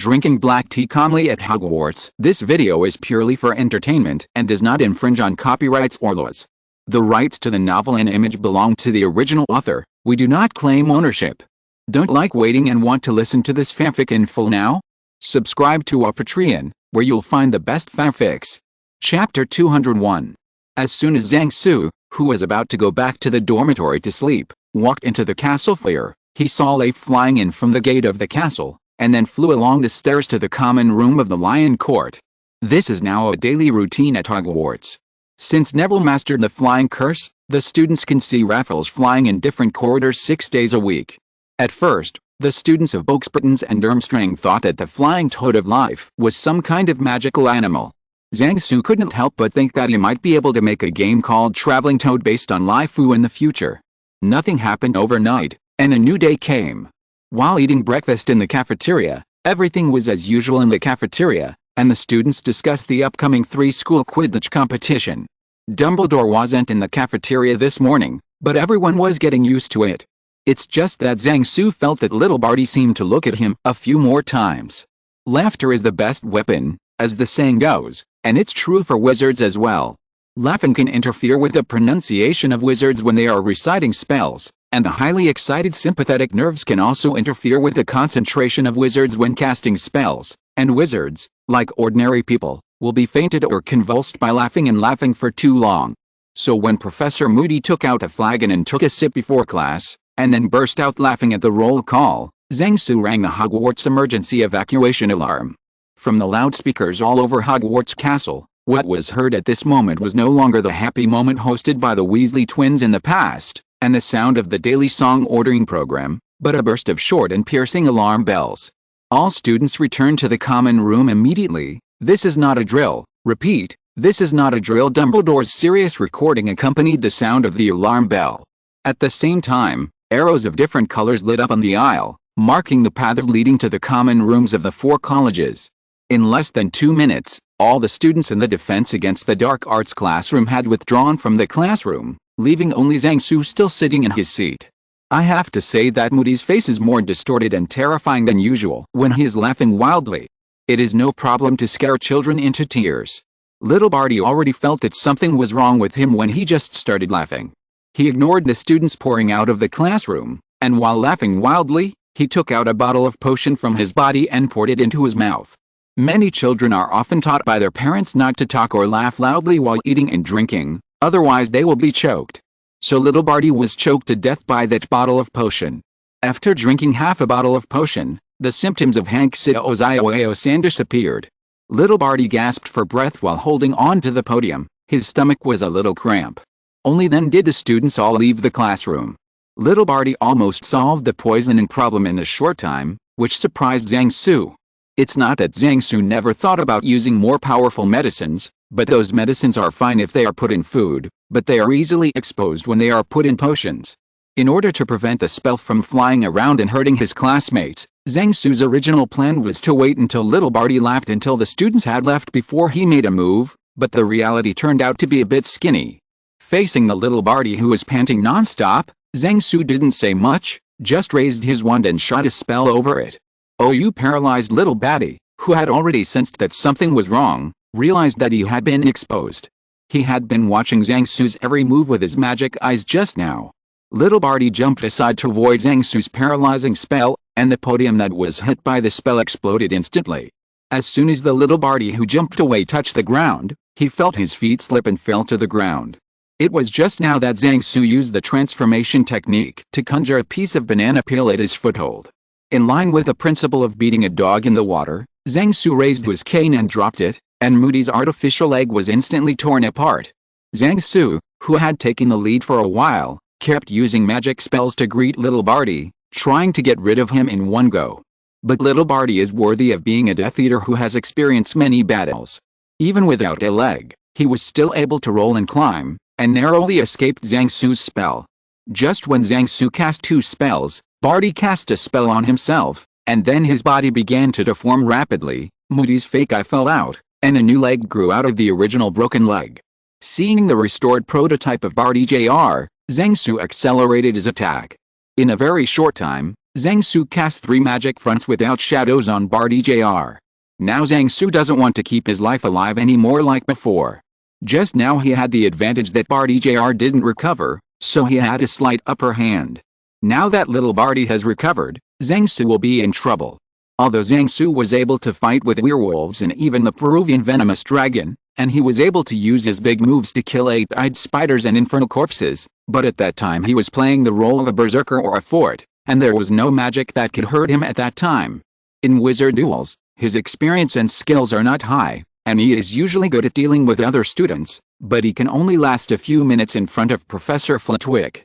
Drinking black tea calmly at Hogwarts. This video is purely for entertainment and does not infringe on copyrights or laws. The rights to the novel and image belong to the original author. We do not claim ownership. Don't like waiting and want to listen to this fanfic in full now? Subscribe to our Patreon, where you'll find the best fanfics. Chapter 201. As soon as Zhang Su, who was about to go back to the dormitory to sleep, walked into the castle foyer, he saw Leif flying in from the gate of the castle, and then flew along the stairs to the common room of the Lion Court. This is now a daily routine at Hogwarts. Since Neville mastered the flying curse, the students can see Raffles flying in different corridors 6 days a week. At first, the students of Oaksburtons and Durmstrang thought that the flying toad of life was some kind of magical animal. Zhang Su couldn't help but think that he might be able to make a game called Traveling Toad based on Lifu in the future. Nothing happened overnight, and a new day came. While eating breakfast in the cafeteria, everything was as usual in the cafeteria, and the students discussed the upcoming three-school Quidditch competition. Dumbledore wasn't in the cafeteria this morning, but everyone was getting used to it. It's just that Zhang Su felt that little Barty seemed to look at him a few more times. Laughter is the best weapon, as the saying goes, and it's true for wizards as well. Laughing can interfere with the pronunciation of wizards when they are reciting spells, and the highly excited sympathetic nerves can also interfere with the concentration of wizards when casting spells, and wizards, like ordinary people, will be fainted or convulsed by laughing and laughing for too long. So when Professor Moody took out a flagon and took a sip before class, and then burst out laughing at the roll call, Zhang Su rang the Hogwarts emergency evacuation alarm. From the loudspeakers all over Hogwarts Castle, what was heard at this moment was no longer the happy moment hosted by the Weasley twins in the past, and the sound of the daily song ordering program, but a burst of short and piercing alarm bells. All students returned to the common room immediately. This is not a drill. Repeat, this is not a drill. Dumbledore's serious recording accompanied the sound of the alarm bell. At the same time, arrows of different colors lit up on the aisle, marking the paths leading to the common rooms of the 4 colleges. In less than 2 minutes, all the students in the Defense Against the Dark Arts classroom had withdrawn from the classroom, leaving only Zhang Su still sitting in his seat. I have to say that Moody's face is more distorted and terrifying than usual when he is laughing wildly. It is no problem to scare children into tears. Little Barty already felt that something was wrong with him when he just started laughing. He ignored the students pouring out of the classroom, and while laughing wildly, he took out a bottle of potion from his body and poured it into his mouth. Many children are often taught by their parents not to talk or laugh loudly while eating and drinking, otherwise they will be choked. So little Barty was choked to death by that bottle of potion. After drinking half a bottle of potion, the symptoms of Hank-Sioioiosan disappeared. Little Barty gasped for breath while holding on to the podium. His stomach was a little cramp. Only then did the students all leave the classroom. Little Barty almost solved the poisoning problem in a short time, which surprised Zhang Su. It's not that Zhang Su never thought about using more powerful medicines, but those medicines are fine if they are put in food, but they are easily exposed when they are put in potions. In order to prevent the spell from flying around and hurting his classmates, Zhang Su's original plan was to wait until little Barty laughed until the students had left before he made a move, but the reality turned out to be a bit skinny. Facing the little Barty who was panting non-stop, Zhang Su didn't say much, just raised his wand and shot a spell over it. Oh, you paralyzed little Batty, who had already sensed that something was wrong, realized that he had been exposed. He had been watching Zhang Su's every move with his magic eyes just now. Little Barty jumped aside to avoid Zhang Su's paralyzing spell, and the podium that was hit by the spell exploded instantly. As soon as the little Barty who jumped away touched the ground, he felt his feet slip and fell to the ground. It was just now that Zhang Su used the transformation technique to conjure a piece of banana peel at his foothold. In line with the principle of beating a dog in the water, Zhang Su raised his cane and dropped it, and Moody's artificial leg was instantly torn apart. Zhang Su, who had taken the lead for a while, kept using magic spells to greet little Barty, trying to get rid of him in one go. But little Barty is worthy of being a Death Eater who has experienced many battles. Even without a leg, he was still able to roll and climb, and narrowly escaped Zhang Su's spell. Just when Zhang Su cast 2 spells, Barty cast a spell on himself, and then his body began to deform rapidly. Moody's fake eye fell out, and a new leg grew out of the original broken leg. Seeing the restored prototype of Barty Jr., Zhang Su accelerated his attack. In a very short time, Zhang Su cast 3 magic fronts without shadows on Barty Jr. Now Zhang Su doesn't want to keep his life alive anymore like before. Just now he had the advantage that Barty Jr. didn't recover, so he had a slight upper hand. Now that little Barty has recovered, Zhang Su will be in trouble. Although Zhang Su was able to fight with werewolves and even the Peruvian venomous dragon, and he was able to use his big moves to kill 8-eyed spiders and infernal corpses, but at that time he was playing the role of a berserker or a fort, and there was no magic that could hurt him at that time. In wizard duels, his experience and skills are not high, and he is usually good at dealing with other students, but he can only last a few minutes in front of Professor Flitwick.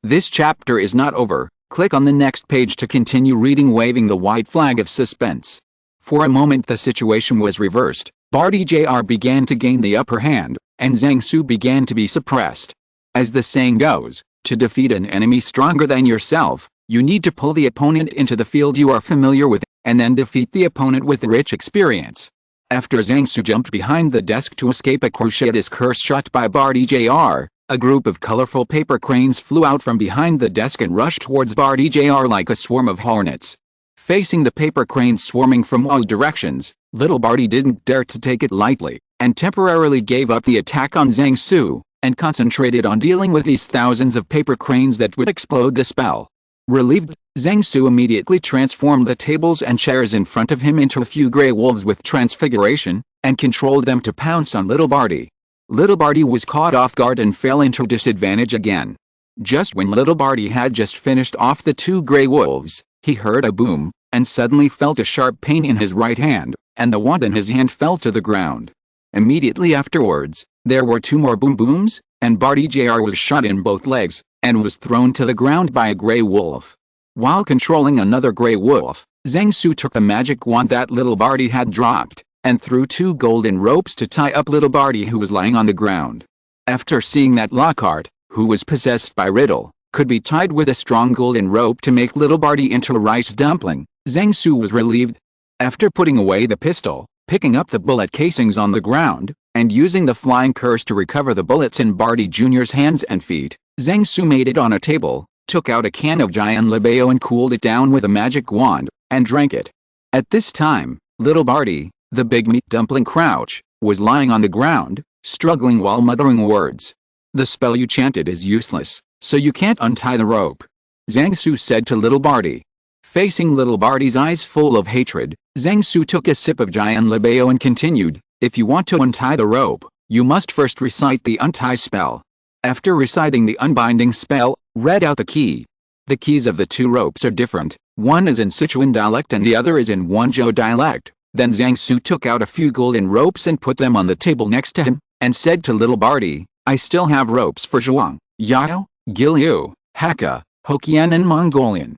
This chapter is not over. Click on the next page to continue reading. Waving the white flag of suspense. For a moment the situation was reversed. Barty Jr. began to gain the upper hand, and Zhang Su began to be suppressed. As the saying goes, to defeat an enemy stronger than yourself, you need to pull the opponent into the field you are familiar with, and then defeat the opponent with rich experience. After Zhang Su jumped behind the desk to escape a cruciatus curse shot by Barty Jr., a group of colorful paper cranes flew out from behind the desk and rushed towards Barty Jr. like a swarm of hornets. Facing the paper cranes swarming from all directions, little Barty didn't dare to take it lightly, and temporarily gave up the attack on Zhang Su, and concentrated on dealing with these thousands of paper cranes that would explode the spell. Relieved, Zhang Su immediately transformed the tables and chairs in front of him into a few gray wolves with transfiguration, and controlled them to pounce on little Barty. Little Barty was caught off guard and fell into disadvantage again. Just when little Barty had just finished off the 2 gray wolves, he heard a boom, and suddenly felt a sharp pain in his right hand, and the wand in his hand fell to the ground. Immediately afterwards, there were 2 more boom booms, and Barty Jr. was shot in both legs, and was thrown to the ground by a gray wolf. While controlling another gray wolf, Zhang Su took the magic wand that little Barty had dropped, and threw 2 golden ropes to tie up little Barty who was lying on the ground. After seeing that Lockhart, who was possessed by Riddle, could be tied with a strong golden rope to make little Barty into a rice dumpling, Zhang Su was relieved. After putting away the pistol, picking up the bullet casings on the ground, and using the flying curse to recover the bullets in Barty Jr.'s hands and feet, Zhang Su made it on a table, took out a can of giant Libeo and cooled it down with a magic wand, and drank it. At this time, little Barty, the big meat dumpling Crouch, was lying on the ground, struggling while muttering words. The spell you chanted is useless, so you can't untie the rope, Zhang Su said to little Barty. Facing little Barty's eyes full of hatred, Zhang Su took a sip of giant Libeo and continued, if you want to untie the rope, you must first recite the untie spell. After reciting the unbinding spell, read out the key. The keys of the 2 ropes are different, one is in Sichuan dialect and the other is in Guangzhou dialect. Then Zhang Su took out a few golden ropes and put them on the table next to him, and said to little Barty, I still have ropes for Zhuang, Yao, Gilyu, Hakka, Hokkien and Mongolian.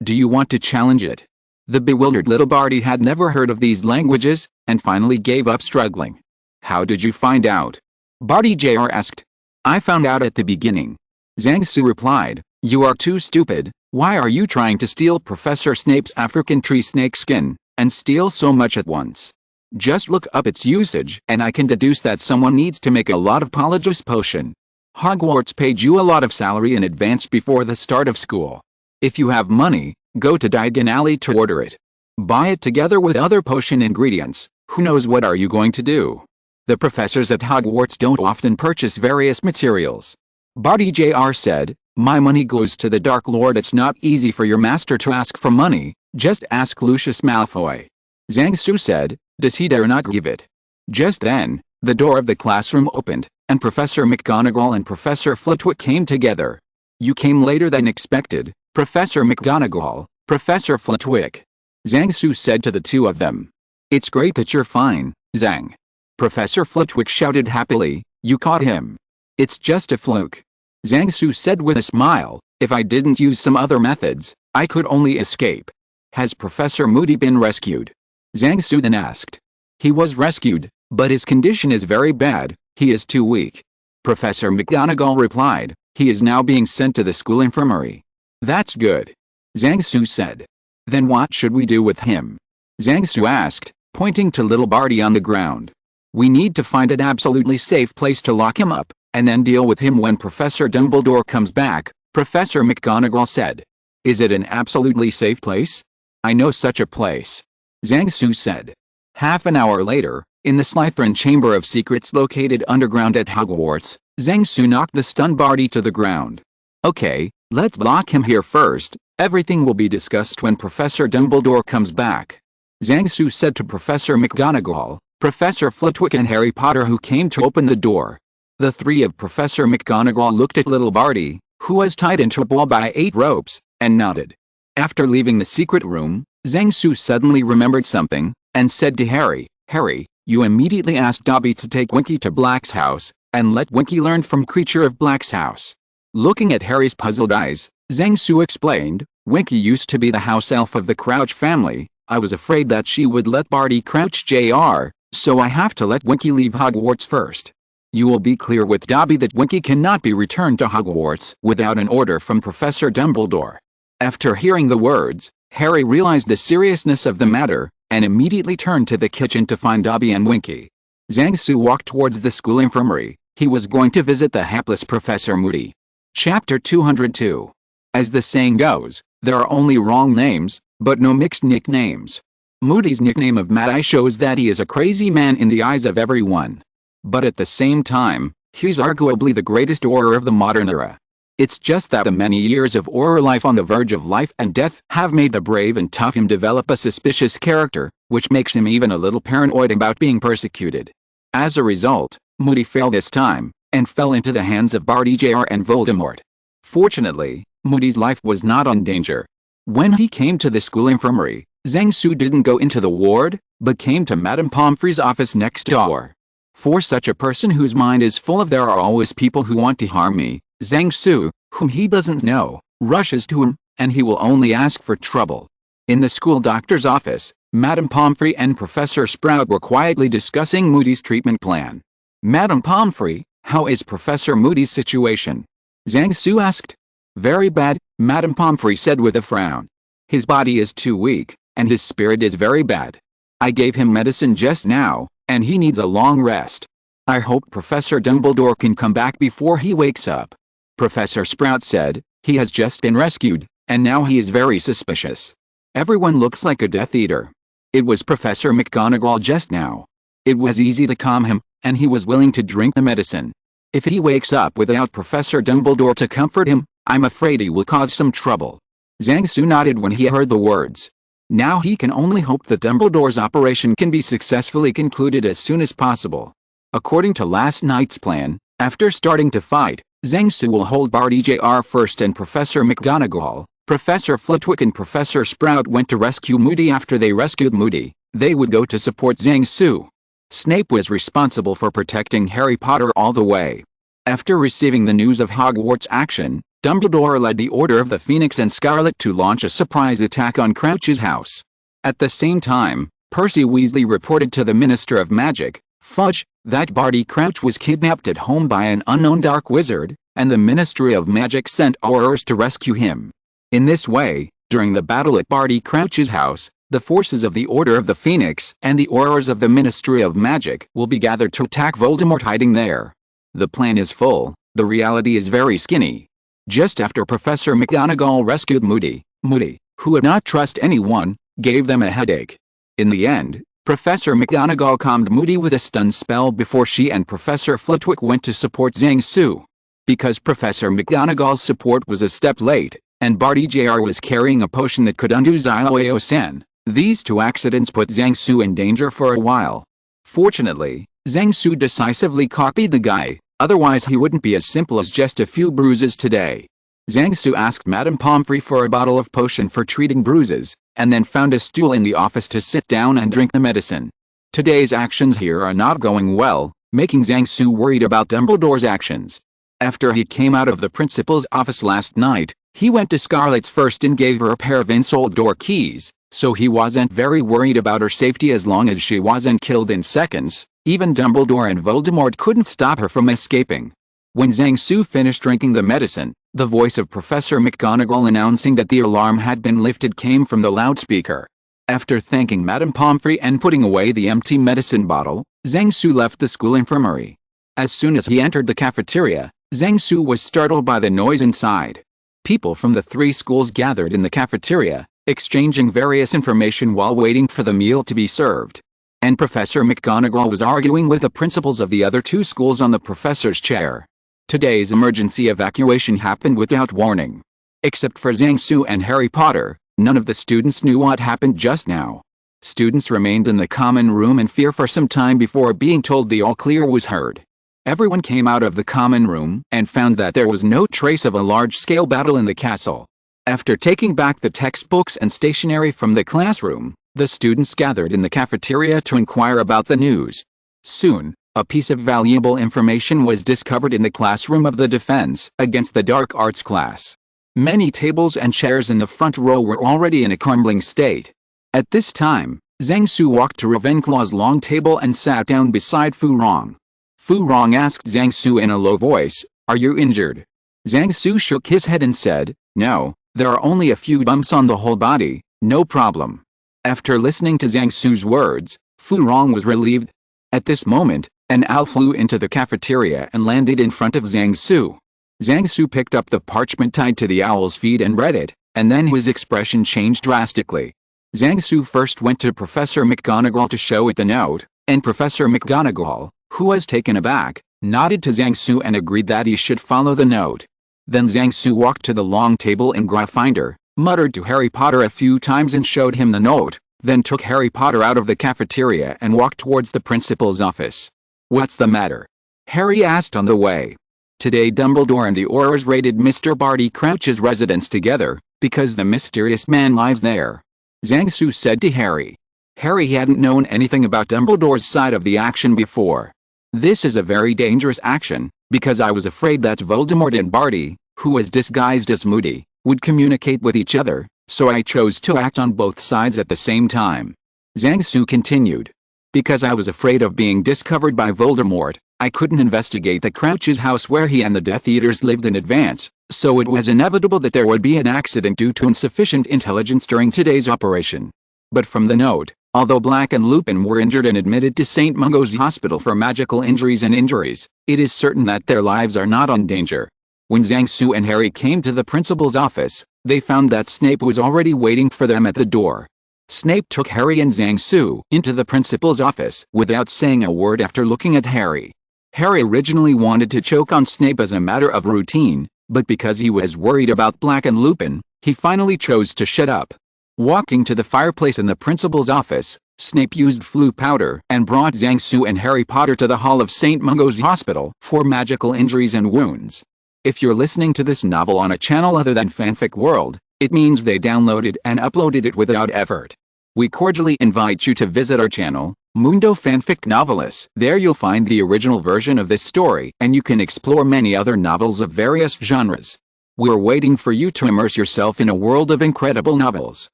Do you want to challenge it? The bewildered little Barty had never heard of these languages, and finally gave up struggling. How did you find out? Barty Jr. asked. I found out at the beginning. Zhang Su replied, you are too stupid. Why are you trying to steal Professor Snape's African tree snake skin, and steal so much at once? Just look up its usage and I can deduce that someone needs to make a lot of Polyjuice potion. Hogwarts paid you a lot of salary in advance before the start of school. If you have money, go to Diagon Alley to order it. Buy it together with other potion ingredients. Who knows what are you going to do? The professors at Hogwarts don't often purchase various materials. Barty Jr. said, my money goes to the Dark Lord. It's not easy for your master to ask for money, just ask Lucius Malfoy. Zhang Su said, does he dare not give it? Just then, the door of the classroom opened, and Professor McGonagall and Professor Flitwick came together. You came later than expected, Professor McGonagall, Professor Flitwick. Zhang Su said to the 2 of them. It's great that you're fine, Zhang. Professor Flitwick shouted happily, you caught him. It's just a fluke. Zhang Su said with a smile, if I didn't use some other methods, I could only escape. Has Professor Moody been rescued? Zhang Su then asked. He was rescued, but his condition is very bad, he is too weak. Professor McGonagall replied, he is now being sent to the school infirmary. That's good. Zhang Su said. Then what should we do with him? Zhang Su asked, pointing to little Barty on the ground. We need to find an absolutely safe place to lock him up, and then deal with him when Professor Dumbledore comes back, Professor McGonagall said. Is it an absolutely safe place? I know such a place. Zhang Su said. Half an hour later, in the Slytherin Chamber of Secrets located underground at Hogwarts, Zhang Su knocked the stunned Barty to the ground. Okay, let's lock him here first. Everything will be discussed when Professor Dumbledore comes back. Zhang Su said to Professor McGonagall, Professor Flitwick and Harry Potter who came to open the door. The three of Professor McGonagall looked at little Barty, who was tied into a ball by 8 ropes, and nodded. After leaving the secret room, Zhang Su suddenly remembered something, and said to Harry, Harry, you immediately asked Dobby to take Winky to Black's house, and let Winky learn from Creature of Black's house. Looking at Harry's puzzled eyes, Zhang Su explained, Winky used to be the house elf of the Crouch family. I was afraid that she would let Barty Crouch Jr., so I have to let Winky leave Hogwarts first. You will be clear with Dobby that Winky cannot be returned to Hogwarts without an order from Professor Dumbledore. After hearing the words, Harry realized the seriousness of the matter, and immediately turned to the kitchen to find Dobby and Winky. Zhang Su walked towards the school infirmary. He was going to visit the hapless Professor Moody. Chapter 202. As the saying goes, there are only wrong names, but no mixed nicknames. Moody's nickname of Mad Eye shows that he is a crazy man in the eyes of everyone. But at the same time, he's arguably the greatest Auror of the modern era. It's just that the many years of Auror life on the verge of life and death have made the brave and tough him develop a suspicious character, which makes him even a little paranoid about being persecuted. As a result, Moody failed this time, and fell into the hands of Barty Jr. and Voldemort. Fortunately, Moody's life was not in danger. When he came to the school infirmary, Zhang Su didn't go into the ward, but came to Madame Pomfrey's office next door. For such a person whose mind is full of there are always people who want to harm me, Zhang Su, whom he doesn't know, rushes to him, and he will only ask for trouble. In the school doctor's office, Madame Pomfrey and Professor Sprout were quietly discussing Moody's treatment plan. Madame Pomfrey, how is Professor Moody's situation? Zhang Su asked. Very bad, Madame Pomfrey said with a frown. His body is too weak, and his spirit is very bad. I gave him medicine just now, and he needs a long rest. I hope Professor Dumbledore can come back before he wakes up. Professor Sprout said, he has just been rescued, and now he is very suspicious. Everyone looks like a Death Eater. It was Professor McGonagall just now. It was easy to calm him, and he was willing to drink the medicine. If he wakes up without Professor Dumbledore to comfort him, I'm afraid he will cause some trouble. Zhang Su nodded when he heard the words. Now he can only hope that Dumbledore's operation can be successfully concluded as soon as possible. According to last night's plan, after starting to fight, Zhang Su will hold Barty Jr. first and Professor McGonagall, Professor Flitwick and Professor Sprout went to rescue Moody. After they rescued Moody, they would go to support Zhang Su. Snape was responsible for protecting Harry Potter all the way. After receiving the news of Hogwarts action, Dumbledore led the Order of the Phoenix and Scarlet to launch a surprise attack on Crouch's house. At the same time, Percy Weasley reported to the Minister of Magic, Fudge, that Barty Crouch was kidnapped at home by an unknown dark wizard, and the Ministry of Magic sent Aurors to rescue him. In this way, during the battle at Barty Crouch's house, the forces of the Order of the Phoenix and the Aurors of the Ministry of Magic will be gathered to attack Voldemort hiding there. The plan is full, the reality is very skinny. Just after Professor McGonagall rescued Moody, who would not trust anyone, gave them a headache. In the end, Professor McGonagall calmed Moody with a stun spell before she and Professor Flitwick went to support Zhang Su. Because Professor McGonagall's support was a step late, and Barty Jr. was carrying a potion that could undo Xyloaosen, these two accidents put Zhang Su in danger for a while. Fortunately, Zhang Su decisively copied the guy, otherwise he wouldn't be as simple as just a few bruises today. Zhang Su asked Madame Pomfrey for a bottle of potion for treating bruises, and then found a stool in the office to sit down and drink the medicine. Today's actions here are not going well, making Zhang Su worried about Dumbledore's actions. After he came out of the principal's office last night, he went to Scarlet's first and gave her a pair of insole door keys, so he wasn't very worried about her safety as long as she wasn't killed in seconds. Even Dumbledore and Voldemort couldn't stop her from escaping. When Zhang Su finished drinking the medicine, the voice of Professor McGonagall announcing that the alarm had been lifted came from the loudspeaker. After thanking Madame Pomfrey and putting away the empty medicine bottle, Zhang Su left the school infirmary. As soon as he entered the cafeteria, Zhang Su was startled by the noise inside. People from the three schools gathered in the cafeteria, exchanging various information while waiting for the meal to be served. And Professor McGonagall was arguing with the principals of the other two schools on the professor's chair. Today's emergency evacuation happened without warning. Except for Zhang Su and Harry Potter, none of the students knew what happened just now. Students remained in the common room in fear for some time before being told the all-clear was heard. Everyone came out of the common room and found that there was no trace of a large-scale battle in the castle. After taking back the textbooks and stationery from the classroom, the students gathered in the cafeteria to inquire about the news. Soon, a piece of valuable information was discovered in the classroom of the Defense Against the Dark Arts class. Many tables and chairs in the front row were already in a crumbling state. At this time, Zhang Su walked to Ravenclaw's long table and sat down beside Fu Rong. Fu Rong asked Zhang Su in a low voice, "Are you injured?" Zhang Su shook his head and said, "No, there are only a few bumps on the whole body, no problem." After listening to Zhang Su's words, Fu Rong was relieved. At this moment, an owl flew into the cafeteria and landed in front of Zhang Su. Zhang Su picked up the parchment tied to the owl's feet and read it, and then his expression changed drastically. Zhang Su first went to Professor McGonagall to show it the note, and Professor McGonagall, who was taken aback, nodded to Zhang Su and agreed that he should follow the note. Then Zhang Su walked to the long table in Gryffindor, muttered to Harry Potter a few times and showed him the note, then took Harry Potter out of the cafeteria and walked towards the principal's office. "What's the matter?" Harry asked on the way. Today Dumbledore and the Aurors raided Mr. Barty Crouch's residence together, because the mysterious man lives there. Zhang Su said to Harry. Harry hadn't known anything about Dumbledore's side of the action before. "This is a very dangerous action, because I was afraid that Voldemort and Barty, who was disguised as Moody, would communicate with each other, so I chose to act on both sides at the same time." Zhang Su continued. "Because I was afraid of being discovered by Voldemort, I couldn't investigate the Crouch's house where he and the Death Eaters lived in advance, so it was inevitable that there would be an accident due to insufficient intelligence during today's operation. But from the note, although Black and Lupin were injured and admitted to St. Mungo's Hospital for magical injuries and injuries, it is certain that their lives are not in danger." When Zhang Su and Harry came to the principal's office, they found that Snape was already waiting for them at the door. Snape took Harry and Zhang Su into the principal's office without saying a word after looking at Harry. Harry originally wanted to choke on Snape as a matter of routine, but because he was worried about Black and Lupin, he finally chose to shut up. Walking to the fireplace in the principal's office, Snape used flu powder and brought Zhang Su and Harry Potter to the hall of St. Mungo's Hospital for magical injuries and wounds. If you're listening to this novel on a channel other than Fanfic World, it means they downloaded and uploaded it without effort. We cordially invite you to visit our channel, Mundo Fanfic Novelis. There you'll find the original version of this story and you can explore many other novels of various genres. We're waiting for you to immerse yourself in a world of incredible novels.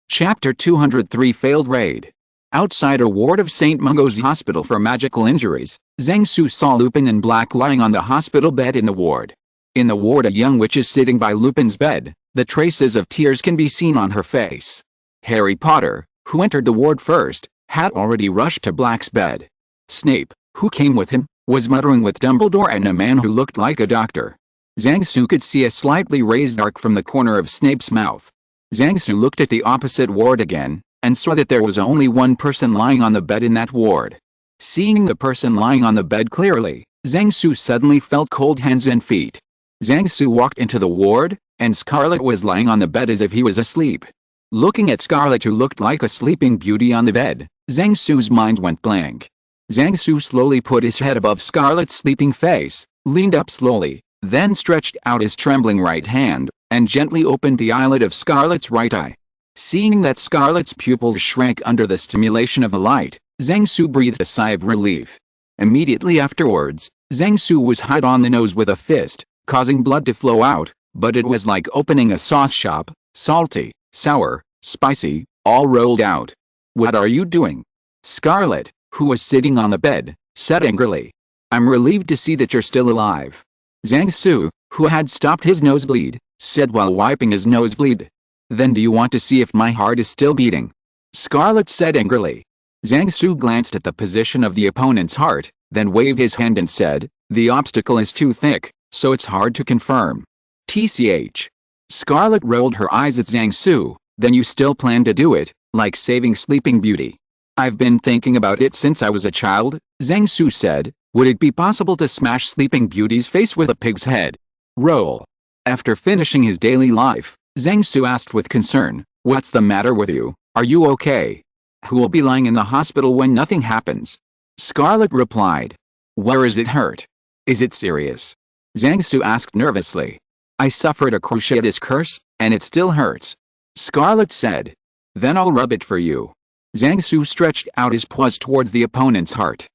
Chapter 203 Failed Raid. Outside a ward of St. Mungo's Hospital for Magical Injuries, Zhang Su saw Lupin and Black lying on the hospital bed in the ward. In the ward, a young witch is sitting by Lupin's bed. The traces of tears can be seen on her face. Harry Potter, who entered the ward first, had already rushed to Black's bed. Snape, who came with him, was muttering with Dumbledore and a man who looked like a doctor. Zhang Su could see a slightly raised arc from the corner of Snape's mouth. Zhang Su looked at the opposite ward again, and saw that there was only one person lying on the bed in that ward. Seeing the person lying on the bed clearly, Zhang Su suddenly felt cold hands and feet. Zhang Su walked into the ward, and Scarlet was lying on the bed as if he was asleep. Looking at Scarlet, who looked like a sleeping beauty on the bed, Zhang Su's mind went blank. Zhang Su slowly put his head above Scarlet's sleeping face, leaned up slowly, then stretched out his trembling right hand, and gently opened the eyelid of Scarlet's right eye. Seeing that Scarlet's pupils shrank under the stimulation of the light, Zhang Su breathed a sigh of relief. Immediately afterwards, Zhang Su was hit on the nose with a fist, causing blood to flow out, but it was like opening a sauce shop, salty, sour, spicy, all rolled out. "What are you doing?" Scarlet, who was sitting on the bed, said angrily. "I'm relieved to see that you're still alive." Zhang Su, who had stopped his nosebleed, said while wiping his nosebleed. "Then do you want to see if my heart is still beating?" Scarlet said angrily. Zhang Su glanced at the position of the opponent's heart, then waved his hand and said, "The obstacle is too thick, so it's hard to confirm. TCH. Scarlet rolled her eyes at Zhang Su. Then you still plan to do it, like saving Sleeping Beauty? I've been thinking about it since I was a child, Zhang Su said. Would it be possible to smash Sleeping Beauty's face with a pig's head? Roll. After finishing his daily life, Zhang Su asked with concern, what's the matter with you? Are you okay? Who will be lying in the hospital when nothing happens? Scarlet replied. Where is it hurt? Is it serious? Zhang Su asked nervously. I suffered a cruciatus curse, and it still hurts. Scarlet said. Then I'll rub it for you. Zhang Su stretched out his paws towards the opponent's heart.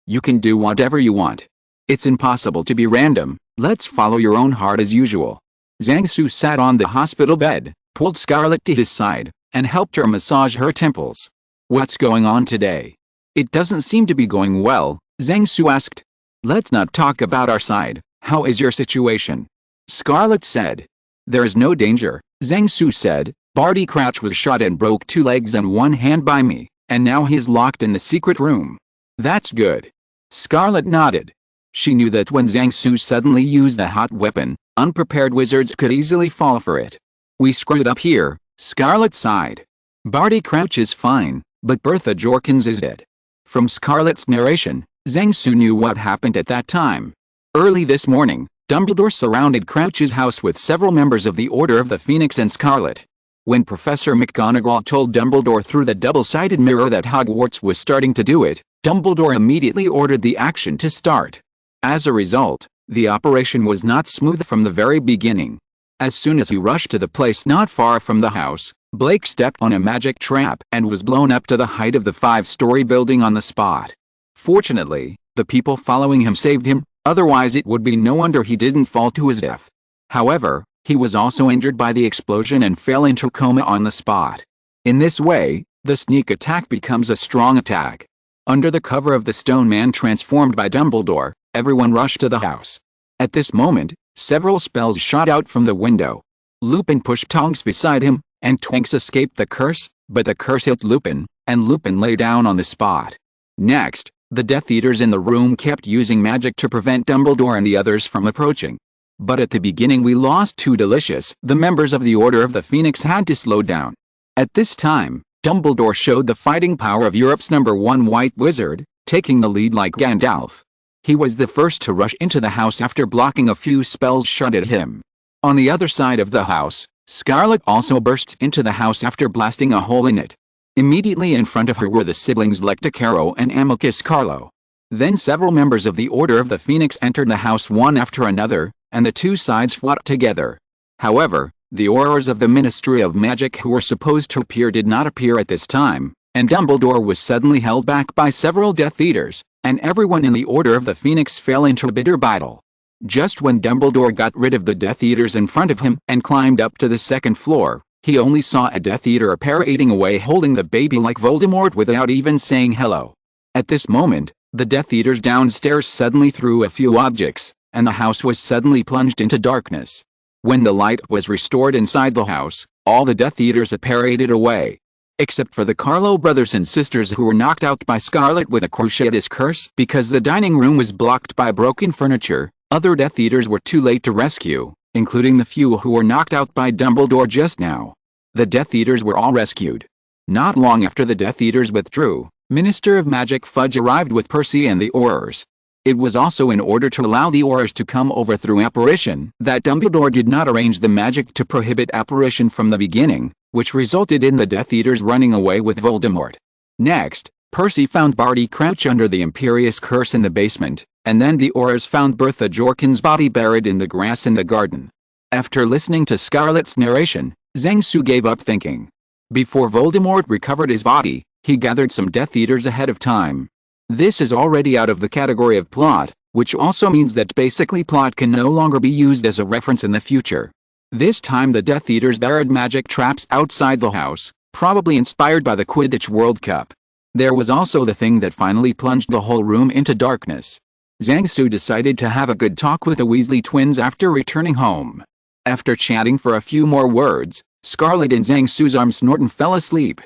You can do whatever you want. It's impossible to be random, let's follow your own heart as usual. Zhang Su sat on the hospital bed, pulled Scarlet to his side, and helped her massage her temples. What's going on today? It doesn't seem to be going well, Zhang Su asked. Let's not talk about our side, how is your situation? Scarlet said. There is no danger, Zhang Su said. Barty Crouch was shot and broke 2 legs and 1 hand by me, and now he's locked in the secret room. That's good. Scarlet nodded. She knew that when Zhang Su suddenly used the hot weapon, unprepared wizards could easily fall for it. We screwed up here, Scarlet sighed. Barty Crouch is fine, but Bertha Jorkins is dead. From Scarlet's narration, Zhang Su knew what happened at that time. Early this morning, Dumbledore surrounded Crouch's house with several members of the Order of the Phoenix and Scarlet. When Professor McGonagall told Dumbledore through the double-sided mirror that Hogwarts was starting to do it, Dumbledore immediately ordered the action to start. As a result, the operation was not smooth from the very beginning. As soon as he rushed to the place not far from the house, Blake stepped on a magic trap and was blown up to the height of the 5-story building on the spot. Fortunately, the people following him saved him, otherwise it would be no wonder he didn't fall to his death. However, he was also injured by the explosion and fell into coma on the spot. In this way, the sneak attack becomes a strong attack. Under the cover of the stone man transformed by Dumbledore, everyone rushed to the house. At this moment, several spells shot out from the window. Lupin pushed Tonks beside him, and Tonks escaped the curse, but the curse hit Lupin, and Lupin lay down on the spot. Next, the Death Eaters in the room kept using magic to prevent Dumbledore and the others from approaching. But at the beginning we lost 2 Delicious. The members of the Order of the Phoenix had to slow down. At this time, Dumbledore showed the fighting power of Europe's #1 white wizard, taking the lead like Gandalf. He was the first to rush into the house after blocking a few spells shot at him. On the other side of the house, Scarlet also bursts into the house after blasting a hole in it. Immediately in front of her were the siblings Lecticaro and Amicus Carlo. Then several members of the Order of the Phoenix entered the house one after another, and the 2 sides fought together. However, the Aurors of the Ministry of Magic who were supposed to appear did not appear at this time, and Dumbledore was suddenly held back by several Death Eaters, and everyone in the Order of the Phoenix fell into a bitter battle. Just when Dumbledore got rid of the Death Eaters in front of him and climbed up to the 2nd floor, he only saw a Death Eater parading away holding the baby like Voldemort without even saying hello. At this moment, the Death Eaters downstairs suddenly threw a few objects, and the house was suddenly plunged into darkness. When the light was restored inside the house, all the Death Eaters paraded away. Except for the Carlo brothers and sisters who were knocked out by Scarlet with a Cruciatus curse because the dining room was blocked by broken furniture. Other Death Eaters were too late to rescue, including the few who were knocked out by Dumbledore just now. The Death Eaters were all rescued. Not long after the Death Eaters withdrew, Minister of Magic Fudge arrived with Percy and the Aurors. It was also in order to allow the Aurors to come over through apparition that Dumbledore did not arrange the magic to prohibit apparition from the beginning, which resulted in the Death Eaters running away with Voldemort. Next, Percy found Barty Crouch under the Imperious Curse in the basement, and then the Aurors found Bertha Jorkins' body buried in the grass in the garden. After listening to Scarlet's narration, Zhang Su gave up thinking. Before Voldemort recovered his body, he gathered some Death Eaters ahead of time. This is already out of the category of plot, which also means that basically plot can no longer be used as a reference in the future. This time the Death Eaters buried magic traps outside the house, probably inspired by the Quidditch World Cup. There was also the thing that finally plunged the whole room into darkness. Zhang Su decided to have a good talk with the Weasley twins after returning home. After chatting for a few more words, Scarlet and Zhang Su's arms Norton fell asleep.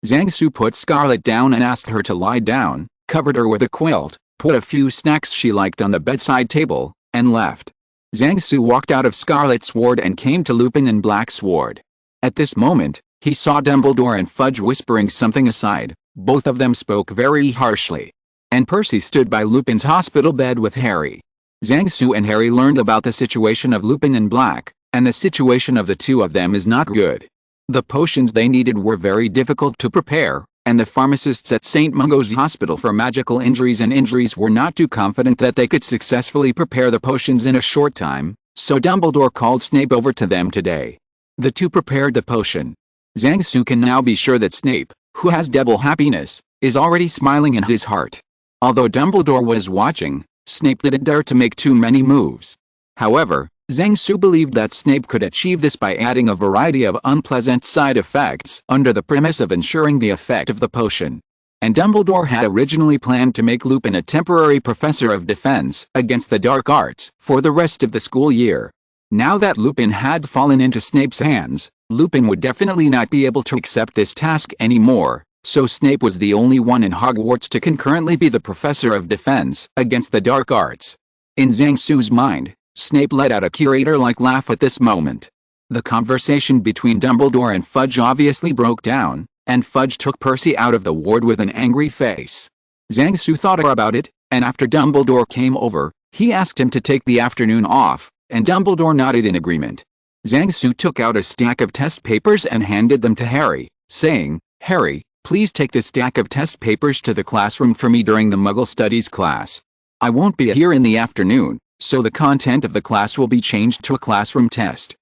Zhang Su put Scarlet down and asked her to lie down, covered her with a quilt, put a few snacks she liked on the bedside table, and left. Zhang Su walked out of Scarlet's ward and came to Lupin and Black's ward. At this moment, he saw Dumbledore and Fudge whispering something aside. Both of them spoke very harshly. And Percy stood by Lupin's hospital bed with Harry. Zhang Su and Harry learned about the situation of Lupin and Black, and the situation of the two of them is not good. The potions they needed were very difficult to prepare, and the pharmacists at St. Mungo's Hospital for Magical Injuries and Injuries were not too confident that they could successfully prepare the potions in a short time, so Dumbledore called Snape over to them today. The two prepared the potion. Zhang Su can now be sure that Snape, who has double happiness, is already smiling in his heart. Although Dumbledore was watching, Snape didn't dare to make too many moves. However, Zhang Su believed that Snape could achieve this by adding a variety of unpleasant side effects under the premise of ensuring the effect of the potion. And Dumbledore had originally planned to make Lupin a temporary professor of defense against the dark arts for the rest of the school year. Now that Lupin had fallen into Snape's hands, Lupin would definitely not be able to accept this task anymore, so Snape was the only one in Hogwarts to concurrently be the professor of defense against the dark arts. In Zhang Su's mind, Snape let out a curator-like laugh at this moment. The conversation between Dumbledore and Fudge obviously broke down, and Fudge took Percy out of the ward with an angry face. Zhang Su thought about it, and after Dumbledore came over, he asked him to take the afternoon off, and Dumbledore nodded in agreement. Zhang Su took out a stack of test papers and handed them to Harry, saying, "Harry, please take this stack of test papers to the classroom for me during the Muggle Studies class. I won't be here in the afternoon, so the content of the class will be changed to a classroom test."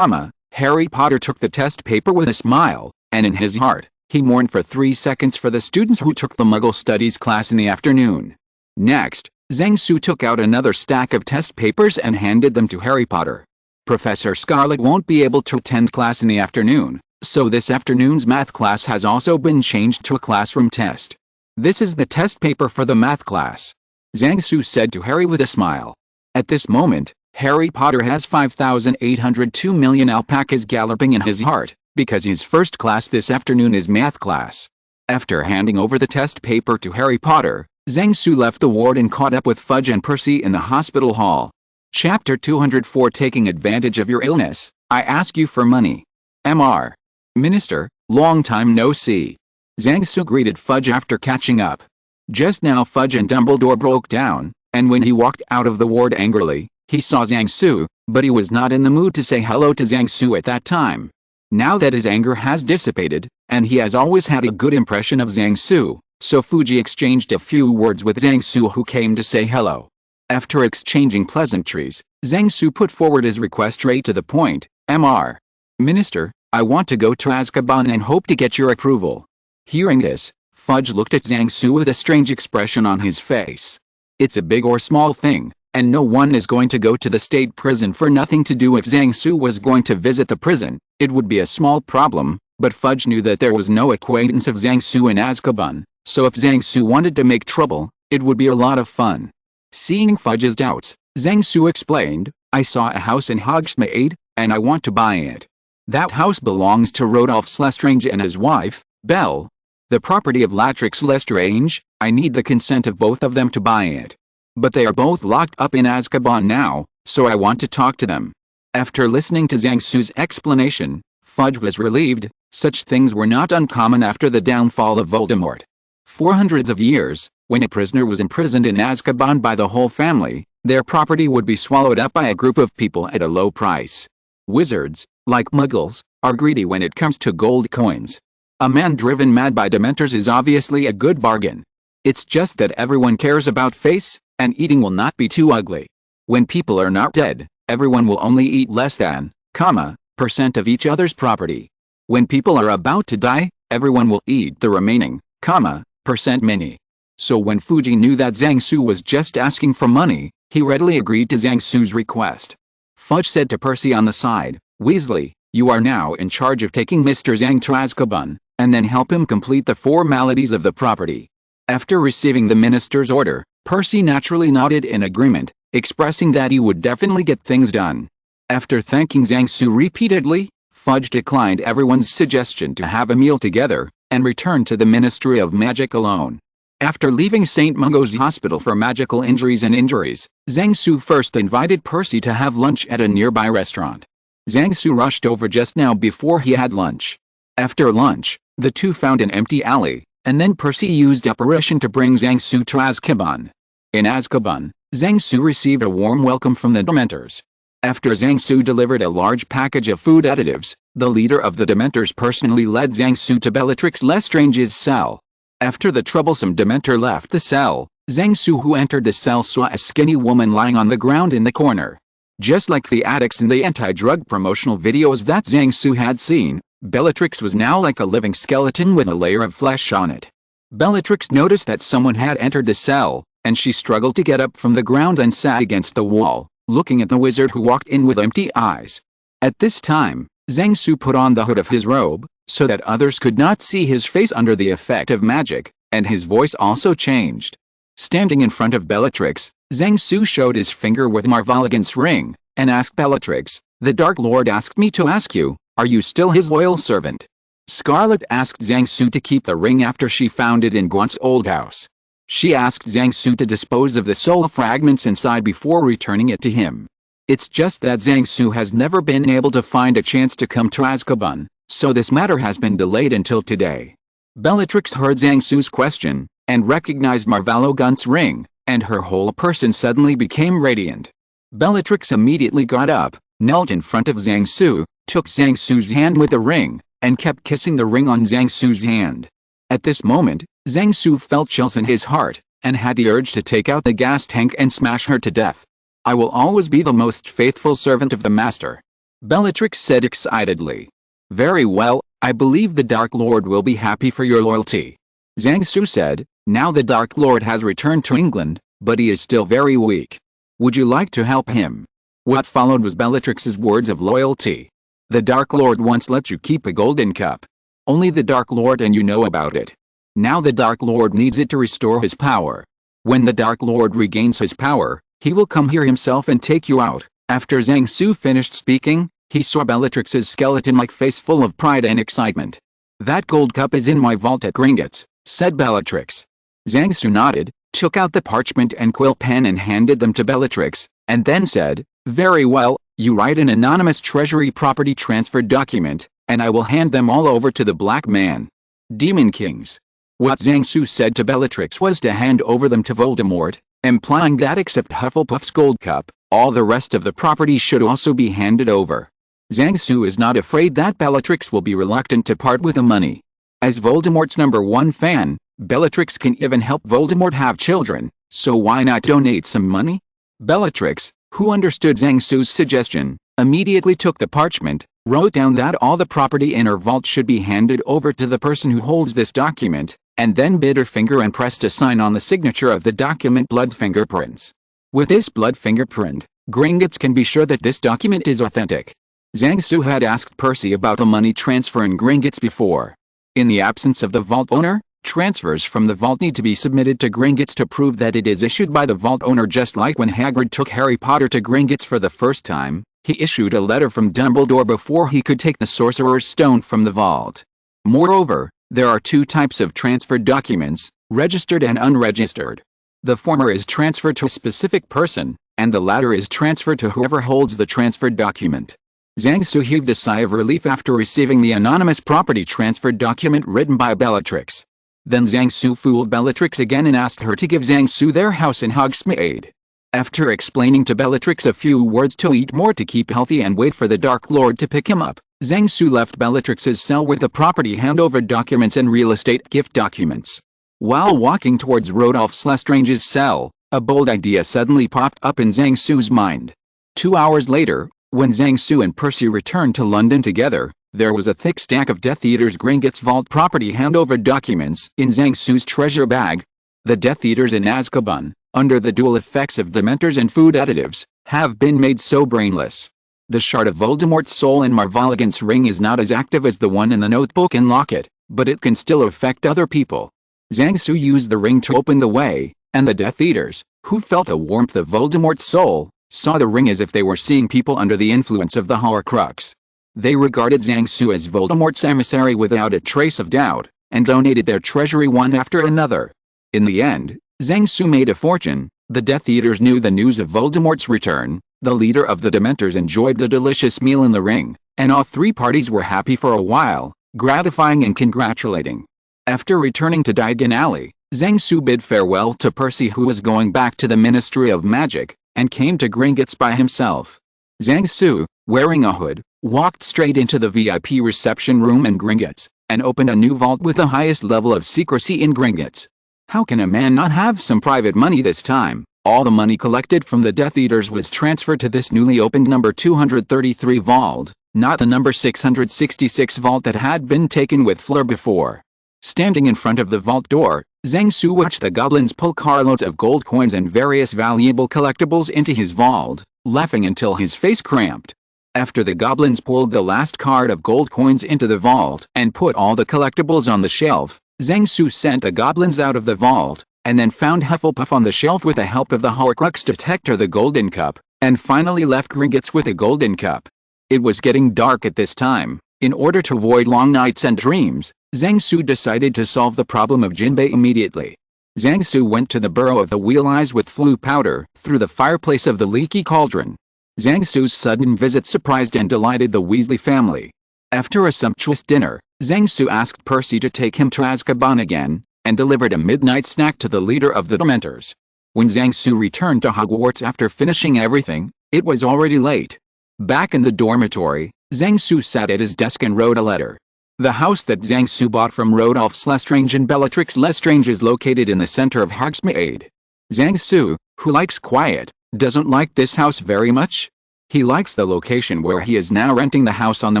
Harry Potter took the test paper with a smile, and in his heart, he mourned for 3 seconds for the students who took the Muggle Studies class in the afternoon. Next, Zhang Su took out another stack of test papers and handed them to Harry Potter. Professor Scarlet won't be able to attend class in the afternoon, so this afternoon's math class has also been changed to a classroom test. This is the test paper for the math class, Zhang Su said to Harry with a smile. At this moment, Harry Potter has 5,802 million alpacas galloping in his heart, because his first class this afternoon is math class. After handing over the test paper to Harry Potter, Zhang Su left the ward and caught up with Fudge and Percy in the hospital hall. Chapter 204 Taking Advantage of Your Illness, I Ask You for Money. Mr. Minister, long time no see. Zhang Su greeted Fudge after catching up. Just now Fudge and Dumbledore broke down, and when he walked out of the ward angrily, he saw Zhang Su, but he was not in the mood to say hello to Zhang Su at that time. Now that his anger has dissipated, and he has always had a good impression of Zhang Su, so Fuji exchanged a few words with Zhang Su, who came to say hello. After exchanging pleasantries, Zhang Su put forward his request straight to the point. Mr. Minister, I want to go to Azkaban and hope to get your approval. Hearing this, Fudge looked at Zhang Su with a strange expression on his face. It's a big or small thing, and no one is going to go to the state prison for nothing to do. If Zhang Su was going to visit the prison, it would be a small problem, but Fudge knew that there was no acquaintance of Zhang Su in Azkaban, so if Zhang Su wanted to make trouble, it would be a lot of fun. Seeing Fudge's doubts, Zhang Su explained, I saw a house in Hogsmeade, and I want to buy it. That house belongs to Rodolphe Lestrange and his wife, Belle. The property of Latrix Lestrange, I need the consent of both of them to buy it. But they are both locked up in Azkaban now, so I want to talk to them. After listening to Zhang Su's explanation, Fudge was relieved. Such things were not uncommon after the downfall of Voldemort. For hundreds of years, when a prisoner was imprisoned in Azkaban by the whole family, their property would be swallowed up by a group of people at a low price. Wizards, like Muggles, are greedy when it comes to gold coins. A man driven mad by Dementors is obviously a good bargain. It's just that everyone cares about face, and eating will not be too ugly. When people are not dead, everyone will only eat less than, % of each other's property. When people are about to die, everyone will eat the remaining, % many. So when Fuji knew that Zhang Su was just asking for money, he readily agreed to Zhang Su's request. Fudge said to Percy on the side, Weasley, you are now in charge of taking Mr. Zhang to Azkaban, and then help him complete the formalities of the property. After receiving the minister's order, Percy naturally nodded in agreement, expressing that he would definitely get things done. After thanking Zhang Su repeatedly, Fudge declined everyone's suggestion to have a meal together, and returned to the Ministry of Magic alone. After leaving St. Mungo's Hospital for Magical Injuries and Injuries, Zhang Su first invited Percy to have lunch at a nearby restaurant. Zhang Su rushed over just now before he had lunch. After lunch, the two found an empty alley, and then Percy used apparition to bring Zhang Su to Azkaban. In Azkaban, Zhang Su received a warm welcome from the Dementors. After Zhang Su delivered a large package of food additives, the leader of the Dementors personally led Zhang Su to Bellatrix Lestrange's cell. After the troublesome Dementor left the cell, Zhang Su, who entered the cell, saw a skinny woman lying on the ground in the corner. Just like the addicts in the anti-drug promotional videos that Zhang Su had seen, Bellatrix was now like a living skeleton with a layer of flesh on it. Bellatrix noticed that someone had entered the cell, and she struggled to get up from the ground and sat against the wall, looking at the wizard who walked in with empty eyes. At this time, Zhang Su put on the hood of his robe, so that others could not see his face under the effect of magic, and his voice also changed. Standing in front of Bellatrix, Zhang Su showed his finger with Marvaligant's ring, and asked Bellatrix, "The Dark Lord asked me to ask you, are you still his loyal servant?" Scarlet asked Zhang Su to keep the ring after she found it in Gaunt's old house. She asked Zhang Su to dispose of the soul fragments inside before returning it to him. It's just that Zhang Su has never been able to find a chance to come to Azkaban, so this matter has been delayed until today. Bellatrix heard Zhang Su's question, and recognized Marvaligant's ring, and her whole person suddenly became radiant. Bellatrix immediately got up, knelt in front of Zhang Su, took Zhang Su's hand with the ring, and kept kissing the ring on Zhang Su's hand. At this moment, Zhang Su felt chills in his heart, and had the urge to take out the gas tank and smash her to death. "I will always be the most faithful servant of the Master," Bellatrix said excitedly. "Very well, I believe the Dark Lord will be happy for your loyalty," Zhang Su said. "Now the Dark Lord has returned to England, but he is still very weak. Would you like to help him?" What followed was Bellatrix's words of loyalty. "The Dark Lord once let you keep a golden cup. Only the Dark Lord and you know about it. Now the Dark Lord needs it to restore his power. When the Dark Lord regains his power, he will come here himself and take you out." After Zhang Su finished speaking, he saw Bellatrix's skeleton-like face full of pride and excitement. "That gold cup is in my vault at Gringotts," said Bellatrix. Zhang Su nodded, took out the parchment and quill pen and handed them to Bellatrix, and then said, "Very well, you write an anonymous treasury property transfer document, and I will hand them all over to the Black Man. Demon Kings." What Zhang Su said to Bellatrix was to hand over them to Voldemort, implying that except Hufflepuff's gold cup, all the rest of the property should also be handed over. Zhang Su is not afraid that Bellatrix will be reluctant to part with the money. As Voldemort's #1 fan, Bellatrix can even help Voldemort have children, so why not donate some money? Bellatrix, who understood Zhang Su's suggestion, immediately took the parchment, wrote down that all the property in her vault should be handed over to the person who holds this document, and then bit her finger and pressed a sign on the signature of the document blood fingerprints. With this blood fingerprint, Gringotts can be sure that this document is authentic. Zhang Su had asked Percy about the money transfer in Gringotts before. In the absence of the vault owner, transfers from the vault need to be submitted to Gringotts to prove that it is issued by the vault owner, just like when Hagrid took Harry Potter to Gringotts for the first time. He issued a letter from Dumbledore before he could take the Sorcerer's Stone from the vault. Moreover, there are two types of transfer documents, registered and unregistered. The former is transferred to a specific person, and the latter is transferred to whoever holds the transferred document. Zhang Su heaved a sigh of relief after receiving the anonymous property transfer document written by Bellatrix. Then Zhang Su fooled Bellatrix again and asked her to give Zhang Su their house in Hogsmeade. After explaining to Bellatrix a few words to eat more to keep healthy and wait for the Dark Lord to pick him up, Zhang Su left Bellatrix's cell with the property handover documents and real estate gift documents. While walking towards Rodolphe Lestrange's cell, a bold idea suddenly popped up in Zhang Su's mind. 2 hours later, when Zhang Su and Percy returned to London together, there was a thick stack of Death Eater's Gringotts vault property handover documents in Zhang Su's treasure bag. The Death Eaters in Azkaban, under the dual effects of Dementors and food additives, have been made so brainless. The shard of Voldemort's soul in Marvaligant's ring is not as active as the one in the notebook and locket, but it can still affect other people. Zhang Su used the ring to open the way, and the Death Eaters, who felt the warmth of Voldemort's soul, saw the ring as if they were seeing people under the influence of the Horcrux. They regarded Zhang Su as Voldemort's emissary without a trace of doubt, and donated their treasury one after another. In the end, Zhang Su made a fortune. The Death Eaters knew the news of Voldemort's return, the leader of the Dementors enjoyed the delicious meal in the ring, and all three parties were happy for a while, gratifying and congratulating. After returning to Diagon Alley, Zhang Su bid farewell to Percy, who was going back to the Ministry of Magic, and came to Gringotts by himself. Zhang Su, wearing a hood, walked straight into the VIP reception room in Gringotts, and opened a new vault with the highest level of secrecy in Gringotts. How can a man not have some private money this time? All the money collected from the Death Eaters was transferred to this newly opened number 233 vault, not the number 666 vault that had been taken with Fleur before. Standing in front of the vault door, Zhang Su watched the goblins pull carloads of gold coins and various valuable collectibles into his vault, laughing until his face cramped. After the goblins pulled the last card of gold coins into the vault and put all the collectibles on the shelf, Zhang Su sent the goblins out of the vault, and then found Hufflepuff on the shelf with the help of the Horcrux detector, the Golden Cup, and finally left Gringotts with a Golden Cup. It was getting dark at this time. In order to avoid long nights and dreams, Zhang Su decided to solve the problem of Jinbei immediately. Zhang Su went to the burrow of the Wheel Eyes with flue powder through the fireplace of the Leaky Cauldron. Zhang Su's sudden visit surprised and delighted the Weasley family. After a sumptuous dinner, Zhang Su asked Percy to take him to Azkaban again, and delivered a midnight snack to the leader of the Dementors. When Zhang Su returned to Hogwarts after finishing everything, it was already late. Back in the dormitory, Zhang Su sat at his desk and wrote a letter. The house that Zhang Su bought from Rodolphe Lestrange and Bellatrix Lestrange is located in the center of Hogsmeade. Zhang Su, who likes quiet, doesn't like this house very much. He likes the location where he is now renting the house on the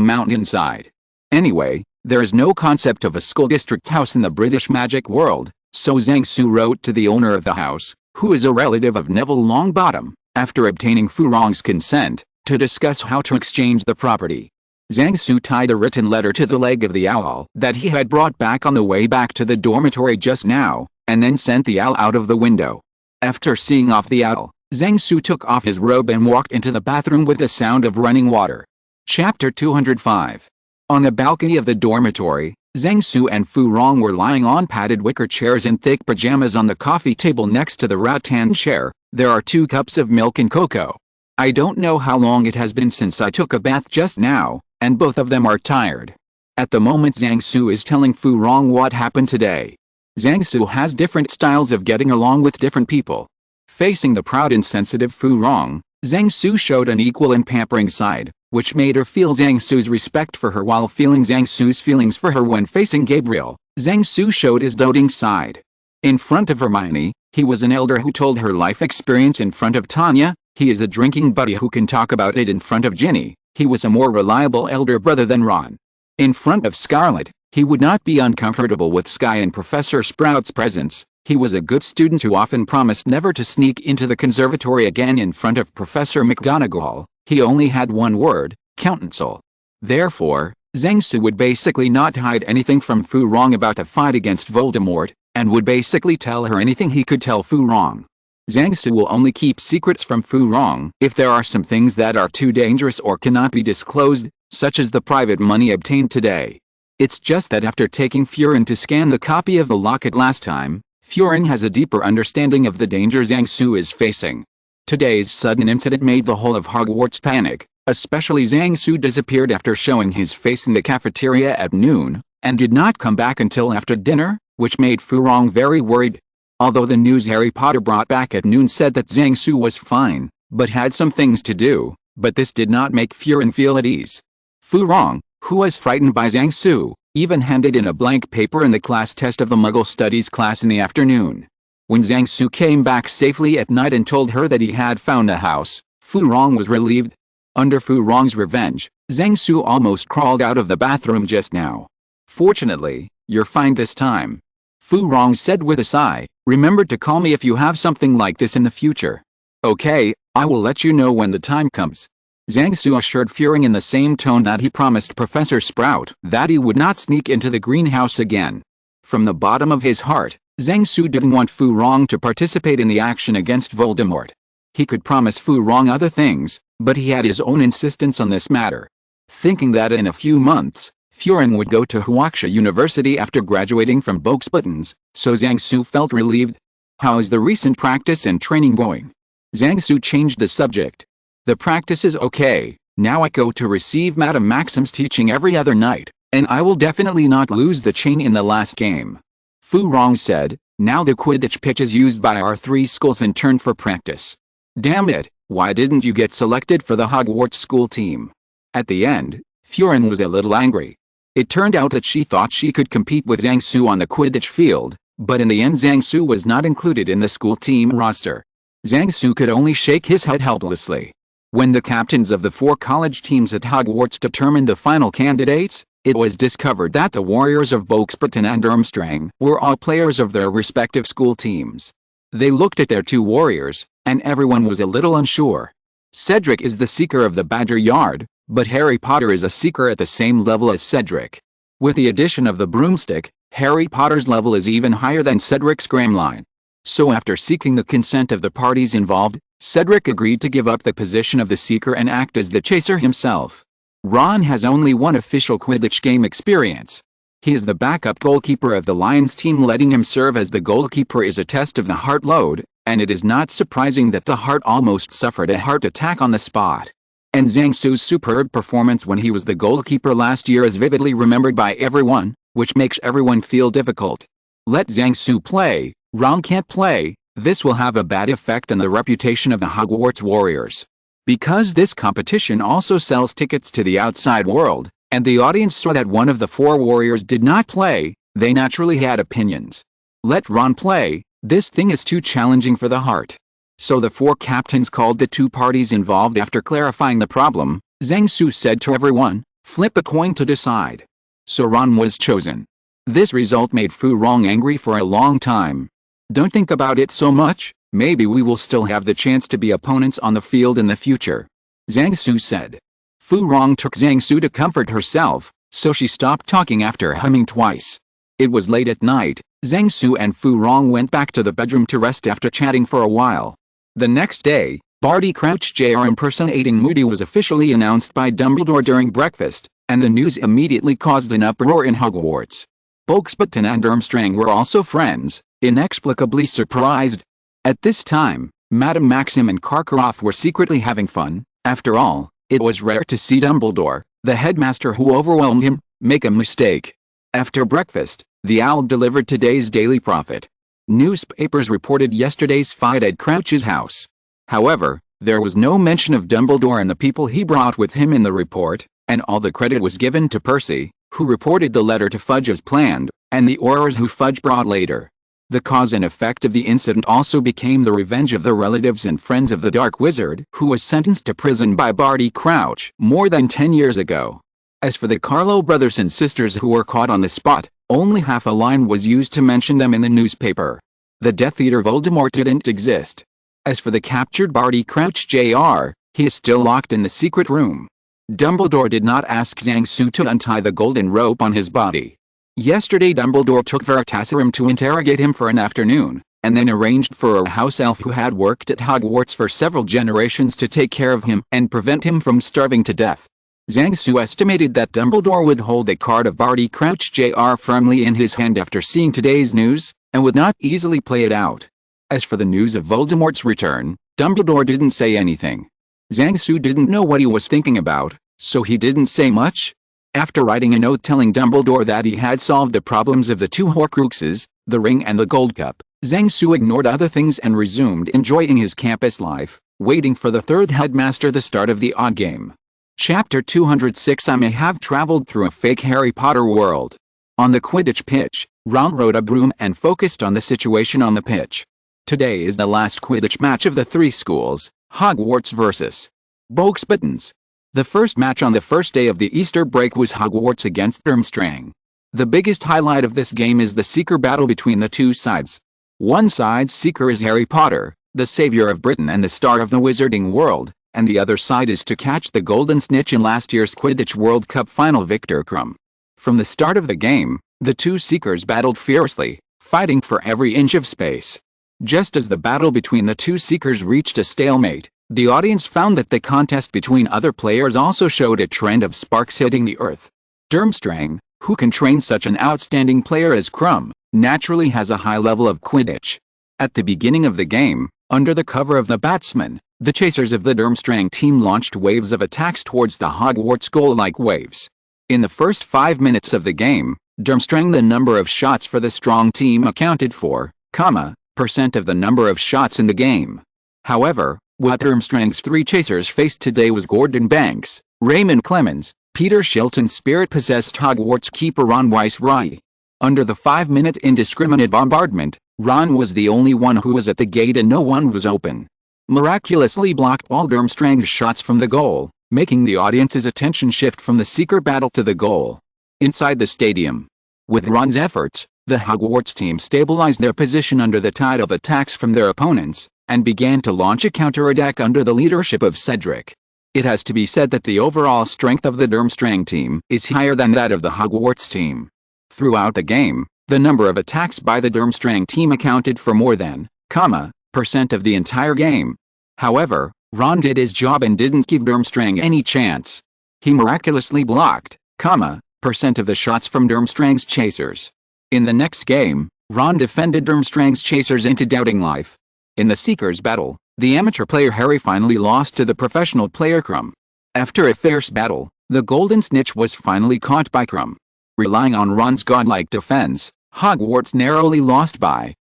mountainside. Anyway, there is no concept of a school district house in the British magic world, so Zhang Su wrote to the owner of the house, who is a relative of Neville Longbottom, after obtaining Fu Rong's consent, to discuss how to exchange the property. Zhang Su tied a written letter to the leg of the owl that he had brought back on the way back to the dormitory just now, and then sent the owl out of the window. After seeing off the owl, Zhang Su took off his robe and walked into the bathroom with the sound of running water. Chapter 205. On the balcony of the dormitory, Zhang Su and Fu Rong were lying on padded wicker chairs in thick pajamas on the coffee table next to the rattan chair. There are 2 cups of milk and cocoa. I don't know how long it has been since I took a bath just now, and both of them are tired. At the moment Zhang Su is telling Fu Rong what happened today. Zhang Su has different styles of getting along with different people. Facing the proud and sensitive Fu Rong, Zhang Su showed an equal and pampering side, which made her feel Zhang Su's respect for her while feeling Zhang Su's feelings for her. When facing Gabriel, Zhang Su showed his doting side. In front of Hermione, he was an elder who told her life experience. In front of Tanya, he is a drinking buddy who can talk about it. In front of Ginny, he was a more reliable elder brother than Ron. In front of Scarlet, he would not be uncomfortable with Sky and Professor Sprout's presence. He was a good student who often promised never to sneak into the conservatory again. In front of Professor McGonagall, he only had one word: counsel. Therefore, Zhang Su would basically not hide anything from Fu Rong about the fight against Voldemort, and would basically tell her anything he could tell Fu Rong. Zhang Su will only keep secrets from Fu Rong if there are some things that are too dangerous or cannot be disclosed, such as the private money obtained today. It's just that after taking Furin to scan the copy of the locket last time, Furin has a deeper understanding of the danger Zhang Su is facing. Today's sudden incident made the whole of Hogwarts panic, especially Zhang Su disappeared after showing his face in the cafeteria at noon, and did not come back until after dinner, which made Fu Rong very worried. Although the news Harry Potter brought back at noon said that Zhang Su was fine, but had some things to do, but this did not make Furin feel at ease. Fu Rong, who was frightened by Zhang Su, even handed in a blank paper in the class test of the Muggle Studies class in the afternoon. When Zhang Su came back safely at night and told her that he had found a house, Fu Rong was relieved. Under Fu Rong's revenge, Zhang Su almost crawled out of the bathroom just now. Fortunately, you're fine this time. Fu Rong said with a sigh, remember to call me if you have something like this in the future. Okay, I will let you know when the time comes. Zhang Su assured Furin in the same tone that he promised Professor Sprout that he would not sneak into the greenhouse again. From the bottom of his heart, Zhang Su didn't want Fu Rong to participate in the action against Voldemort. He could promise Fu Rong other things, but he had his own insistence on this matter. Thinking that in a few months, Furin would go to Huaxia University after graduating from Buttons, so Zhang Su felt relieved. How is the recent practice and training going? Zhang Su changed the subject. The practice is okay, now I go to receive Madame Maxim's teaching every other night, and I will definitely not lose the chain in the last game. Fu Rong said, now the Quidditch pitch is used by our 3 schools in turn for practice. Damn it, why didn't you get selected for the Hogwarts school team? At the end, Furin was a little angry. It turned out that she thought she could compete with Zhang Su on the Quidditch field, but in the end Zhang Su was not included in the school team roster. Zhang Su could only shake his head helplessly. When the captains of the 4 college teams at Hogwarts determined the final candidates, it was discovered that the warriors of Boxburton and Durmstrang were all players of their respective school teams. They looked at their 2 warriors, and everyone was a little unsure. Cedric is the seeker of the Badger Yard, but Harry Potter is a seeker at the same level as Cedric. With the addition of the broomstick, Harry Potter's level is even higher than Cedric's Gramline. So after seeking the consent of the parties involved, Cedric agreed to give up the position of the seeker and act as the chaser himself. Ron has only 1 official Quidditch game experience. He is the backup goalkeeper of the Lions team. Letting him serve as the goalkeeper is a test of the heart load, and it is not surprising that the heart almost suffered a heart attack on the spot. And Zhang Su's superb performance when he was the goalkeeper last year is vividly remembered by everyone, which makes everyone feel difficult. Let Zhang Su play, Ron can't play. This will have a bad effect on the reputation of the Hogwarts Warriors. Because this competition also sells tickets to the outside world, and the audience saw that one of the 4 warriors did not play, they naturally had opinions. Let Ron play, this thing is too challenging for the heart. So the 4 captains called the 2 parties involved. After clarifying the problem, Zhang Su said to everyone, flip a coin to decide. So Ron was chosen. This result made Fu Rong angry for a long time. Don't think about it so much, maybe we will still have the chance to be opponents on the field in the future. Zhang Su said. Fu Rong took Zhang Su to comfort herself, so she stopped talking after humming twice. It was late at night. Zhang Su and Fu Rong went back to the bedroom to rest after chatting for a while. The next day, Barty Crouch Jr. impersonating Moody was officially announced by Dumbledore during breakfast, and the news immediately caused an uproar in Hogwarts. Boxburton and Durmstrang were also friends, inexplicably surprised. At this time, Madame Maxim and Karkaroff were secretly having fun. After all, it was rare to see Dumbledore, the headmaster who overwhelmed him, make a mistake. After breakfast, the owl delivered today's Daily Prophet. Newspapers reported yesterday's fight at Crouch's house. However, there was no mention of Dumbledore and the people he brought with him in the report, and all the credit was given to Percy, who reported the letter to Fudge as planned, and the Aurors who Fudge brought later. The cause and effect of the incident also became the revenge of the relatives and friends of the Dark Wizard, who was sentenced to prison by Barty Crouch more than 10 years ago. As for the Carlo brothers and sisters who were caught on the spot, only half a line was used to mention them in the newspaper. The Death Eater Voldemort didn't exist. As for the captured Barty Crouch Jr., he is still locked in the secret room. Dumbledore did not ask Zhang Su to untie the golden rope on his body. Yesterday Dumbledore took Veritaserum to interrogate him for an afternoon, and then arranged for a house elf who had worked at Hogwarts for several generations to take care of him and prevent him from starving to death. Zhang Su estimated that Dumbledore would hold a card of Barty Crouch Jr. firmly in his hand after seeing today's news, and would not easily play it out. As for the news of Voldemort's return, Dumbledore didn't say anything. Zhang Su didn't know what he was thinking about, so he didn't say much. After writing a note telling Dumbledore that he had solved the problems of the 2 Horcruxes, the ring and the gold cup, Zhang Su ignored other things and resumed enjoying his campus life, waiting for the 3rd headmaster the start of the odd game. Chapter 206 I may have traveled through a fake Harry Potter world. On the Quidditch pitch, Ron rode a broom and focused on the situation on the pitch. Today is the last Quidditch match of the 3 schools, Hogwarts vs. Boxburtons. The first match on the first day of the Easter break was Hogwarts against Durmstrang. The biggest highlight of this game is the Seeker battle between the 2 sides. One side's Seeker is Harry Potter, the savior of Britain and the star of the wizarding world, and the other side is to catch the golden snitch in last year's Quidditch World Cup final Victor Krum. From the start of the game, the 2 Seekers battled fiercely, fighting for every inch of space. Just as the battle between the 2 Seekers reached a stalemate, the audience found that the contest between other players also showed a trend of sparks hitting the earth. Durmstrang, who can train such an outstanding player as Crumb, naturally has a high level of Quidditch. At the beginning of the game, under the cover of the batsman, the chasers of the Durmstrang team launched waves of attacks towards the Hogwarts goal like waves. In the first 5 minutes of the game, Durmstrang the number of shots for the strong team accounted for, % of the number of shots in the game. However, what Durmstrang's 3 chasers faced today was Gordon Banks, Raymond Clemens, Peter Shilton's spirit-possessed Hogwarts keeper Ron Weasley. Under the 5-minute indiscriminate bombardment, Ron was the only one who was at the gate and no one was open. Miraculously blocked all Durmstrang's shots from the goal, making the audience's attention shift from the secret battle to the goal. Inside the stadium, with Ron's efforts, the Hogwarts team stabilized their position under the tide of attacks from their opponents, and began to launch a counterattack under the leadership of Cedric. It has to be said that the overall strength of the Durmstrang team is higher than that of the Hogwarts team. Throughout the game, the number of attacks by the Durmstrang team accounted for more than, % of the entire game. However, Ron did his job and didn't give Durmstrang any chance. He miraculously blocked, % of the shots from Durmstrang's chasers. In the next game, Ron defended Durmstrang's chasers into doubting life. In the Seekers battle, the amateur player Harry finally lost to the professional player Crumb. After a fierce battle, the Golden Snitch was finally caught by Crumb. Relying on Ron's godlike defense, Hogwarts narrowly lost by,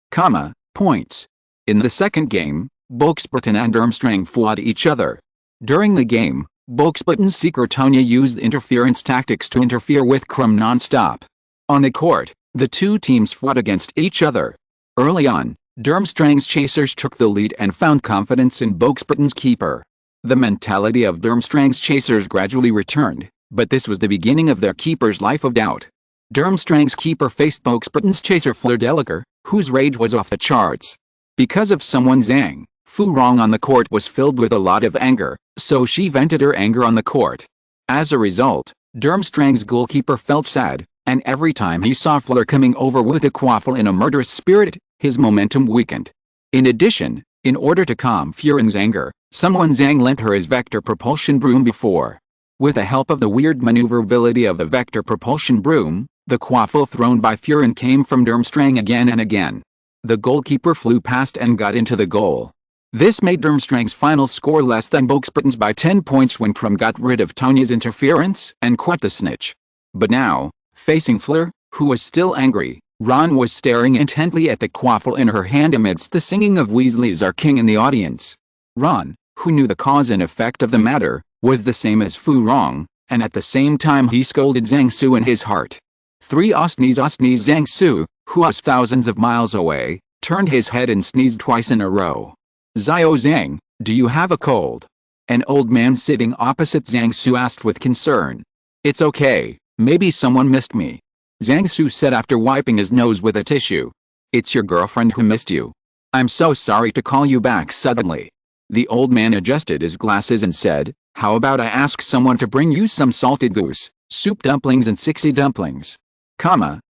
points. In the second game, Boxburton and Durmstrang fought each other. During the game, Boxburton's seeker Tonya used interference tactics to interfere with Crumb non-stop. On the court, the two teams fought against each other. Early on, Durmstrang's chasers took the lead and found confidence in Boxburton's keeper. The mentality of Durmstrang's chasers gradually returned, but this was the beginning of their keeper's life of doubt. Durmstrang's keeper faced Boxburton's chaser Fleur-Delacour, whose rage was off the charts. Because of someone Zhang Fu wrong on the court was filled with a lot of anger, so she vented her anger on the court. As a result, Durmstrang's goalkeeper felt sad, and every time he saw Fleur coming over with a quaffle in a murderous spirit, his momentum weakened. In addition, in order to calm Furin's anger, someone Zhang lent her his vector propulsion broom before. With the help of the weird maneuverability of the vector propulsion broom, the quaffle thrown by Furin came from Durmstrang again and again. The goalkeeper flew past and got into the goal. This made Durmstrang's final score less than Boxburton's by 10 points when Crumb got rid of Tonya's interference and caught the snitch. But now, facing Fleur, who was still angry, Ron was staring intently at the quaffle in her hand amidst the singing of Weasley's Our King in the audience. Ron, who knew the cause and effect of the matter, was the same as Fu Rong, and at the same time he scolded Zhang Su in his heart. 3 sneeze Zhang Su, who was thousands of miles away, turned his head and sneezed twice in a row. Xiao Zhang, do you have a cold? An old man sitting opposite Zhang Su asked with concern. It's okay, maybe someone missed me. Zhang Su said after wiping his nose with a tissue. It's your girlfriend who missed you. I'm so sorry to call you back suddenly. The old man adjusted his glasses and said, how about I ask someone to bring you some salted goose, soup dumplings and 60 dumplings.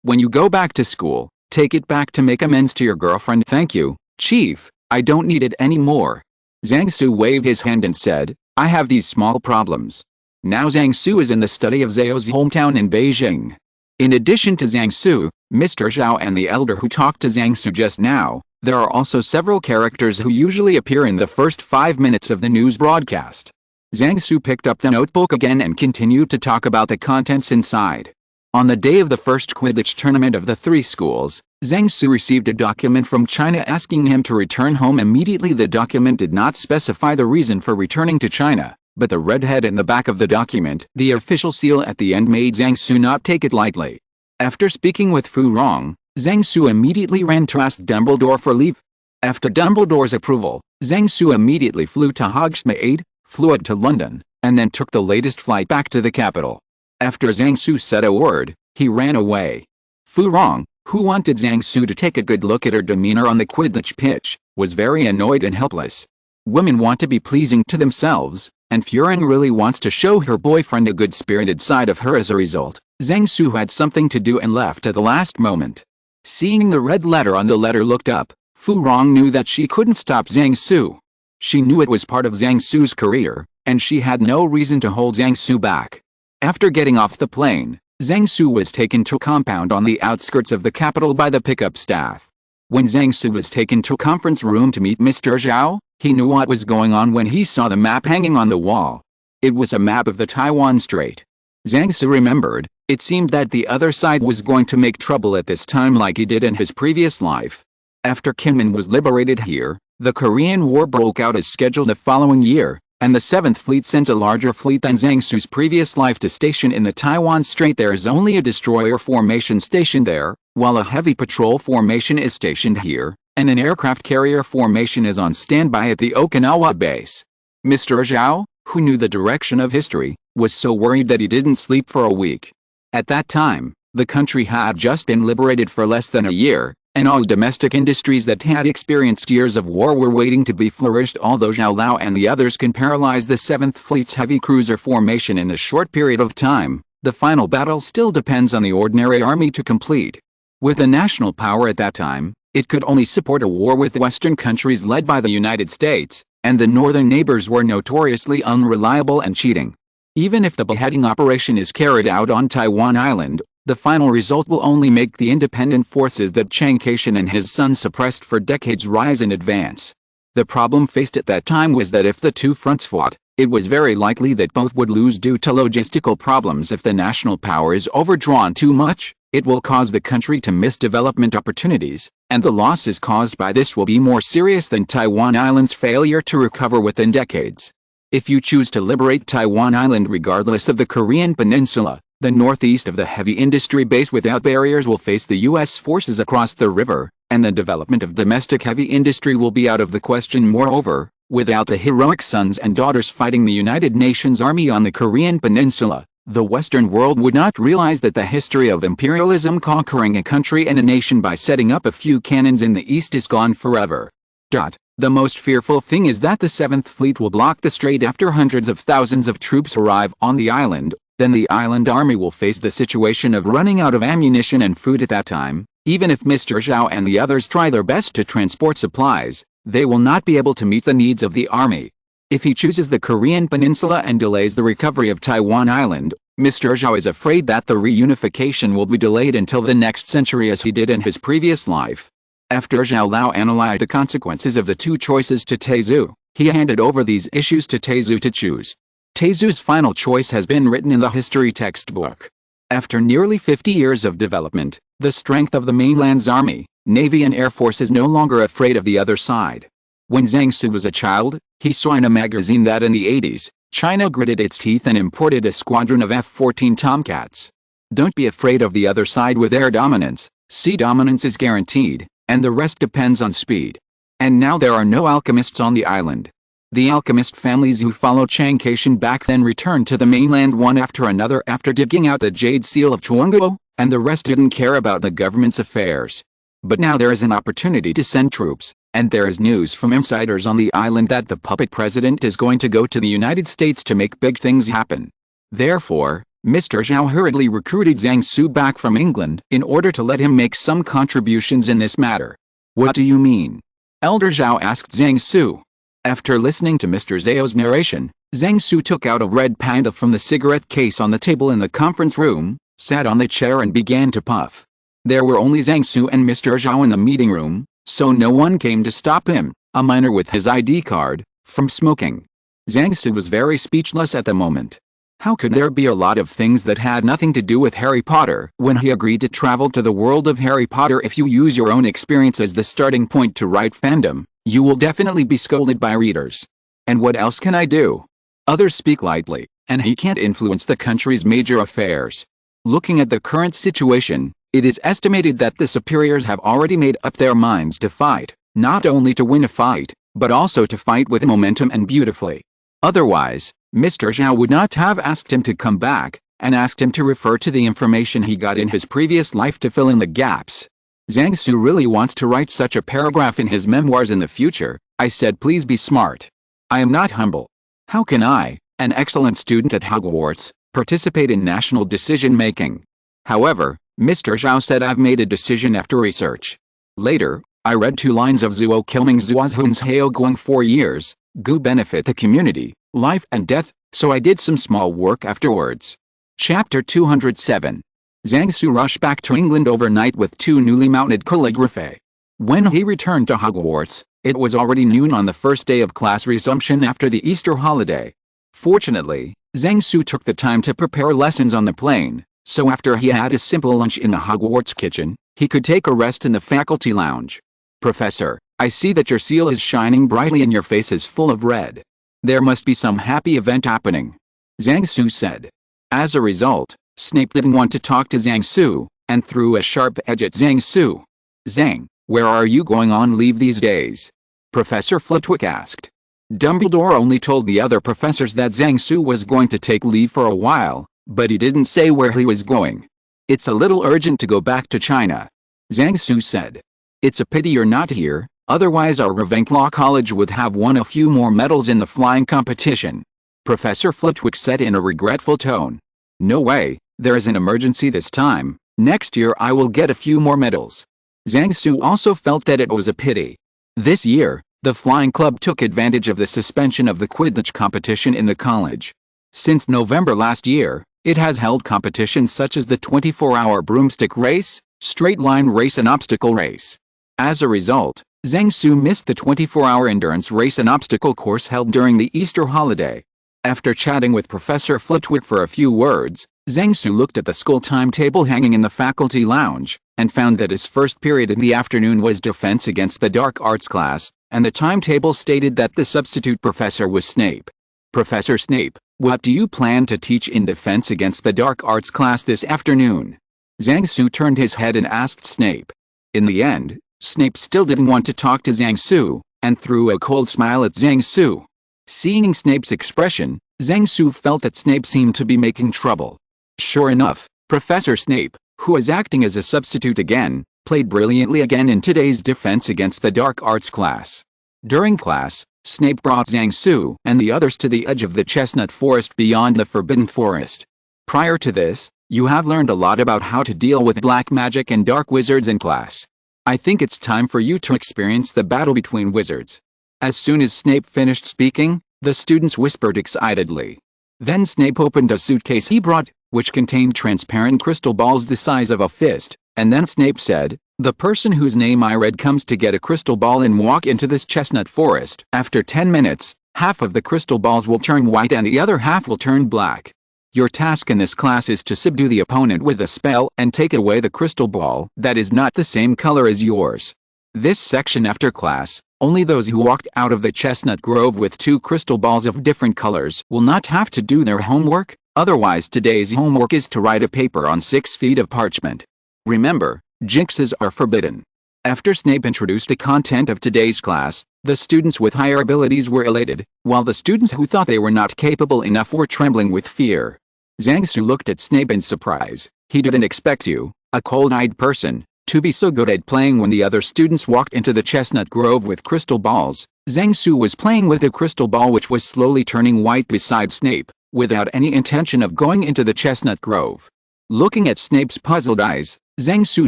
When you go back to school, take it back to make amends to your girlfriend. Thank you, Chief, I don't need it anymore. Zhang Su waved his hand and said, I have these small problems. Now Zhang Su is in the study of Zhao's hometown in Beijing. In addition to Zhang Su, Mr. Zhao and the elder who talked to Zhang Su just now, there are also several characters who usually appear in the first 5 minutes of the news broadcast. Zhang Su picked up the notebook again and continued to talk about the contents inside. On the day of the first Quidditch tournament of the 3 schools, Zhang Su received a document from China asking him to return home immediately. The document did not specify the reason for returning to China, but the red head in the back of the document, the official seal at the end, made Zhang Su not take it lightly. After speaking with Fu Rong, Zhang Su immediately ran to ask Dumbledore for leave. After Dumbledore's approval, Zhang Su immediately flew to Hogsmeade, flew to London, and then took the latest flight back to the capital. After Zhang Su said a word, he ran away. Fu Rong, who wanted Zhang Su to take a good look at her demeanor on the Quidditch pitch, was very annoyed and helpless. Women want to be pleasing to themselves, and Furin really wants to show her boyfriend a good-spirited side of her. As a result, Zhang Su had something to do and left at the last moment. Seeing the red letter on the letter looked up, Fu Rong knew that she couldn't stop Zhang Su. She knew it was part of Zhang Su's career, and she had no reason to hold Zhang Su back. After getting off the plane, Zhang Su was taken to a compound on the outskirts of the capital by the pickup staff. When Zhang Su was taken to a conference room to meet Mr. Zhao, he knew what was going on when he saw the map hanging on the wall. It was a map of the Taiwan Strait. Zhang Su remembered, it seemed that the other side was going to make trouble at this time like he did in his previous life. After Kinmen was liberated here, the Korean War broke out as scheduled the following year, and the 7th Fleet sent a larger fleet than Zhang Su's previous life to station in the Taiwan Strait. There is only a destroyer formation stationed there, while a heavy patrol formation is stationed here, and an aircraft carrier formation is on standby at the Okinawa base. Mr. Zhao, who knew the direction of history, was so worried that he didn't sleep for a week. At that time, the country had just been liberated for less than a year, and all domestic industries that had experienced years of war were waiting to be flourished. Although Zhao Lao and the others can paralyze the 7th Fleet's heavy cruiser formation in a short period of time, the final battle still depends on the ordinary army to complete. With the national power at that time, it could only support a war with Western countries led by the United States, and the northern neighbors were notoriously unreliable and cheating. Even if the beheading operation is carried out on Taiwan Island, the final result will only make the independent forces that Chiang Kai-shek and his son suppressed for decades rise in advance. The problem faced at that time was that if the two fronts fought, it was very likely that both would lose due to logistical problems. If the national power is overdrawn too much, it will cause the country to miss development opportunities, and the losses caused by this will be more serious than Taiwan Island's failure to recover within decades. If you choose to liberate Taiwan Island regardless of the Korean Peninsula, the northeast of the heavy industry base without barriers will face the U.S. forces across the river, and the development of domestic heavy industry will be out of the question. Moreover, without the heroic sons and daughters fighting the United Nations Army on the Korean Peninsula, the Western world would not realize that the history of imperialism conquering a country and a nation by setting up a few cannons in the East is gone forever. The most fearful thing is that the 7th Fleet will block the strait after hundreds of thousands of troops arrive on the island. Then the island army will face the situation of running out of ammunition and food at that time. Even if Mr. Zhao and the others try their best to transport supplies, they will not be able to meet the needs of the army. If he chooses the Korean Peninsula and delays the recovery of Taiwan Island, Mr. Zhao is afraid that the reunification will be delayed until the next century as he did in his previous life. After Zhao Lao analyzed the consequences of the two choices to Taizhu, he handed over these issues to Taizhu to choose. Taizhu's final choice has been written in the history textbook. After nearly 50 years of development, the strength of the mainland's army, navy and air force is no longer afraid of the other side. When Zhang Su was a child, he saw in a magazine that in the 80s, China gritted its teeth and imported a squadron of F-14 Tomcats. Don't be afraid of the other side with air dominance, sea dominance is guaranteed, and the rest depends on speed. And now there are no alchemists on the island. The alchemist families who followed Chiang Kai-shek back then returned to the mainland one after another after digging out the jade seal of Chuangguo, and the rest didn't care about the government's affairs. But now there is an opportunity to send troops, and there is news from insiders on the island that the puppet president is going to go to the United States to make big things happen. Therefore, Mr. Zhao hurriedly recruited Zhang Su back from England in order to let him make some contributions in this matter. What do you mean? Elder Zhao asked Zhang Su. After listening to Mr. Zhao's narration, Zhang Su took out a red panda from the cigarette case on the table in the conference room, sat on the chair and began to puff. There were only Zhang Su and Mr. Zhao in the meeting room, so no one came to stop him, a minor with his ID card, from smoking. Zhang Su was very speechless at the moment. How could there be a lot of things that had nothing to do with Harry Potter when he agreed to travel to the world of Harry Potter? If you use your own experience as the starting point to write fandom, you will definitely be scolded by readers. And what else can I do? Others speak lightly, and he can't influence the country's major affairs. Looking at the current situation, it is estimated that the superiors have already made up their minds to fight, not only to win a fight, but also to fight with momentum and beautifully. Otherwise, Mr. Zhao would not have asked him to come back, and asked him to refer to the information he got in his previous life to fill in the gaps. Zhang Su really wants to write such a paragraph in his memoirs in the future. I said, please be smart. I am not humble. How can I, an excellent student at Hogwarts, participate in national decision-making? However, Mr. Zhao said, I've made a decision after research. Later, I read 2 lines of Zuo Kilming Zuozhun's Hao Guang 4 years, Gu benefit the community, life and death, so I did some small work afterwards. Chapter 207. Zhang Su rushed back to England overnight with 2 newly mounted calligraphy. When he returned to Hogwarts, it was already noon on the first day of class resumption after the Easter holiday. Fortunately, Zhang Su took the time to prepare lessons on the plane, so after he had a simple lunch in the Hogwarts kitchen, he could take a rest in the faculty lounge. "Professor, I see that your seal is shining brightly and your face is full of red. There must be some happy event happening," Zhang Su said. As a result, Snape didn't want to talk to Zhang Su, and threw a sharp edge at Zhang Su. "Zhang, where are you going on leave these days?" Professor Flitwick asked. Dumbledore only told the other professors that Zhang Su was going to take leave for a while, but he didn't say where he was going. "It's a little urgent to go back to China," Zhang Su said. "It's a pity you're not here, otherwise our Ravenclaw College would have won a few more medals in the flying competition," Professor Flitwick said in a regretful tone. "No way, there is an emergency this time. Next year I will get a few more medals." Zhang Su also felt that it was a pity. This year, the Flying Club took advantage of the suspension of the Quidditch competition in the college. Since November last year, it has held competitions such as the 24-hour broomstick race, straight line race and obstacle race. As a result, Zhang Su missed the 24-hour endurance race and obstacle course held during the Easter holiday. After chatting with Professor Flitwick for a few words, Zhang Su looked at the school timetable hanging in the faculty lounge, and found that his first period in the afternoon was Defense Against the Dark Arts class, and the timetable stated that the substitute professor was Snape. "Professor Snape, what do you plan to teach in Defense Against the Dark Arts class this afternoon?" Zhang Su turned his head and asked Snape. In the end, Snape still didn't want to talk to Zhang Su, and threw a cold smile at Zhang Su. Seeing Snape's expression, Zhang Su felt that Snape seemed to be making trouble. Sure enough, Professor Snape, who was acting as a substitute again, played brilliantly again in today's Defense Against the Dark Arts class. During class, Snape brought Zhang Su and the others to the edge of the chestnut forest beyond the Forbidden Forest. Prior to this, you have learned a lot about how to deal with black magic and dark wizards in class. I think it's time for you to experience the battle between wizards. As soon as Snape finished speaking, the students whispered excitedly. Then Snape opened a suitcase he brought, which contained transparent crystal balls the size of a fist, and then Snape said, "The person whose name I read comes to get a crystal ball and walk into this chestnut forest. After 10 minutes, half of the crystal balls will turn white and the other half will turn black. Your task in this class is to subdue the opponent with a spell and take away the crystal ball that is not the same color as yours." This section after class, only those who walked out of the chestnut grove with 2 crystal balls of different colors will not have to do their homework, otherwise today's homework is to write a paper on 6 feet of parchment. Remember, jinxes are forbidden. After Snape introduced the content of today's class, the students with higher abilities were elated, while the students who thought they were not capable enough were trembling with fear. Zhang Su looked at Snape in surprise. He didn't expect you, a cold-eyed person, to be so good at playing. When the other students walked into the chestnut grove with crystal balls, Zhang Su was playing with a crystal ball which was slowly turning white beside Snape, without any intention of going into the chestnut grove. Looking at Snape's puzzled eyes, Zhang Su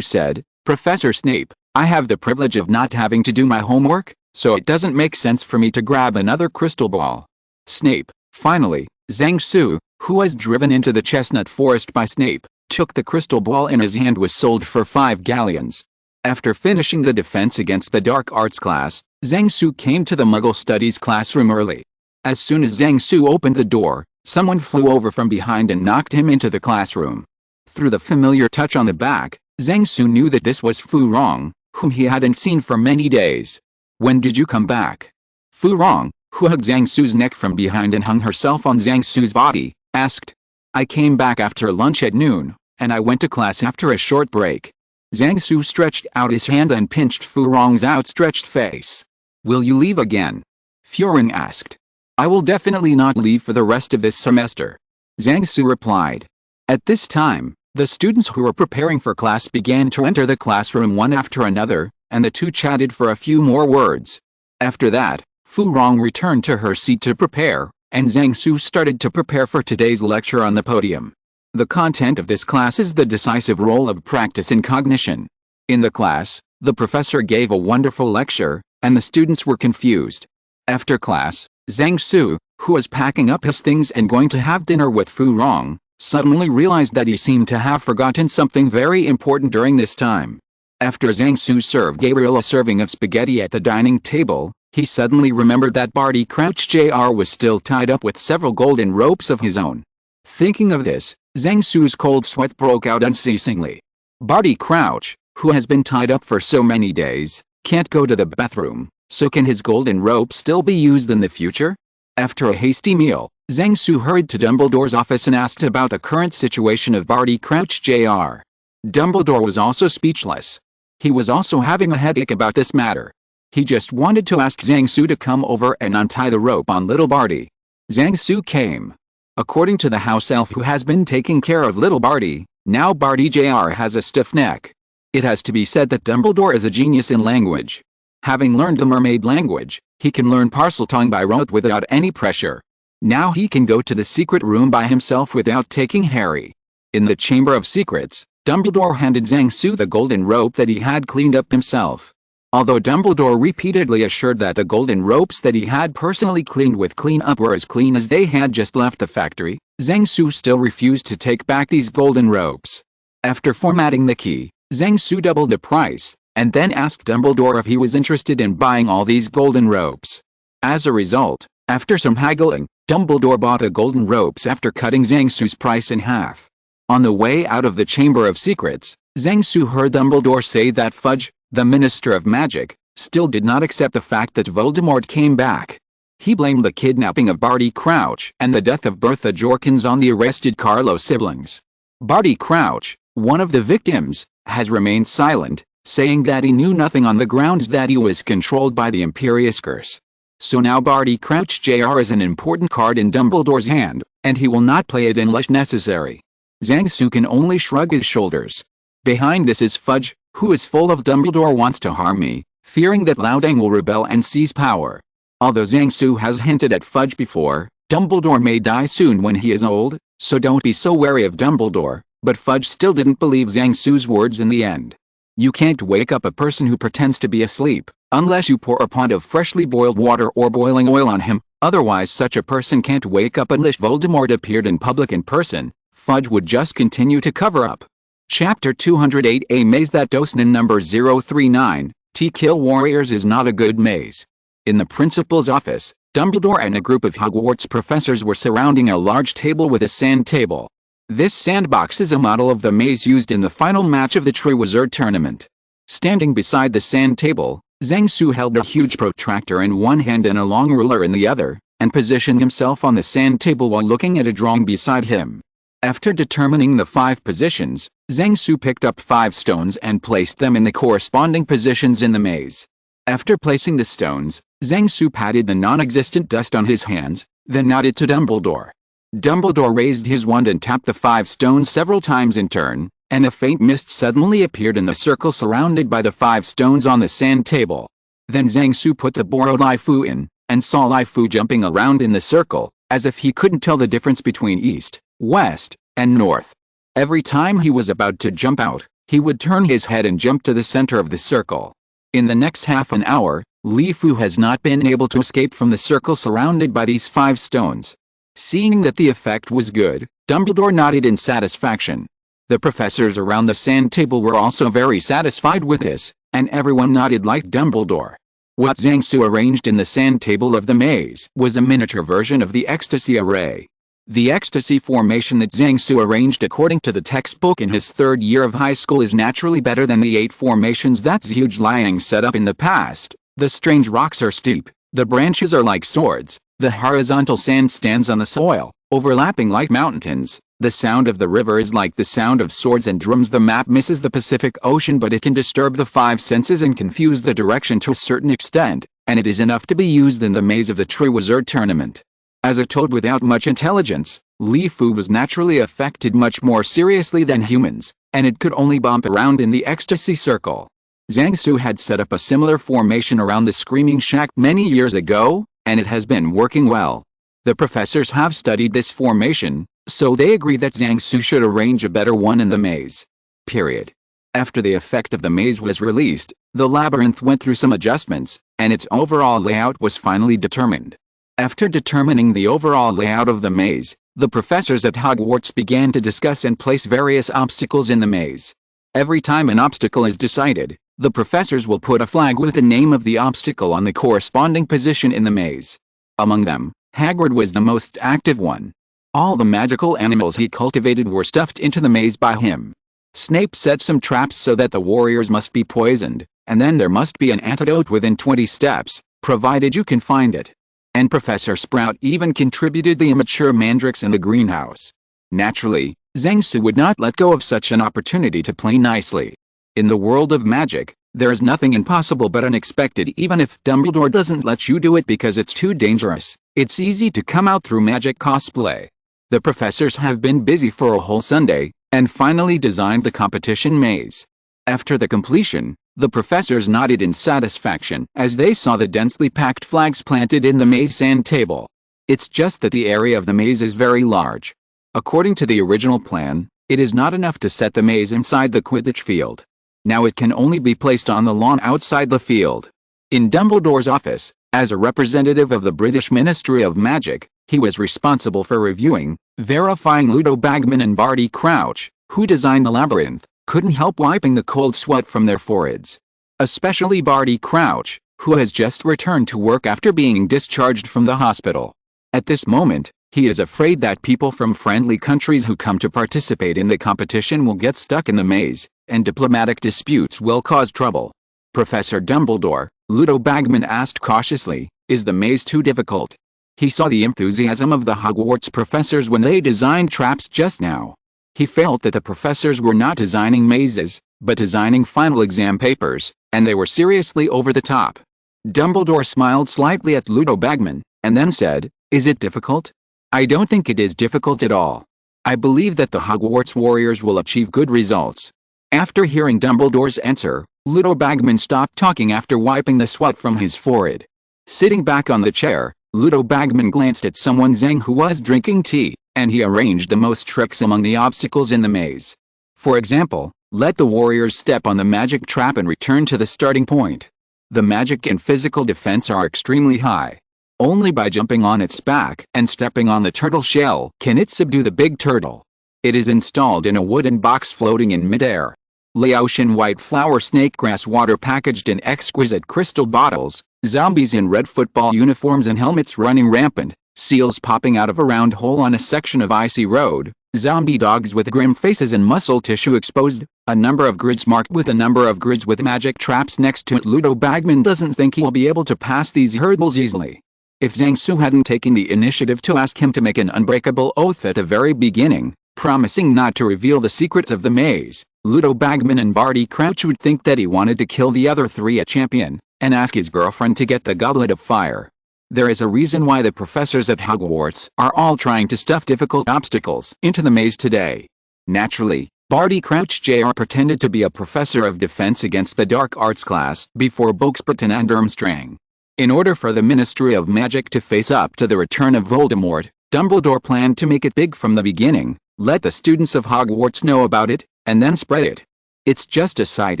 said, "Professor Snape, I have the privilege of not having to do my homework, so it doesn't make sense for me to grab another crystal ball." Snape, finally, Zhang Su, who was driven into the chestnut forest by Snape, took the crystal ball in his hand was sold for 5 galleons. After finishing the Defense Against the Dark Arts class, Zhang Su came to the Muggle Studies classroom early. As soon as Zhang Su opened the door, someone flew over from behind and knocked him into the classroom. Through the familiar touch on the back, Zhang Su knew that this was Fu Rong, whom he hadn't seen for many days. "When did you come back?" Fu Rong, who hugged Zhang Su's neck from behind and hung herself on Zhang Su's body, asked. "I came back after lunch at noon, and I went to class after a short break." Zhang Su stretched out his hand and pinched Fu Rong's outstretched face. "Will you leave again?" Fu Rong asked. "I will definitely not leave for the rest of this semester," Zhang Su replied. At this time, the students who were preparing for class began to enter the classroom one after another, and the two chatted for a few more words. After that, Fu Rong returned to her seat to prepare, and Zhang Su started to prepare for today's lecture on the podium. The content of this class is the decisive role of practice in cognition. In the class, the professor gave a wonderful lecture, and the students were confused. After class, Zhang Su, who was packing up his things and going to have dinner with Fu Rong, suddenly realized that he seemed to have forgotten something very important during this time. After Zhang Su served Gabriel a serving of spaghetti at the dining table, he suddenly remembered that Barty Crouch Jr. was still tied up with several golden ropes of his own. Thinking of this, Zhang Su's cold sweat broke out unceasingly. Barty Crouch, who has been tied up for so many days, can't go to the bathroom, so can his golden rope still be used in the future? After a hasty meal, Zhang Su hurried to Dumbledore's office and asked about the current situation of Barty Crouch Jr. Dumbledore was also speechless. He was also having a headache about this matter. He just wanted to ask Zhang Su to come over and untie the rope on little Barty. Zhang Su came. According to the house elf who has been taking care of little Barty, now Barty Jr. has a stiff neck. It has to be said that Dumbledore is a genius in language. Having learned the mermaid language, he can learn Parseltongue by rote without any pressure. Now he can go to the secret room by himself without taking Harry. In the Chamber of Secrets, Dumbledore handed Zhang Su the golden rope that he had cleaned up himself. Although Dumbledore repeatedly assured that the golden ropes that he had personally cleaned with clean-up were as clean as they had just left the factory, Zhang Su still refused to take back these golden ropes. After formatting the key, Zhang Su doubled the price, and then asked Dumbledore if he was interested in buying all these golden ropes. As a result, after some haggling, Dumbledore bought the golden ropes after cutting Zhang Su's price in half. On the way out of the Chamber of Secrets, Zhang Su heard Dumbledore say that Fudge, the Minister of Magic, still did not accept the fact that Voldemort came back. He blamed the kidnapping of Barty Crouch and the death of Bertha Jorkins on the arrested Carlo siblings. Barty Crouch, one of the victims, has remained silent, saying that he knew nothing on the grounds that he was controlled by the Imperious Curse. So now Barty Crouch Jr. is an important card in Dumbledore's hand, and he will not play it unless necessary. Zhang Su can only shrug his shoulders. Behind this is Fudge, who is full of Dumbledore wants to harm me, fearing that Loudang will rebel and seize power. Although Zhang Su has hinted at Fudge before, Dumbledore may die soon when he is old, so don't be so wary of Dumbledore, but Fudge still didn't believe Zhang Su's words in the end. You can't wake up a person who pretends to be asleep, unless you pour a pot of freshly boiled water or boiling oil on him, otherwise such a person can't wake up unless Voldemort appeared in public in person. Fudge would just continue to cover up. Chapter 208 A maze that Dosnin number 039, T-Kill Warriors is not a good maze. In the principal's office, Dumbledore and a group of Hogwarts professors were surrounding a large table with a sand table. This sandbox is a model of the maze used in the final match of the Triwizard Tournament. Standing beside the sand table, Zhang Su held a huge protractor in one hand and a long ruler in the other, and positioned himself on the sand table while looking at a drawing beside him. After determining the 5 positions, Zhang Su picked up 5 stones and placed them in the corresponding positions in the maze. After placing the stones, Zhang Su patted the non-existent dust on his hands, then nodded to Dumbledore. Dumbledore raised his wand and tapped the 5 stones several times in turn, and a faint mist suddenly appeared in the circle surrounded by the 5 stones on the sand table. Then Zhang Su put the borrowed Lifu in, and saw Lifu jumping around in the circle, as if he couldn't tell the difference between east, west, and north. Every time he was about to jump out, he would turn his head and jump to the center of the circle. In the next half an hour, Lifu has not been able to escape from the circle surrounded by these 5 stones. Seeing that the effect was good, Dumbledore nodded in satisfaction. The professors around the sand table were also very satisfied with this, and everyone nodded like Dumbledore. What Zhang Su arranged in the sand table of the maze was a miniature version of the ecstasy array. The ecstasy formation that Zhang Su arranged according to the textbook in his 3rd year of high school is naturally better than the 8 formations that Zhuge Liang set up in the past. The strange rocks are steep, the branches are like swords, the horizontal sand stands on the soil, overlapping like mountains, the sound of the river is like the sound of swords and drums. The map misses the Pacific Ocean, but it can disturb the 5 senses and confuse the direction to a certain extent, and it is enough to be used in the maze of the Triwizard Tournament. As a toad without much intelligence, Lifu was naturally affected much more seriously than humans, and it could only bump around in the ecstasy circle. Zhang Su had set up a similar formation around the Screaming Shack many years ago, and it has been working well. The professors have studied this formation, so they agree that Zhang Su should arrange a better one in the maze. Period. After the effect of the maze was released, the labyrinth went through some adjustments, and its overall layout was finally determined. After determining the overall layout of the maze, the professors at Hogwarts began to discuss and place various obstacles in the maze. Every time an obstacle is decided, the professors will put a flag with the name of the obstacle on the corresponding position in the maze. Among them, Hagrid was the most active one. All the magical animals he cultivated were stuffed into the maze by him. Snape set some traps so that the warriors must be poisoned, and then there must be an antidote within 20 steps, provided you can find it. And Professor Sprout even contributed the immature mandrakes in the greenhouse. Naturally, Zhang would not let go of such an opportunity to play nicely. In the world of magic, there is nothing impossible but unexpected. Even if Dumbledore doesn't let you do it because it's too dangerous, it's easy to come out through magic cosplay. The professors have been busy for a whole Sunday, and finally designed the competition maze. After the completion, the professors nodded in satisfaction as they saw the densely packed flags planted in the maze sand table. It's just that the area of the maze is very large. According to the original plan, it is not enough to set the maze inside the Quidditch field. Now it can only be placed on the lawn outside the field. In Dumbledore's office, as a representative of the British Ministry of Magic, he was responsible for reviewing, verifying Ludo Bagman and Barty Crouch, who designed the labyrinth, couldn't help wiping the cold sweat from their foreheads. Especially Barty Crouch, who has just returned to work after being discharged from the hospital. At this moment, he is afraid that people from friendly countries who come to participate in the competition will get stuck in the maze, and diplomatic disputes will cause trouble. Professor Dumbledore, Ludo Bagman asked cautiously, is the maze too difficult? He saw the enthusiasm of the Hogwarts professors when they designed traps just now. He felt that the professors were not designing mazes, but designing final exam papers, and they were seriously over the top. Dumbledore smiled slightly at Ludo Bagman, and then said, is it difficult? I don't think it is difficult at all. I believe that the Hogwarts warriors will achieve good results. After hearing Dumbledore's answer, Ludo Bagman stopped talking after wiping the sweat from his forehead. Sitting back on the chair, Ludo Bagman glanced at someone Zhang who was drinking tea, and he arranged the most tricks among the obstacles in the maze. For example, let the warriors step on the magic trap and return to the starting point. The magic and physical defense are extremely high. Only by jumping on its back and stepping on the turtle shell can it subdue the big turtle. It is installed in a wooden box floating in midair. Laotian white flower snakegrass water packaged in exquisite crystal bottles, zombies in red football uniforms and helmets running rampant, seals popping out of a round hole on a section of icy road, zombie dogs with grim faces and muscle tissue exposed, a number of grids marked with a number of grids with magic traps next to it. Ludo Bagman doesn't think he will be able to pass these hurdles easily. If Zhang hadn't taken the initiative to ask him to make an unbreakable oath at the very beginning, promising not to reveal the secrets of the maze, Ludo Bagman and Barty Crouch would think that he wanted to kill the other three at Champion, and ask his girlfriend to get the Goblet of Fire. There is a reason why the professors at Hogwarts are all trying to stuff difficult obstacles into the maze today. Naturally, Barty Crouch Jr. pretended to be a professor of defense against the dark arts class before Boxburton and Durmstrang. In order for the Ministry of Magic to face up to the return of Voldemort, Dumbledore planned to make it big from the beginning, let the students of Hogwarts know about it, and then spread it. It's just a side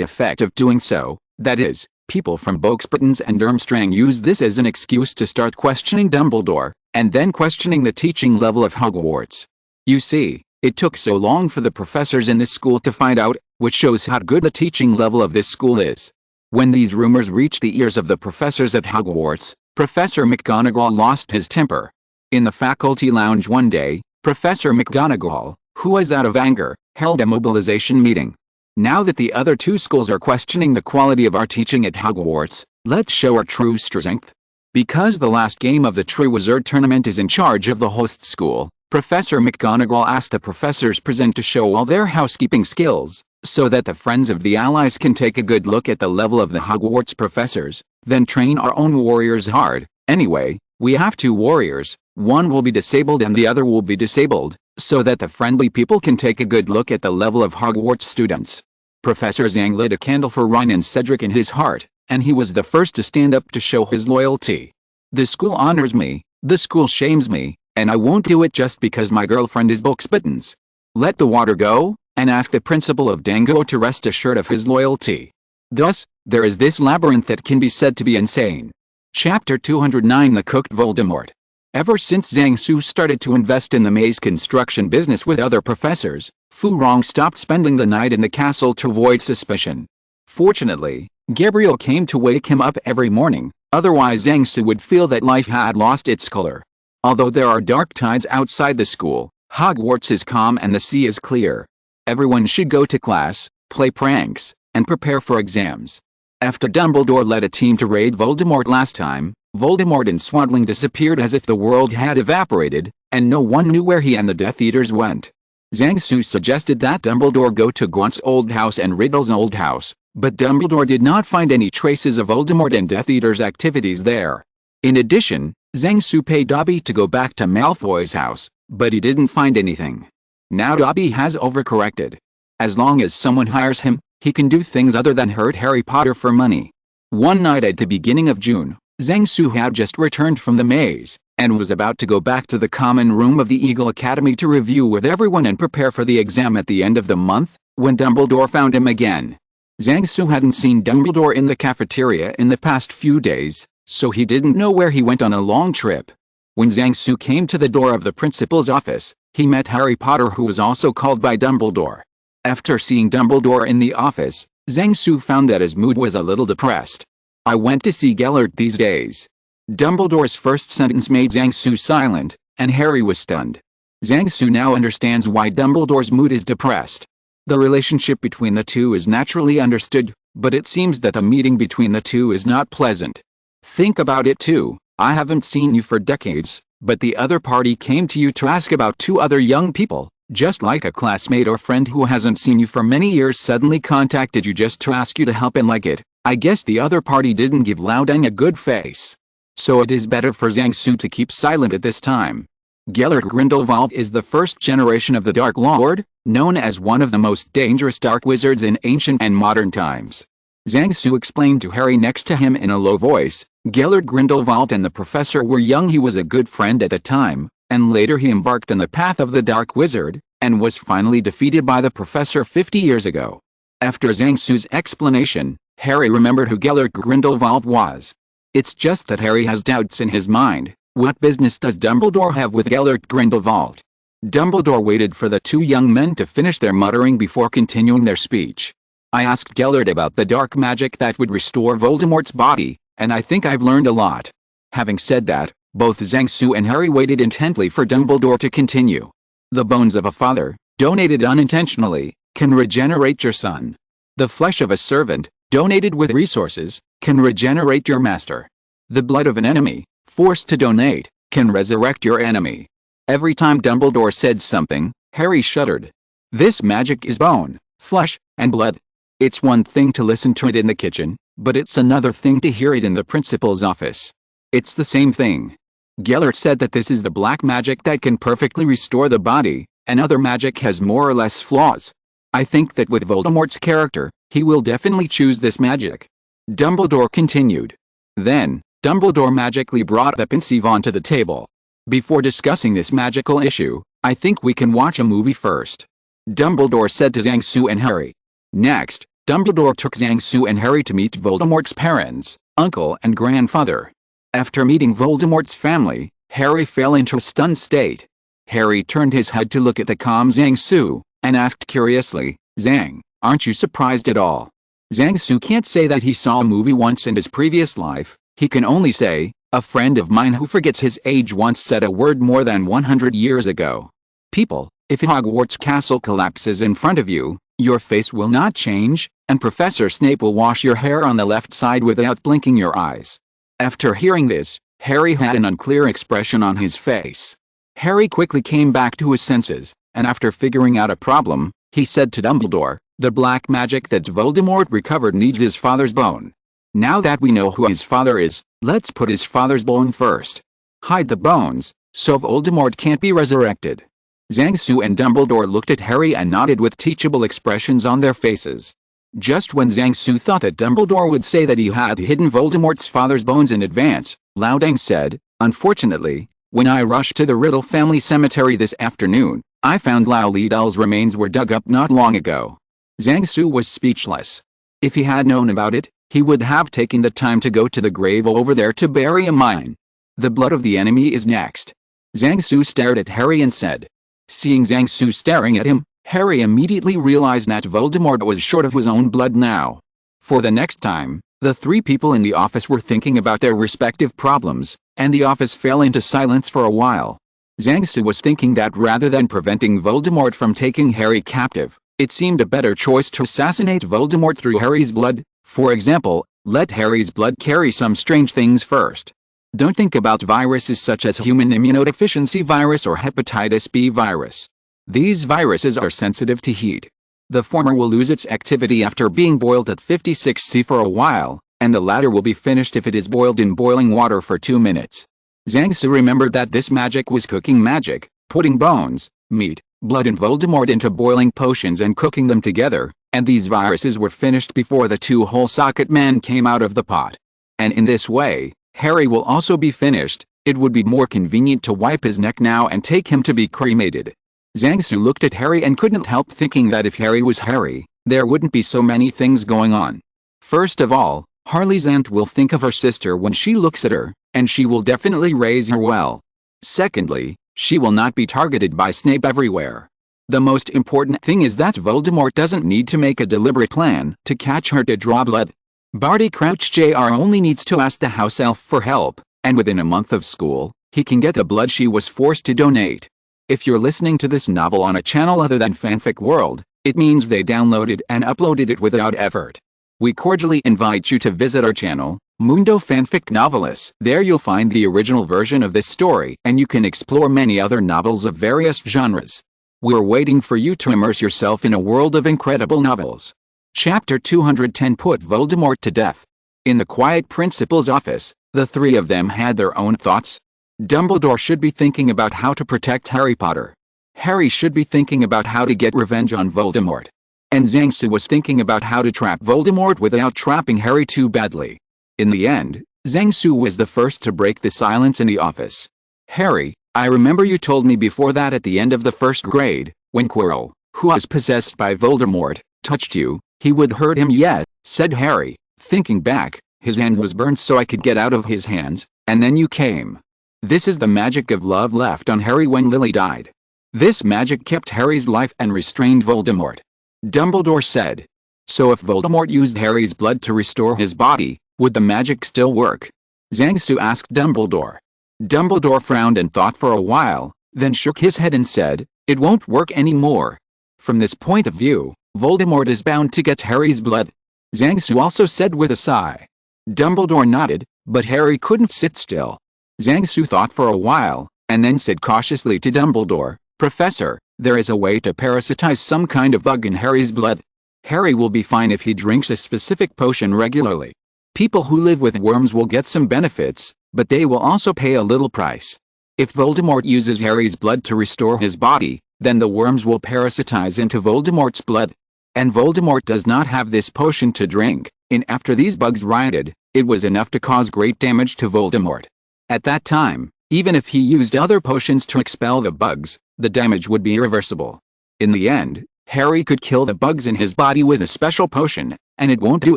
effect of doing so, that is, people from Boxburtons and Durmstrang use this as an excuse to start questioning Dumbledore, and then questioning the teaching level of Hogwarts. You see, it took so long for the professors in this school to find out, which shows how good the teaching level of this school is. When these rumors reached the ears of the professors at Hogwarts, Professor McGonagall lost his temper. In the faculty lounge one day, Professor McGonagall, who was out of anger, held a mobilization meeting. Now that the other two schools are questioning the quality of our teaching at Hogwarts, let's show our true strength. Because the last game of the Triwizard Tournament is in charge of the host school, Professor McGonagall asked the professors present to show all their housekeeping skills, so that the friends of the allies can take a good look at the level of the Hogwarts professors, then train our own warriors hard. Anyway, we have two warriors, one will be disabled and the other will be disabled, so that the friendly people can take a good look at the level of Hogwarts students. Professor Zhang lit a candle for Ron and Cedric in his heart, and he was the first to stand up to show his loyalty. The school honors me, the school shames me, and I won't do it just because my girlfriend is Boxburtons. Let the water go, and ask the principal of Dango to rest assured of his loyalty. Thus, there is this labyrinth that can be said to be insane. Chapter 209 The Cooked Voldemort. Ever since Zhang Su started to invest in the maze construction business with other professors, Fu Rong stopped spending the night in the castle to avoid suspicion. Fortunately, Gabriel came to wake him up every morning, otherwise Zhang Su would feel that life had lost its color. Although there are dark tides outside the school, Hogwarts is calm and the sea is clear. Everyone should go to class, play pranks, and prepare for exams. After Dumbledore led a team to raid Voldemort last time, Voldemort and Swaddling disappeared as if the world had evaporated, and no one knew where he and the Death Eaters went. Zhang Su suggested that Dumbledore go to Gaunt's old house and Riddle's old house, but Dumbledore did not find any traces of Voldemort and Death Eaters' activities there. In addition, Zhang Su paid Dobby to go back to Malfoy's house, but he didn't find anything. Now Dobby has overcorrected. As long as someone hires him, he can do things other than hurt Harry Potter for money. One night at the beginning of June, Zhang Su had just returned from the maze, and was about to go back to the common room of the Eagle Academy to review with everyone and prepare for the exam at the end of the month, when Dumbledore found him again. Zhang Su hadn't seen Dumbledore in the cafeteria in the past few days, so he didn't know where he went on a long trip. When Zhang Su came to the door of the principal's office, he met Harry Potter, who was also called by Dumbledore. After seeing Dumbledore in the office, Zhang Su found that his mood was a little depressed. "I went to see Gellert these days." Dumbledore's first sentence made Zhang Su silent, and Harry was stunned. Zhang Su now understands why Dumbledore's mood is depressed. The relationship between the two is naturally understood, but it seems that the meeting between the two is not pleasant. Think about it too. I haven't seen you for decades, but the other party came to you to ask about two other young people, just like a classmate or friend who hasn't seen you for many years suddenly contacted you just to ask you to help and like it. I guess the other party didn't give Loudon a good face. So it is better for Zhang Su to keep silent at this time. Gellert Grindelwald is the first generation of the Dark Lord, known as one of the most dangerous dark wizards in ancient and modern times. Zhang Su explained to Harry next to him in a low voice. Gellert Grindelwald and the professor were young. He was a good friend at the time, and later he embarked on the path of the Dark Wizard, and was finally defeated by the professor 50 years ago. After Zhang Su's explanation, Harry remembered who Gellert Grindelwald was. It's just that Harry has doubts in his mind. What business does Dumbledore have with Gellert Grindelwald? Dumbledore waited for the two young men to finish their muttering before continuing their speech. "I asked Gellert about the dark magic that would restore Voldemort's body, and I think I've learned a lot." Having said that, both Zhang Su and Harry waited intently for Dumbledore to continue. "The bones of a father, donated unintentionally, can regenerate your son. The flesh of a servant, donated with resources, can regenerate your master. The blood of an enemy, forced to donate, can resurrect your enemy." Every time Dumbledore said something, Harry shuddered. This magic is bone, flesh, and blood. It's one thing to listen to it in the kitchen, but it's another thing to hear it in the principal's office. It's the same thing. Gellert said that this is the black magic that can perfectly restore the body, and other magic has more or less flaws. I think that with Voldemort's character, he will definitely choose this magic. Dumbledore continued. Then, Dumbledore magically brought the pensieve onto the table. "Before discussing this magical issue, I think we can watch a movie first," Dumbledore said to Zhang Su and Harry. Next, Dumbledore took Zhang Su and Harry to meet Voldemort's parents, uncle and grandfather. After meeting Voldemort's family, Harry fell into a stunned state. Harry turned his head to look at the calm Zhang Su, and asked curiously, "Zhang, aren't you surprised at all?" Zhang Su can't say that he saw a movie once in his previous life. He can only say, "A friend of mine who forgets his age once said a word more than 100 years ago. People, if Hogwarts Castle collapses in front of you, your face will not change, and Professor Snape will wash your hair on the left side without blinking your eyes." After hearing this, Harry had an unclear expression on his face. Harry quickly came back to his senses, and after figuring out a problem, he said to Dumbledore, "The black magic that Voldemort recovered needs his father's bone. Now that we know who his father is, let's put his father's bone first. Hide the bones, so Voldemort can't be resurrected." Zhang Su and Dumbledore looked at Harry and nodded with teachable expressions on their faces. Just when Zhang Su thought that Dumbledore would say that he had hidden Voldemort's father's bones in advance, Loudon said, "Unfortunately, when I rushed to the Riddle family cemetery this afternoon, I found Liability's remains were dug up not long ago." Zhang Su was speechless. If he had known about it, he would have taken the time to go to the grave over there to bury a mine. The blood of the enemy is next. Zhang Su stared at Harry and said. Seeing Zhang Su staring at him, Harry immediately realized that Voldemort was short of his own blood now. For the next time, the three people in the office were thinking about their respective problems, and the office fell into silence for a while. Zhang Su was thinking that rather than preventing Voldemort from taking Harry captive, it seemed a better choice to assassinate Voldemort through Harry's blood. For example, let Harry's blood carry some strange things first. Don't think about viruses such as human immunodeficiency virus or hepatitis B virus. These viruses are sensitive to heat. The former will lose its activity after being boiled at 56°C for a while, and the latter will be finished if it is boiled in boiling water for 2 minutes. Zhang Su remembered that this magic was cooking magic, putting bones, meat, blood and Voldemort into boiling potions and cooking them together, and these viruses were finished before the two-hole socket man came out of the pot. And in this way, Harry will also be finished. It would be more convenient to wipe his neck now and take him to be cremated. Zhang Su looked at Harry and couldn't help thinking that if Harry was Harry, there wouldn't be so many things going on. First of all, Harley's aunt will think of her sister when she looks at her, and she will definitely raise her well. Secondly, she will not be targeted by Snape everywhere. The most important thing is that Voldemort doesn't need to make a deliberate plan to catch her to draw blood. Barty Crouch Jr. only needs to ask the house elf for help, and within a month of school, he can get the blood she was forced to donate. If you're listening to this novel on a channel other than Fanfic World, it means they downloaded and uploaded it without effort. We cordially invite you to visit our channel, Mundo Fanfic Novelis. There you'll find the original version of this story and you can explore many other novels of various genres. We're waiting for you to immerse yourself in a world of incredible novels. Chapter 210 Put Voldemort to Death. In the quiet principal's office, the three of them had their own thoughts. Dumbledore should be thinking about how to protect Harry Potter. Harry should be thinking about how to get revenge on Voldemort. And Zhang Su was thinking about how to trap Voldemort without trapping Harry too badly. In the end, Zhang Su was the first to break the silence in the office. Harry, I remember you told me before that at the end of the first grade, when Quirrell, who was possessed by Voldemort, touched you, he would hurt him yet, said Harry. Thinking back, his hand was burned so I could get out of his hands, and then you came. This is the magic of love left on Harry when Lily died. This magic kept Harry's life and restrained Voldemort. Dumbledore said. So if Voldemort used Harry's blood to restore his body, would the magic still work? Zhang Su asked Dumbledore. Dumbledore frowned and thought for a while, then shook his head and said, it won't work anymore. From this point of view, Voldemort is bound to get Harry's blood. Zhang Su also said with a sigh. Dumbledore nodded, but Harry couldn't sit still. Zhang Su thought for a while, and then said cautiously to Dumbledore, Professor, there is a way to parasitize some kind of bug in Harry's blood. Harry will be fine if he drinks a specific potion regularly. People who live with worms will get some benefits, but they will also pay a little price. If Voldemort uses Harry's blood to restore his body, then the worms will parasitize into Voldemort's blood. And Voldemort does not have this potion to drink, and after these bugs rioted, it was enough to cause great damage to Voldemort. At that time, even if he used other potions to expel the bugs, the damage would be irreversible. In the end, Harry could kill the bugs in his body with a special potion, and it won't do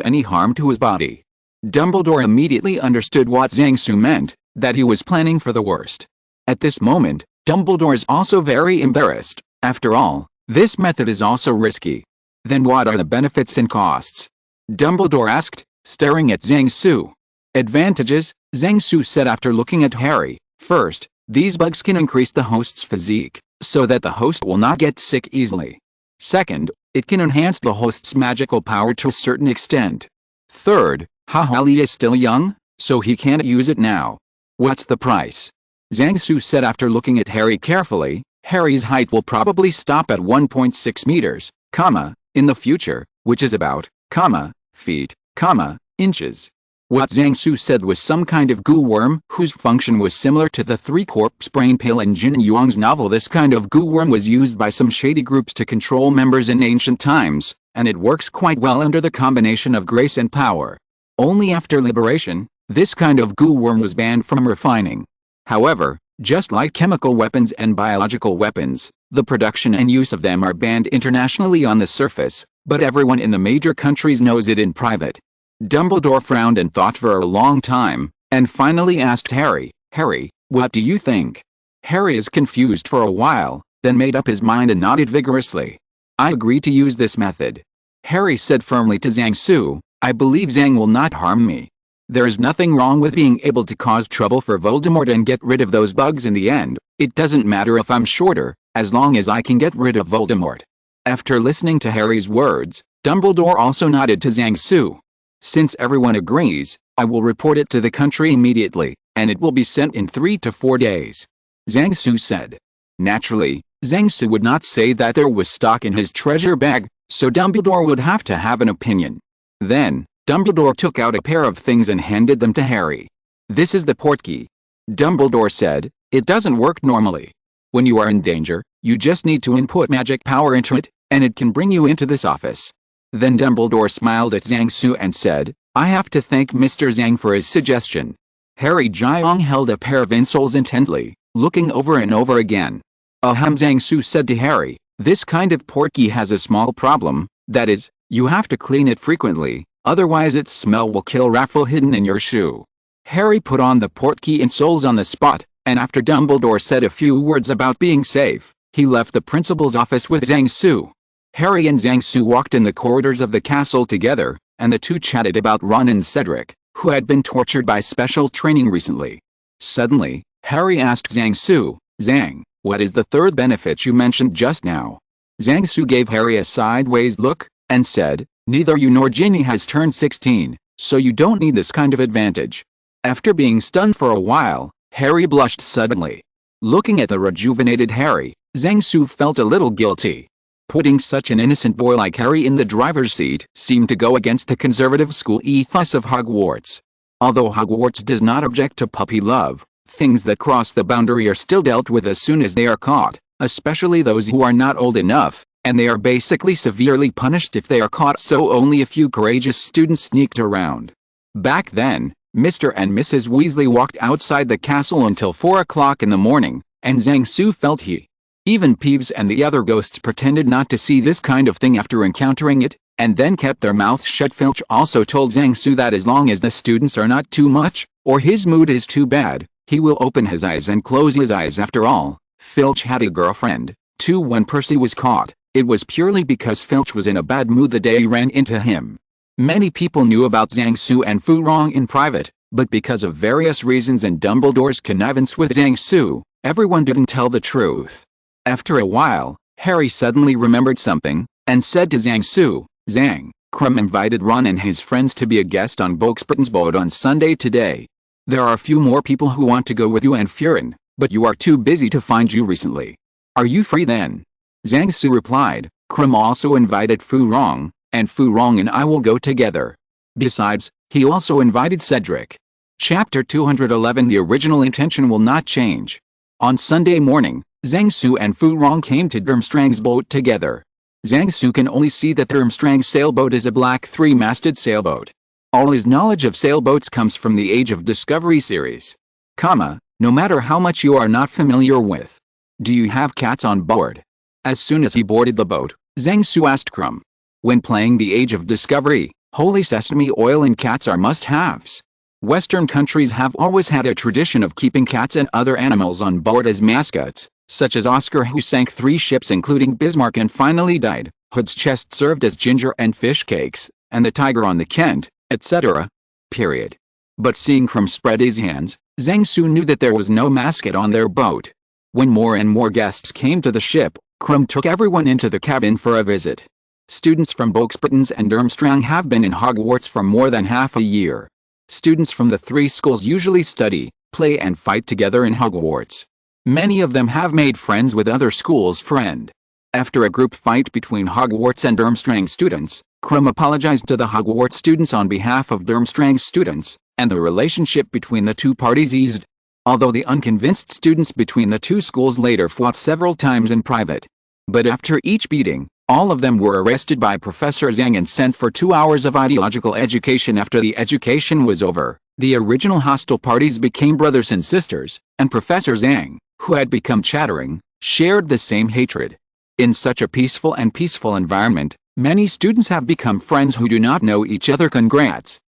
any harm to his body. Dumbledore immediately understood what Zhang Su meant, that he was planning for the worst. At this moment, Dumbledore is also very embarrassed. After all, this method is also risky. Then what are the benefits and costs? Dumbledore asked, staring at Zhang Su. Advantages, Zhang Su said after looking at Harry. First, these bugs can increase the host's physique, so that the host will not get sick easily. Second, it can enhance the host's magical power to a certain extent. Third, Harry is still young, so he can't use it now. What's the price? Zhang Su said after looking at Harry carefully. Harry's height will probably stop at 1.6 meters, in the future, which is about, feet, inches. What Zhang Su said was some kind of goo worm whose function was similar to the three-corpse brain pill in Jin Yuang's novel. This kind of goo worm was used by some shady groups to control members in ancient times, and it works quite well under the combination of grace and power. Only after liberation, this kind of goo worm was banned from refining. However, just like chemical weapons and biological weapons, the production and use of them are banned internationally on the surface, but everyone in the major countries knows it in private. Dumbledore frowned and thought for a long time, and finally asked Harry, Harry, what do you think? Harry is confused for a while, then made up his mind and nodded vigorously. I agree to use this method. Harry said firmly to Zhang Su, I believe Zhang will not harm me. There is nothing wrong with being able to cause trouble for Voldemort and get rid of those bugs in the end. It doesn't matter if I'm shorter, as long as I can get rid of Voldemort. After listening to Harry's words, Dumbledore also nodded to Zhang Su. Since everyone agrees, I will report it to the country immediately, and it will be sent in 3 to 4 days. Zhang Su said. Naturally, Zhang Su would not say that there was stock in his treasure bag, so Dumbledore would have to have an opinion. Then, Dumbledore took out a pair of things and handed them to Harry. This is the portkey. Dumbledore said, it doesn't work normally. When you are in danger, you just need to input magic power into it, and it can bring you into this office. Then Dumbledore smiled at Zhang Su and said, I have to thank Mr. Zhang for his suggestion. Harry Jiang held a pair of insoles intently, looking over and over again. Zhang Su said to Harry, this kind of portkey has a small problem, that is, you have to clean it frequently, otherwise its smell will kill raffle hidden in your shoe. Harry put on the portkey insoles on the spot, and after Dumbledore said a few words about being safe, he left the principal's office with Zhang Su. Harry and Zhang Su walked in the corridors of the castle together, and the two chatted about Ron and Cedric, who had been tortured by special training recently. Suddenly, Harry asked Zhang Su, Zhang, what is the third benefit you mentioned just now? Zhang Su gave Harry a sideways look, and said, neither you nor Ginny has turned 16, so you don't need this kind of advantage. After being stunned for a while, Harry blushed suddenly. Looking at the rejuvenated Harry, Zhang Su felt a little guilty. Putting such an innocent boy like Harry in the driver's seat seemed to go against the conservative school ethos of Hogwarts. Although Hogwarts does not object to puppy love, things that cross the boundary are still dealt with as soon as they are caught, especially those who are not old enough, and they are basically severely punished if they are caught, so only a few courageous students sneaked around. Back then, Mr. and Mrs. Weasley walked outside the castle until 4 o'clock in the morning, and Zhang Su felt even Peeves and the other ghosts pretended not to see this kind of thing after encountering it, and then kept their mouths shut. Filch also told Zhang Su that as long as the students are not too much, or his mood is too bad, he will open his eyes and close his eyes. After all, Filch had a girlfriend, too. When Percy was caught, it was purely because Filch was in a bad mood the day he ran into him. Many people knew about Zhang Su and Fu Rong in private, but because of various reasons and Dumbledore's connivance with Zhang Su, everyone didn't tell the truth. After a while, Harry suddenly remembered something, and said to Zhang Su, Zhang, Krum invited Ron and his friends to be a guest on Boxburton's boat on Sunday today. There are a few more people who want to go with you and Furin, but you are too busy to find you recently. Are you free then? Zhang Su replied, Krum also invited Fu Rong, and Fu Rong and I will go together. Besides, he also invited Cedric. Chapter 211. The original intention will not change. On Sunday morning, Zhang Su and Fu Rong came to Durmstrang's boat together. Zhang Su can only see that Durmstrang's sailboat is a black 3-masted sailboat. All his knowledge of sailboats comes from the Age of Discovery series. No matter how much you are not familiar with. Do you have cats on board? As soon as he boarded the boat, Zhang Su asked Krum. When playing the Age of Discovery, holy sesame oil and cats are must-haves. Western countries have always had a tradition of keeping cats and other animals on board as mascots, such as Oscar, who sank 3 ships including Bismarck and finally died, Hood's chest served as ginger and fish cakes, and the tiger on the Kent, etc. But seeing Krum spread his hands, Zhang Su knew that there was no mascot on their boat. When more and more guests came to the ship, Krum took everyone into the cabin for a visit. Students from Boxburton's and Durmstrang have been in Hogwarts for more than half a year. Students from the 3 schools usually study, play and fight together in Hogwarts. Many of them have made friends with other schools' friends. After a group fight between Hogwarts and Durmstrang students, Krum apologized to the Hogwarts students on behalf of Durmstrang's students, and the relationship between the two parties eased. Although the unconvinced students between the two schools later fought several times in private. But after each beating, all of them were arrested by Professor Zhang and sent for 2 hours of ideological education. After the education was over, the original hostile parties became brothers and sisters, and Professor Zhang, who had become chattering, shared the same hatred. In such a peaceful environment, many students have become friends who do not know each other.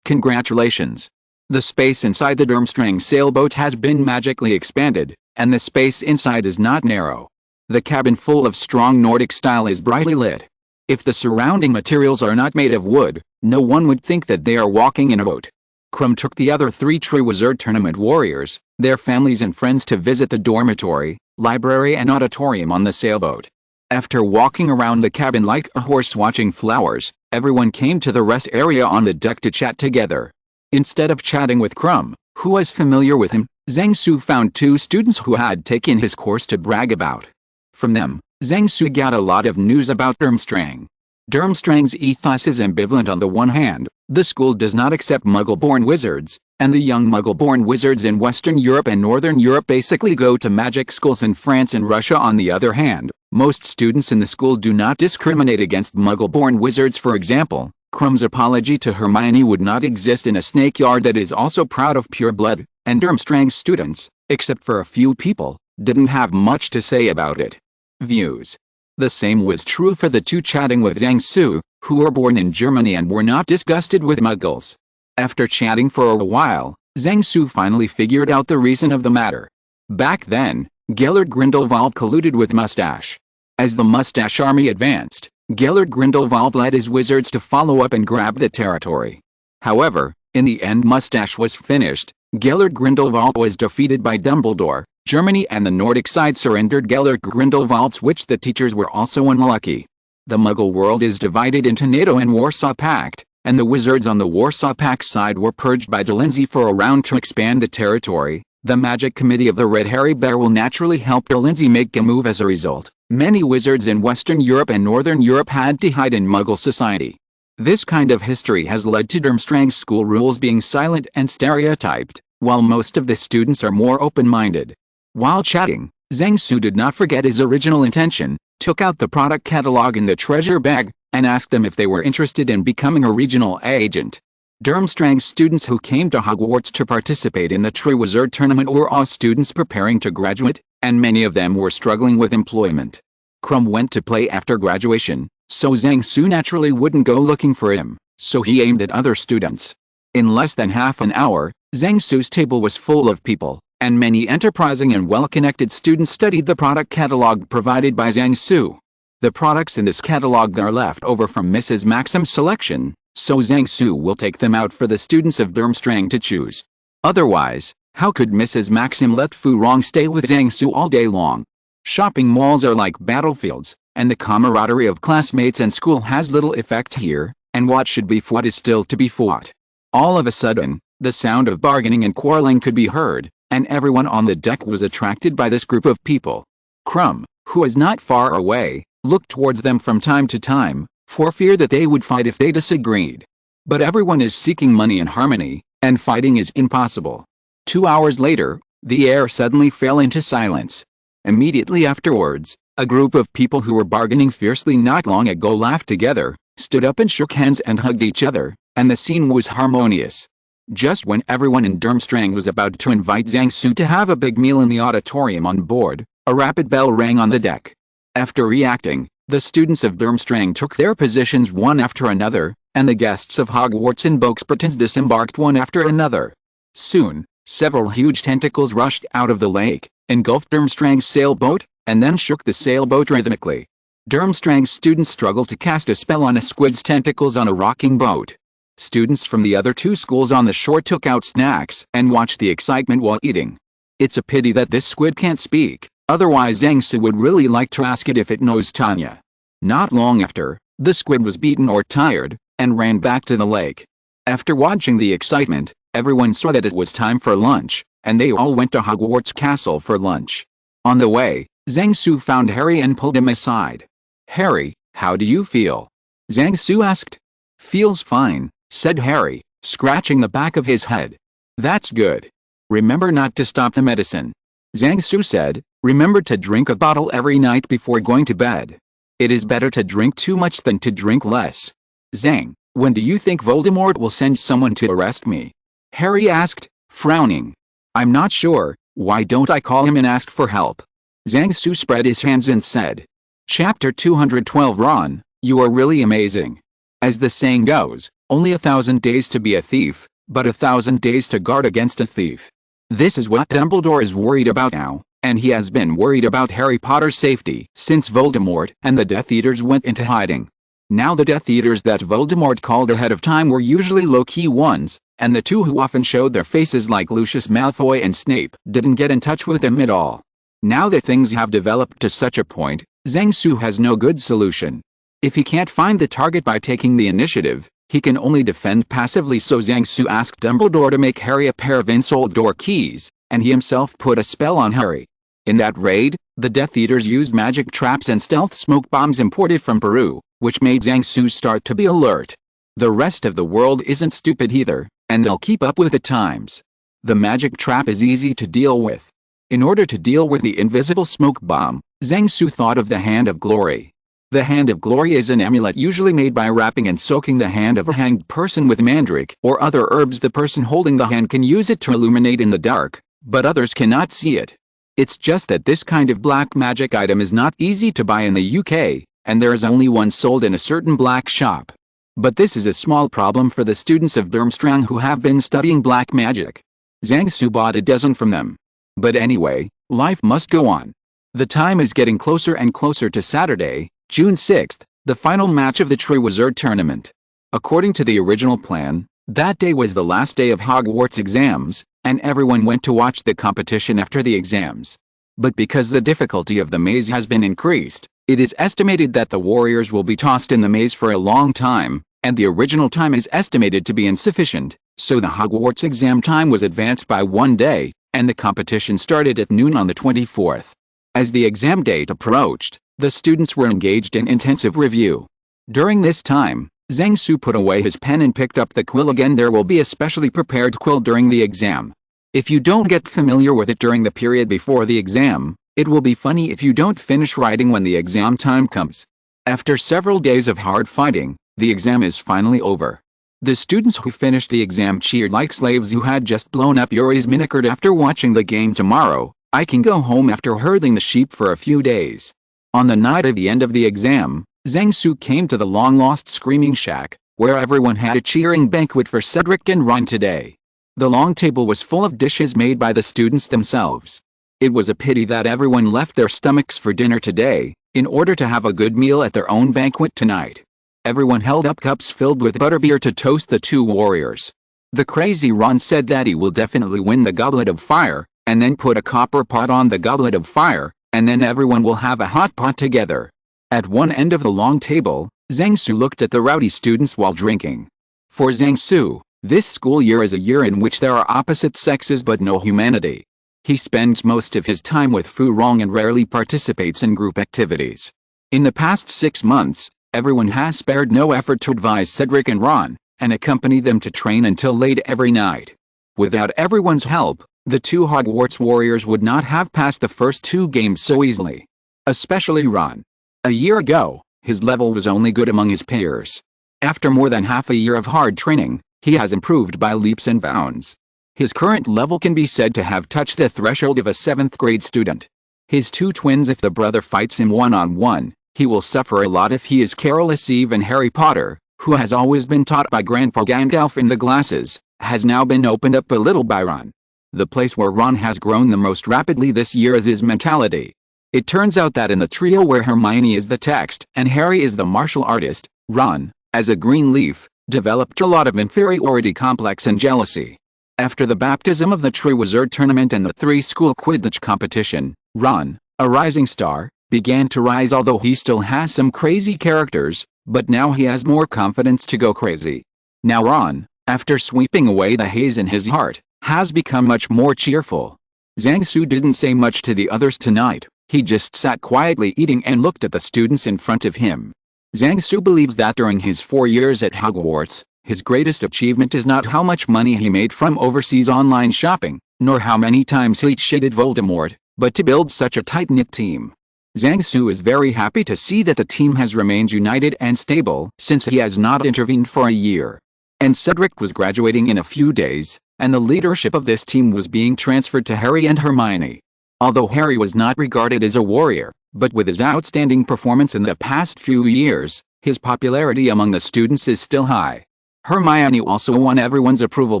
Congratulations. The space inside the Durmstrang sailboat has been magically expanded, and the space inside is not narrow. The cabin, full of strong Nordic style, is brightly lit. If the surrounding materials are not made of wood, no one would think that they are walking in a boat. Krum took the other 3 Triwizard Tournament warriors, their families and friends, to visit the dormitory, library and auditorium on the sailboat. After walking around the cabin like a horse watching flowers, everyone came to the rest area on the deck to chat together. Instead of chatting with Krum, who was familiar with him, Zhang Su found 2 students who had taken his course to brag about. From them, Zhang Su got a lot of news about Durmstrang. Durmstrang's ethos is ambivalent. On the one hand, the school does not accept Muggle-born wizards, and the young Muggle-born wizards in Western Europe and Northern Europe basically go to magic schools in France and Russia. On the other hand, most students in the school do not discriminate against Muggle-born wizards. For example, Krum's apology to Hermione would not exist in a snake yard that is also proud of pure blood, and Durmstrang's students, except for a few people, didn't have much to say about it. Views. The same was true for the 2 chatting with Zhang Su, who were born in Germany and were not disgusted with Muggles. After chatting for a while, Zhang Su finally figured out the reason of the matter. Back then, Gellert Grindelwald colluded with Mustache. As the Mustache army advanced, Gellert Grindelwald led his wizards to follow up and grab the territory. However, in the end Mustache was finished. Gellert Grindelwald was defeated by Dumbledore. Germany and the Nordic side surrendered Gellert Grindelwald's, which the teachers were also unlucky. The Muggle world is divided into NATO and Warsaw Pact, and the wizards on the Warsaw Pact side were purged by Delancey for a round to expand the territory. The Magic Committee of the Red Hairy Bear will naturally help Delancey make a move. As a result, many wizards in Western Europe and Northern Europe had to hide in Muggle society. This kind of history has led to Durmstrang's school rules being silent and stereotyped, while most of the students are more open-minded. While chatting, Zhang Su did not forget his original intention, took out the product catalog in the treasure bag, and asked them if they were interested in becoming a regional agent. Durmstrang's students who came to Hogwarts to participate in the Triwizard Tournament were all students preparing to graduate, and many of them were struggling with employment. Krum went to play after graduation, so Zhang Su naturally wouldn't go looking for him, so he aimed at other students. In less than half an hour, Zhang Su's table was full of people, and many enterprising and well-connected students studied the product catalog provided by Zhang Su. The products in this catalog are left over from Mrs. Maxim's selection, so Zhang Su will take them out for the students of Durmstrang to choose. Otherwise, how could Mrs. Maxim let Fu Rong stay with Zhang Su all day long? Shopping malls are like battlefields, and the camaraderie of classmates and school has little effect here, and what should be fought is still to be fought. All of a sudden, the sound of bargaining and quarreling could be heard, and everyone on the deck was attracted by this group of people. Krum, who was not far away, looked towards them from time to time, for fear that they would fight if they disagreed. But everyone is seeking money and harmony, and fighting is impossible. 2 hours later, the air suddenly fell into silence. Immediately afterwards, a group of people who were bargaining fiercely not long ago laughed together, stood up and shook hands and hugged each other, and the scene was harmonious. Just when everyone in Durmstrang was about to invite Zhang Su to have a big meal in the auditorium on board, a rapid bell rang on the deck. After reacting, the students of Durmstrang took their positions one after another, and the guests of Hogwarts in Boxpertons disembarked one after another. Soon, several huge tentacles rushed out of the lake, engulfed Durmstrang's sailboat, and then shook the sailboat rhythmically. Durmstrang's students struggled to cast a spell on a squid's tentacles on a rocking boat. Students from the other 2 schools on the shore took out snacks and watched the excitement while eating. It's a pity that this squid can't speak, otherwise Zhang Su would really like to ask it if it knows Tanya. Not long after, the squid was beaten or tired, and ran back to the lake. After watching the excitement, everyone saw that it was time for lunch, and they all went to Hogwarts Castle for lunch. On the way, Zhang Su found Harry and pulled him aside. "Harry, how do you feel?" Zhang Su asked. "Feels fine," said Harry, scratching the back of his head. "That's good. Remember not to stop the medicine." Zhang Su said, "Remember to drink a bottle every night before going to bed. It is better to drink too much than to drink less." "Zhang, when do you think Voldemort will send someone to arrest me?" Harry asked, frowning. "I'm not sure. Why don't I call him and ask for help?" Zhang Su spread his hands and said. Chapter 212. Ron, you are really amazing. As the saying goes, only 1,000 days to be a thief, but 1,000 days to guard against a thief. This is what Dumbledore is worried about now, and he has been worried about Harry Potter's safety since Voldemort and the Death Eaters went into hiding. Now the Death Eaters that Voldemort called ahead of time were usually low-key ones, and the two who often showed their faces like Lucius Malfoy and Snape didn't get in touch with him at all. Now that things have developed to such a point, Zhang Su has no good solution. If he can't find the target by taking the initiative, he can only defend passively, so Zhang Su asked Dumbledore to make Harry a pair of insult door keys, and he himself put a spell on Harry. In that raid, the Death Eaters used magic traps and stealth smoke bombs imported from Peru, which made Zhang Su start to be alert. The rest of the world isn't stupid either, and they'll keep up with the times. The magic trap is easy to deal with. In order to deal with the invisible smoke bomb, Zhang Su thought of the Hand of Glory. The Hand of Glory is an amulet usually made by wrapping and soaking the hand of a hanged person with mandrake or other herbs. The person holding the hand can use it to illuminate in the dark, but others cannot see it. It's just that this kind of black magic item is not easy to buy in the UK, and there is only one sold in a certain black shop. But this is a small problem for the students of Durmstrang who have been studying black magic. Zhang Su bought a dozen from them. But anyway, life must go on. The time is getting closer and closer to Saturday, June 6th, the final match of the Triwizard Tournament. According to the original plan, that day was the last day of Hogwarts exams, and everyone went to watch the competition after the exams. But because the difficulty of the maze has been increased, it is estimated that the warriors will be tossed in the maze for a long time, and the original time is estimated to be insufficient, so the Hogwarts exam time was advanced by 1 day, and the competition started at noon on the 24th. As the exam date approached, the students were engaged in intensive review. During this time, Zhang Su put away his pen and picked up the quill again. There will be a specially prepared quill during the exam. If you don't get familiar with it during the period before the exam, it will be funny if you don't finish writing when the exam time comes. After several days of hard fighting, the exam is finally over. The students who finished the exam cheered like slaves who had just blown up Yuri's miniskirt. After watching the game tomorrow, I can go home after herding the sheep for a few days. On the night of the end of the exam, Zhang Su came to the long-lost Screaming Shack, where everyone had a cheering banquet for Cedric and Ron today. The long table was full of dishes made by the students themselves. It was a pity that everyone left their stomachs for dinner today, in order to have a good meal at their own banquet tonight. Everyone held up cups filled with butterbeer to toast the two warriors. The crazy Ron said that he will definitely win the Goblet of Fire, and then put a copper pot on the Goblet of Fire, and then everyone will have a hot pot together. At one end of the long table, Zhang Su looked at the rowdy students while drinking. For Zhang Su, this school year is a year in which there are opposite sexes but no humanity. He spends most of his time with Fu Rong and rarely participates in group activities. In the past 6 months, everyone has spared no effort to advise Cedric and Ron, and accompany them to train until late every night. Without everyone's help, the two Hogwarts warriors would not have passed the first 2 games so easily. Especially Ron. A year ago, his level was only good among his peers. After more than half a year of hard training, he has improved by leaps and bounds. His current level can be said to have touched the threshold of a 7th grade student. His 2 twins, if the brother fights him one-on-one, he will suffer a lot if he is careless. Even Harry Potter, who has always been taught by Grandpa Gandalf in the glasses, has now been opened up a little by Ron. The place where Ron has grown the most rapidly this year is his mentality. It turns out that in the trio where Hermione is the text and Harry is the martial artist, Ron, as a green leaf, developed a lot of inferiority complex and jealousy. After the baptism of the Triwizard Tournament and the 3-school Quidditch competition, Ron, a rising star, began to rise. Although he still has some crazy characters, but now he has more confidence to go crazy. Now Ron, after sweeping away the haze in his heart, has become much more cheerful. Zhang Su didn't say much to the others tonight. He just sat quietly eating and looked at the students in front of him. Zhang Su believes that during his 4 years at Hogwarts, his greatest achievement is not how much money he made from overseas online shopping, nor how many times he cheated Voldemort, but to build such a tight-knit team. Zhang Su is very happy to see that the team has remained united and stable since he has not intervened for a year. And Cedric was graduating in a few days, and the leadership of this team was being transferred to Harry and Hermione. Although Harry was not regarded as a warrior, but with his outstanding performance in the past few years, his popularity among the students is still high. Hermione also won everyone's approval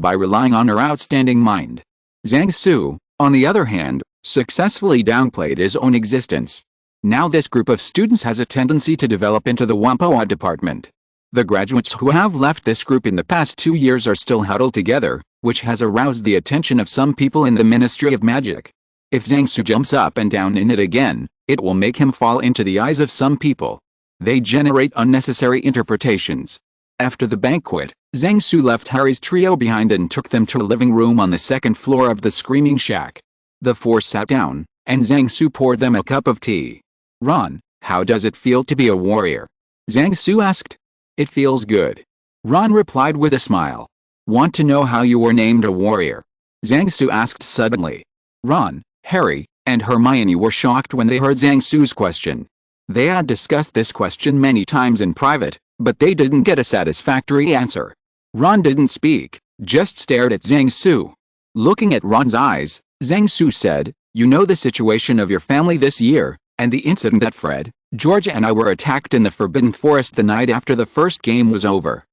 by relying on her outstanding mind. Zhang Su, on the other hand, successfully downplayed his own existence. Now this group of students has a tendency to develop into the Whampoa department. The graduates who have left this group in the past 2 years are still huddled together, which has aroused the attention of some people in the Ministry of Magic. If Zhang Su jumps up and down in it again, it will make him fall into the eyes of some people. They generate unnecessary interpretations. After the banquet, Zhang Su left Harry's trio behind and took them to a living room on the second floor of the Screaming Shack. The four sat down, and Zhang Su poured them a cup of tea. "Ron, how does it feel to be a warrior?" Zhang Su asked. "It feels good." Ron replied with a smile. "Want to know how you were named a warrior?" Zhang Su asked suddenly. Ron, Harry, and Hermione were shocked when they heard Zhang Su's question. They had discussed this question many times in private, but they didn't get a satisfactory answer. Ron didn't speak, just stared at Zhang Su. Looking at Ron's eyes, Zhang Su said, "You know the situation of your family this year, and the incident that Fred, George and I were attacked in the Forbidden Forest the night after the first game was over."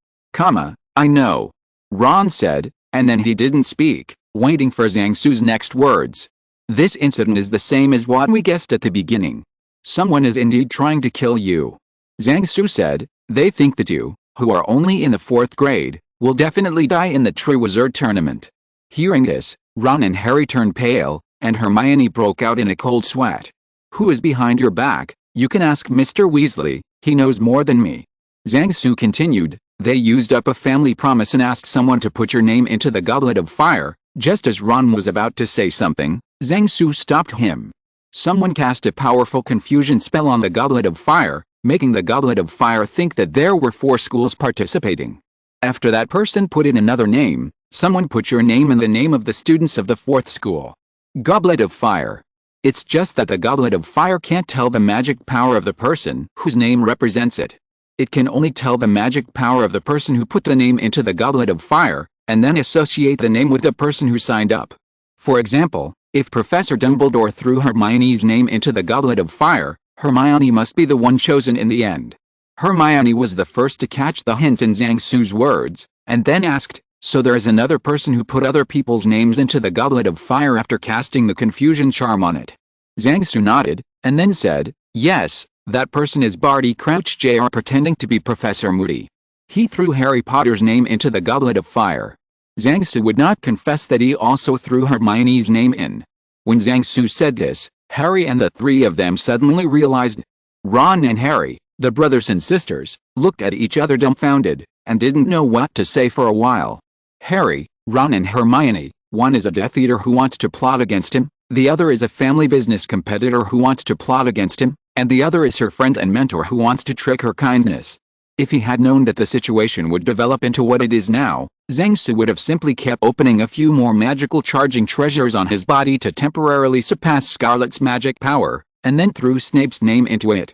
"I know," Ron said, and then he didn't speak, waiting for Zhang Su's next words. "This incident is the same as what we guessed at the beginning. Someone is indeed trying to kill you." Zhang Su said, "They think that you, who are only in the 4th grade, will definitely die in the Triwizard Tournament." Hearing this, Ron and Harry turned pale, and Hermione broke out in a cold sweat. "Who is behind your back? You can ask Mr. Weasley, he knows more than me." Zhang Su continued, "They used up a family promise and asked someone to put your name into the Goblet of Fire." Just as Ron was about to say something, Zhang Su stopped him. Someone cast a powerful confusion spell on the Goblet of Fire, making the Goblet of Fire think that there were 4 schools participating. After that person put in another name, someone put your name in the name of the students of the 4th school. Goblet of Fire. It's just that the Goblet of Fire can't tell the magic power of the person whose name represents it. It can only tell the magic power of the person who put the name into the Goblet of Fire, and then associate the name with the person who signed up. For example, if Professor Dumbledore threw Hermione's name into the Goblet of Fire, Hermione must be the one chosen in the end. Hermione was the first to catch the hint in Zhang Su's words, and then asked, "So there is another person who put other people's names into the Goblet of Fire after casting the confusion charm on it?" Zhang Su nodded, and then said, "Yes, that person is Barty Crouch Jr. pretending to be Professor Moody. He threw Harry Potter's name into the Goblet of Fire." Zhang Su would not confess that he also threw Hermione's name in. When Zhang Su said this, Harry and the 3 of them suddenly realized. Ron and Harry, the brothers and sisters, looked at each other dumbfounded, and didn't know what to say for a while. Harry, Ron and Hermione, one is a Death Eater who wants to plot against him, the other is a family business competitor who wants to plot against him, and the other is her friend and mentor who wants to trick her kindness. If he had known that the situation would develop into what it is now, Zhang Su would have simply kept opening a few more magical charging treasures on his body to temporarily surpass Scarlet's magic power, and then threw Snape's name into it.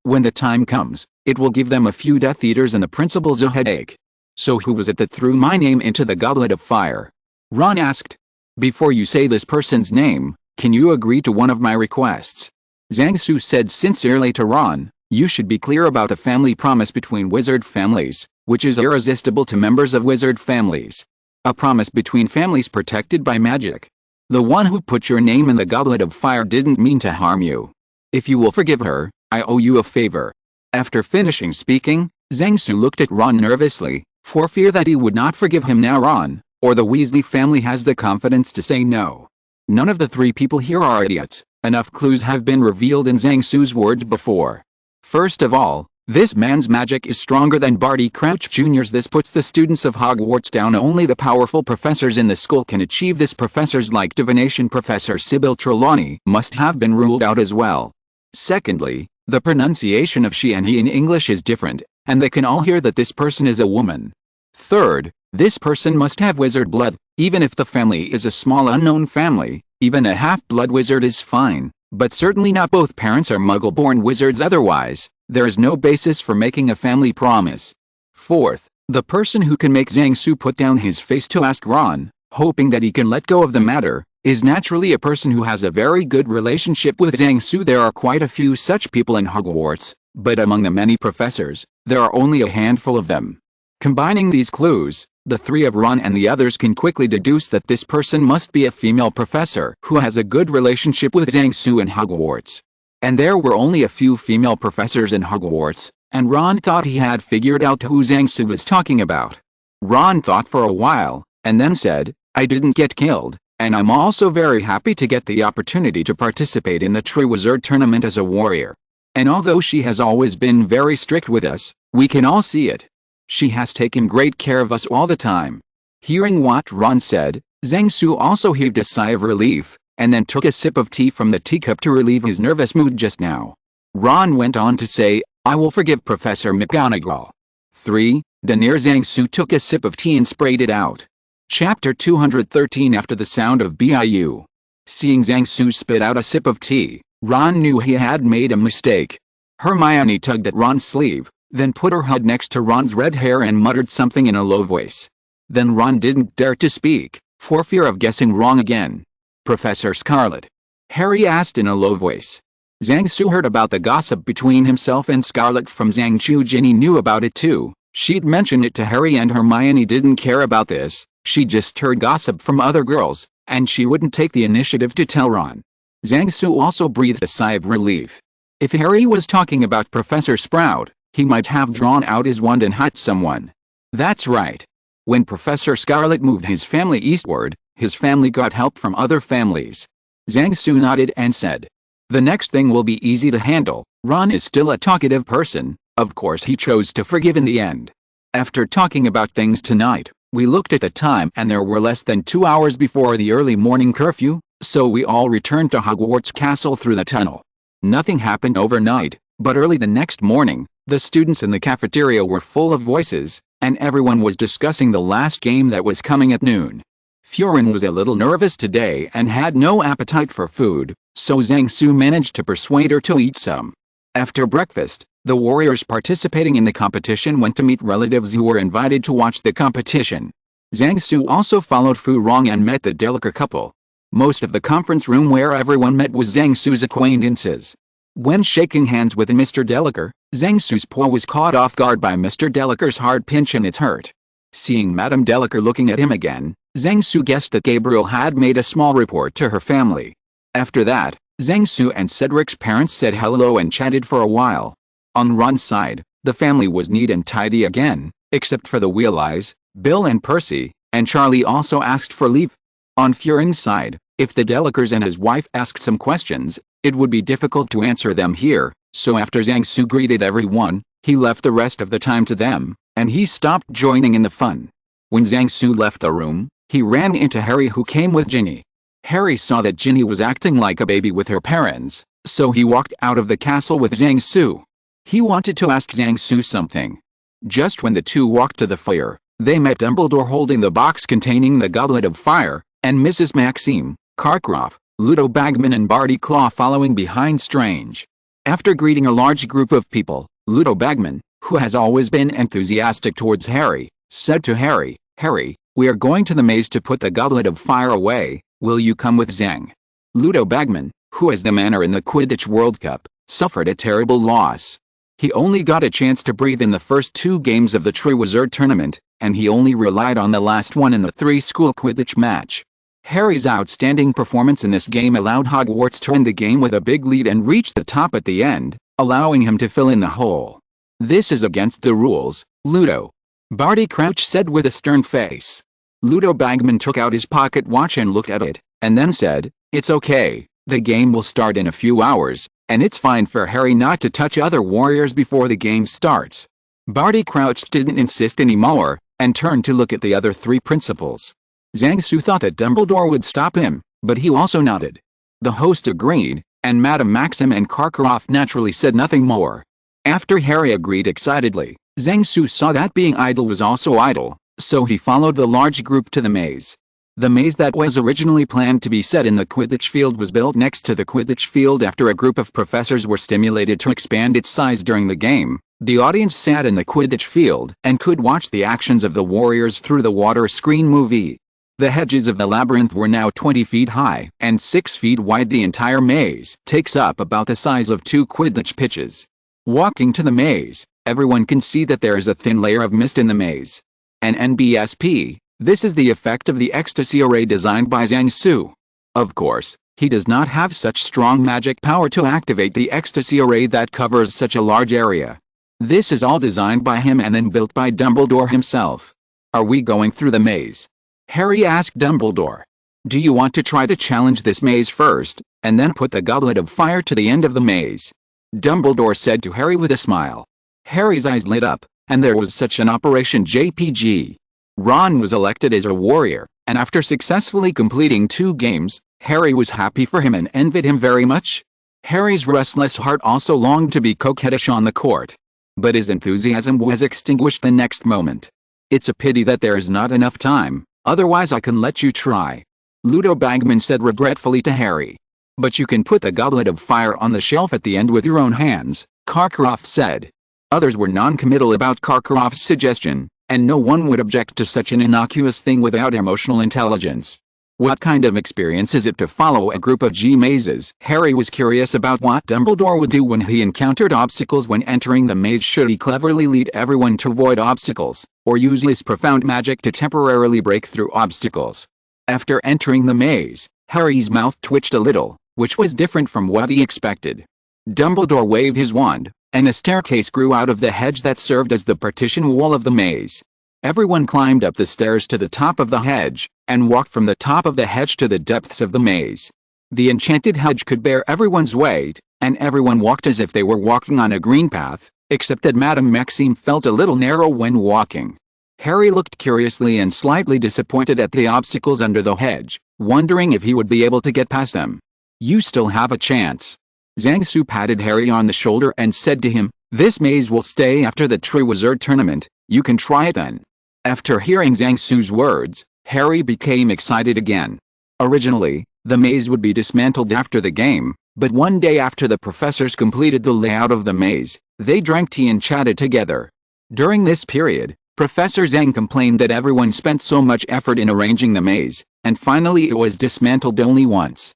When the time comes, it will give them a few Death Eaters and the principal's a headache. "So who was it that threw my name into the Goblet of Fire?" Ron asked. "Before you say this person's name, can you agree to one of my requests?" Zhang Su said sincerely to Ron, "You should be clear about the family promise between wizard families, which is irresistible to members of wizard families. A promise between families protected by magic. The one who put your name in the Goblet of Fire didn't mean to harm you. If you will forgive her, I owe you a favor." After finishing speaking, Zhang Su looked at Ron nervously, for fear that he would not forgive him now. Ron, or the Weasley family, has the confidence to say no. None of the 3 people here are idiots. Enough clues have been revealed in Zhang Su's words before. First of all, this man's magic is stronger than Barty Crouch Jr.'s. This puts the students of Hogwarts down. Only the powerful professors in the school can achieve this. Professors like divination Professor Sybil Trelawney must have been ruled out as well. Secondly, the pronunciation of she and he in English is different, and they can all hear that this person is a woman. Third, this person must have wizard blood, even if the family is a small unknown family. Even a half-blood wizard is fine, but certainly not both parents are Muggle-born wizards. Otherwise, there is no basis for making a family promise. Fourth, the person who can make Zhang Su put down his face to ask Ron, hoping that he can let go of the matter, is naturally a person who has a very good relationship with Zhang Su. There are quite a few such people in Hogwarts, but among the many professors, there are only a handful of them. Combining these clues, the three of Ron and the others can quickly deduce that this person must be a female professor who has a good relationship with Zhang Su in Hogwarts. And there were only a few female professors in Hogwarts, and Ron thought he had figured out who Zhang Su was talking about. Ron thought for a while, and then said, "I didn't get killed, and I'm also very happy to get the opportunity to participate in the Triwizard Tournament as a warrior. And although she has always been very strict with us, we can all see it. She has taken great care of us all the time." Hearing what Ron said, Zhang Su also heaved a sigh of relief, and then took a sip of tea from the teacup to relieve his nervous mood just now. Ron went on to say, "I will forgive Professor McGonagall." 3. Near Zhang Su took a sip of tea and sprayed it out. Chapter 213. After the sound of BIU. Seeing Zhang Su spit out a sip of tea, Ron knew he had made a mistake. Hermione tugged at Ron's sleeve, then put her head next to Ron's red hair and muttered something in a low voice. Then Ron didn't dare to speak, for fear of guessing wrong again. "Professor Scarlet?" Harry asked in a low voice. Zhang Su heard about the gossip between himself and Scarlet from Zhang Chu. Ginny knew about it too. She'd mentioned it to Harry, and Hermione didn't care about this. She just heard gossip from other girls, and she wouldn't take the initiative to tell Ron. Zhang Su also breathed a sigh of relief. If Harry was talking about Professor Sprout, he might have drawn out his wand and hit someone. That's right. When Professor Scarlet moved his family eastward, his family got help from other families. Zhang Su nodded and said, "The next thing will be easy to handle." Ron is still a talkative person. Of course he chose to forgive in the end. After talking about things tonight, we looked at the time and there were less than 2 hours before the early morning curfew, so we all returned to Hogwarts Castle through the tunnel. Nothing happened overnight, but early the next morning, the students in the cafeteria were full of voices, and everyone was discussing the last game that was coming at noon. Furin was a little nervous today and had no appetite for food, so Zhang Su managed to persuade her to eat some. After breakfast, the warriors participating in the competition went to meet relatives who were invited to watch the competition. Zhang Su also followed Fu Rong and met the Delacour couple. Most of the conference room where everyone met was Zhang Su's acquaintances. When shaking hands with Mr. Delacour, Zhang Su's paw was caught off guard by Mr. Delacour's hard pinch and it hurt. Seeing Madame Delacour looking at him again, Zhang Su guessed that Gabriel had made a small report to her family. After that, Zhang Su and Cedric's parents said hello and chatted for a while. On Ron's side, the family was neat and tidy again, except for the Weasleys, Bill and Percy, and Charlie also asked for leave. On Furin's side, if the Delacours and his wife asked some questions, it would be difficult to answer them here, so after Zhang Su greeted everyone, he left the rest of the time to them, and he stopped joining in the fun. When Zhang Su left the room, he ran into Harry, who came with Ginny. Harry saw that Ginny was acting like a baby with her parents, so he walked out of the castle with Zhang Su. He wanted to ask Zhang Su something. Just when the two walked to the fire, they met Dumbledore holding the box containing the Goblet of Fire, and Mrs. Maxime, Karkaroff, Ludo Bagman and Barty Claw following behind Strange. After greeting a large group of people, Ludo Bagman, who has always been enthusiastic towards Harry, said to Harry, "Harry, we are going to the maze to put the Goblet of Fire away. Will you come with Zhang?" Ludo Bagman, who as the manner in the Quidditch World Cup, suffered a terrible loss. He only got a chance to breathe in the first 2 games of the Triwizard Tournament, and he only relied on the last one in the 3-school Quidditch match. Harry's outstanding performance in this game allowed Hogwarts to win the game with a big lead and reach the top at the end, allowing him to fill in the hole. "This is against the rules, Ludo," Barty Crouch said with a stern face. Ludo Bagman took out his pocket watch and looked at it, and then said, "It's okay, the game will start in a few hours, and it's fine for Harry not to touch other warriors before the game starts." Barty Crouch didn't insist anymore, and turned to look at the other 3 principals. Zhang Su thought that Dumbledore would stop him, but he also nodded. The host agreed, and Madame Maxim and Karkaroff naturally said nothing more. After Harry agreed excitedly, Zhang Su saw that being idle was also idle, so he followed the large group to the maze. The maze that was originally planned to be set in the Quidditch field was built next to the Quidditch field after a group of professors were stimulated to expand its size during the game. The audience sat in the Quidditch field and could watch the actions of the warriors through the water screen movie. The hedges of the labyrinth were now 20 feet high and 6 feet wide. The entire maze takes up about the size of 2 Quidditch pitches. Walking to the maze, everyone can see that there is a thin layer of mist in the maze. An NBSP, this is the effect of the ecstasy array designed by Zhang Su. Of course, he does not have such strong magic power to activate the ecstasy array that covers such a large area. This is all designed by him and then built by Dumbledore himself. Are we going through the maze? Harry asked Dumbledore. Do you want to try to challenge this maze first, and then put the goblet of fire to the end of the maze? Dumbledore said to Harry with a smile. Harry's eyes lit up, and there was such an Operation JPG. Ron was elected as a warrior, and after successfully completing 2 games, Harry was happy for him and envied him very much. Harry's restless heart also longed to be coquettish on the court. But his enthusiasm was extinguished the next moment. It's a pity that there is not enough time, otherwise I can let you try. Ludo Bagman said regretfully to Harry. But you can put the goblet of fire on the shelf at the end with your own hands, Karkaroff said. Others were non-committal about Karkaroff's suggestion, and no one would object to such an innocuous thing without emotional intelligence. What kind of experience is it to follow a group of G-mazes? Harry was curious about what Dumbledore would do when he encountered obstacles when entering the maze. Should he cleverly lead everyone to avoid obstacles, or use his profound magic to temporarily break through obstacles? After entering the maze, Harry's mouth twitched a little, which was different from what he expected. Dumbledore waved his wand, and a staircase grew out of the hedge that served as the partition wall of the maze. Everyone climbed up the stairs to the top of the hedge, and walked from the top of the hedge to the depths of the maze. The enchanted hedge could bear everyone's weight, and everyone walked as if they were walking on a green path, except that Madame Maxime felt a little narrow when walking. Harry looked curiously and slightly disappointed at the obstacles under the hedge, wondering if he would be able to get past them. You still have a chance. Zhang Su patted Harry on the shoulder and said to him, this maze will stay after the Triwizard Tournament, you can try it then. After hearing Zhang Su's words, Harry became excited again. Originally, the maze would be dismantled after the game, but one day after the professors completed the layout of the maze, they drank tea and chatted together. During this period, Professor Zhang complained that everyone spent so much effort in arranging the maze, and finally it was dismantled only once.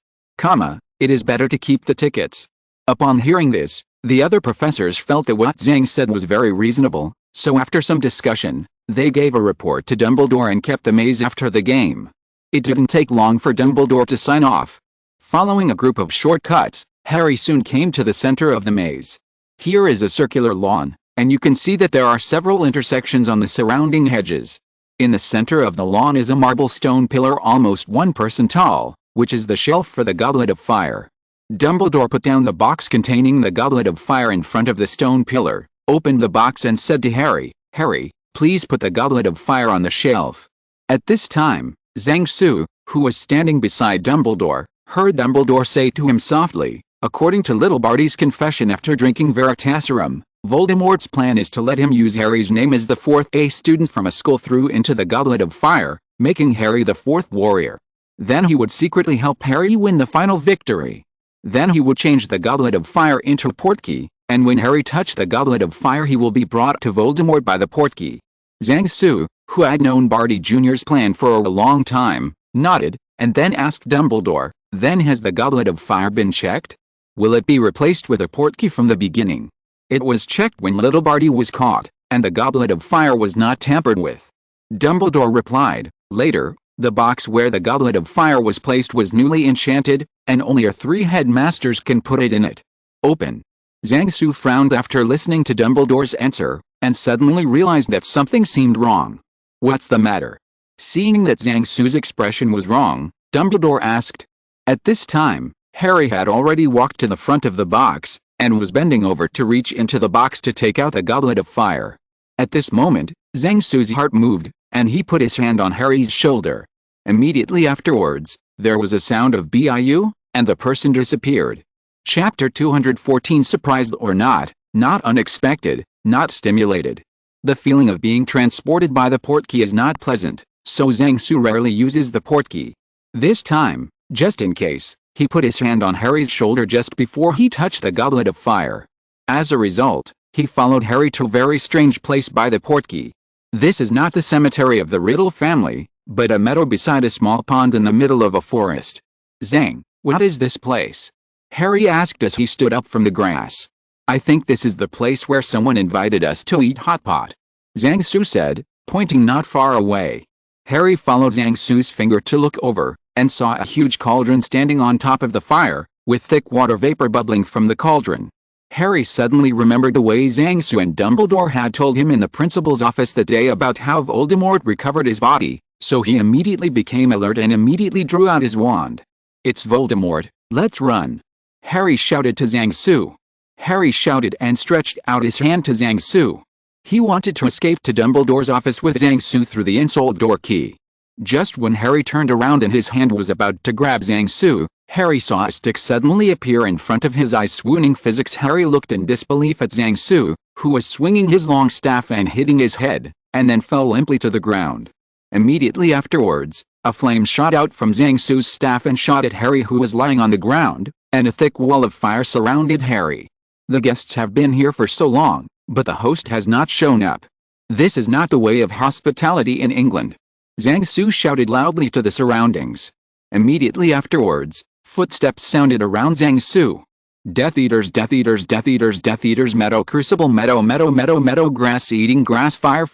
It is better to keep the tickets. Upon hearing this, the other professors felt that what Zhang said was very reasonable, so after some discussion, they gave a report to Dumbledore and kept the maze after the game. It didn't take long for Dumbledore to sign off. Following a group of shortcuts, Harry soon came to the center of the maze. Here is a circular lawn, and you can see that there are several intersections on the surrounding hedges. In the center of the lawn is a marble stone pillar almost 1 person tall, which is the shelf for the goblet of fire. Dumbledore put down the box containing the goblet of fire in front of the stone pillar, opened the box and said to Harry, Harry, please put the goblet of fire on the shelf. At this time, Zhang Su, who was standing beside Dumbledore, heard Dumbledore say to him softly, according to little Barty's confession after drinking Veritaserum, Voldemort's plan is to let him use Harry's name as the 4th A student from a school through into the goblet of fire, making Harry the 4th warrior. Then he would secretly help Harry win the final victory. Then he would change the goblet of fire into a portkey, and when Harry touched the goblet of fire he will be brought to Voldemort by the portkey. Zhang Su, who had known Barty Jr.'s plan for a long time, nodded, and then asked Dumbledore, then has the goblet of fire been checked? Will it be replaced with a portkey from the beginning? It was checked when little Barty was caught, and the goblet of fire was not tampered with. Dumbledore replied, later, the box where the goblet of fire was placed was newly enchanted, and only 3 headmasters can put it in it. Open. Zhang Su frowned after listening to Dumbledore's answer, and suddenly realized that something seemed wrong. What's the matter? Seeing that Zhang Su's expression was wrong, Dumbledore asked. At this time, Harry had already walked to the front of the box, and was bending over to reach into the box to take out the goblet of fire. At this moment, Zhang Su's heart moved, and he put his hand on Harry's shoulder. Immediately afterwards, there was a sound of BIU, and the person disappeared. Chapter 214 Surprised or not unexpected, not stimulated. The feeling of being transported by the portkey is not pleasant, so Zhang Su rarely uses the portkey. This time, just in case, he put his hand on Harry's shoulder just before he touched the goblet of fire. As a result, he followed Harry to a very strange place by the portkey. This is not the cemetery of the Riddle family, but a meadow beside a small pond in the middle of a forest. Zhang, what is this place? Harry asked as he stood up from the grass. I think this is the place where someone invited us to eat hot pot," Zhang Su said, pointing not far away. Harry followed Zhang Su's finger to look over, and saw a huge cauldron standing on top of the fire, with thick water vapor bubbling from the cauldron. Harry suddenly remembered the way Zhang Su and Dumbledore had told him in the principal's office that day about how Voldemort recovered his body, so he immediately became alert and immediately drew out his wand. "It's Voldemort, let's run!" Harry shouted to Zhang Su. Harry shouted and stretched out his hand to Zhang Su. He wanted to escape to Dumbledore's office with Zhang Su through the insole door key. Just when Harry turned around and his hand was about to grab Zhang Su, Harry saw a stick suddenly appear in front of his eyes. Swooning physics, Harry looked in disbelief at Zhang Su, who was swinging his long staff and hitting his head, and then fell limply to the ground. Immediately afterwards, a flame shot out from Zhang Su's staff and shot at Harry, who was lying on the ground, and a thick wall of fire surrounded Harry. "The guests have been here for so long, but the host has not shown up. This is not the way of hospitality in England," Zhang Su shouted loudly to the surroundings. Immediately afterwards, footsteps sounded around Zhang Su. "Death Eaters, Death Eaters, Death Eaters, Death Eaters, Meadow Crucible, Meadow, Grass Eating, Grass, Fire,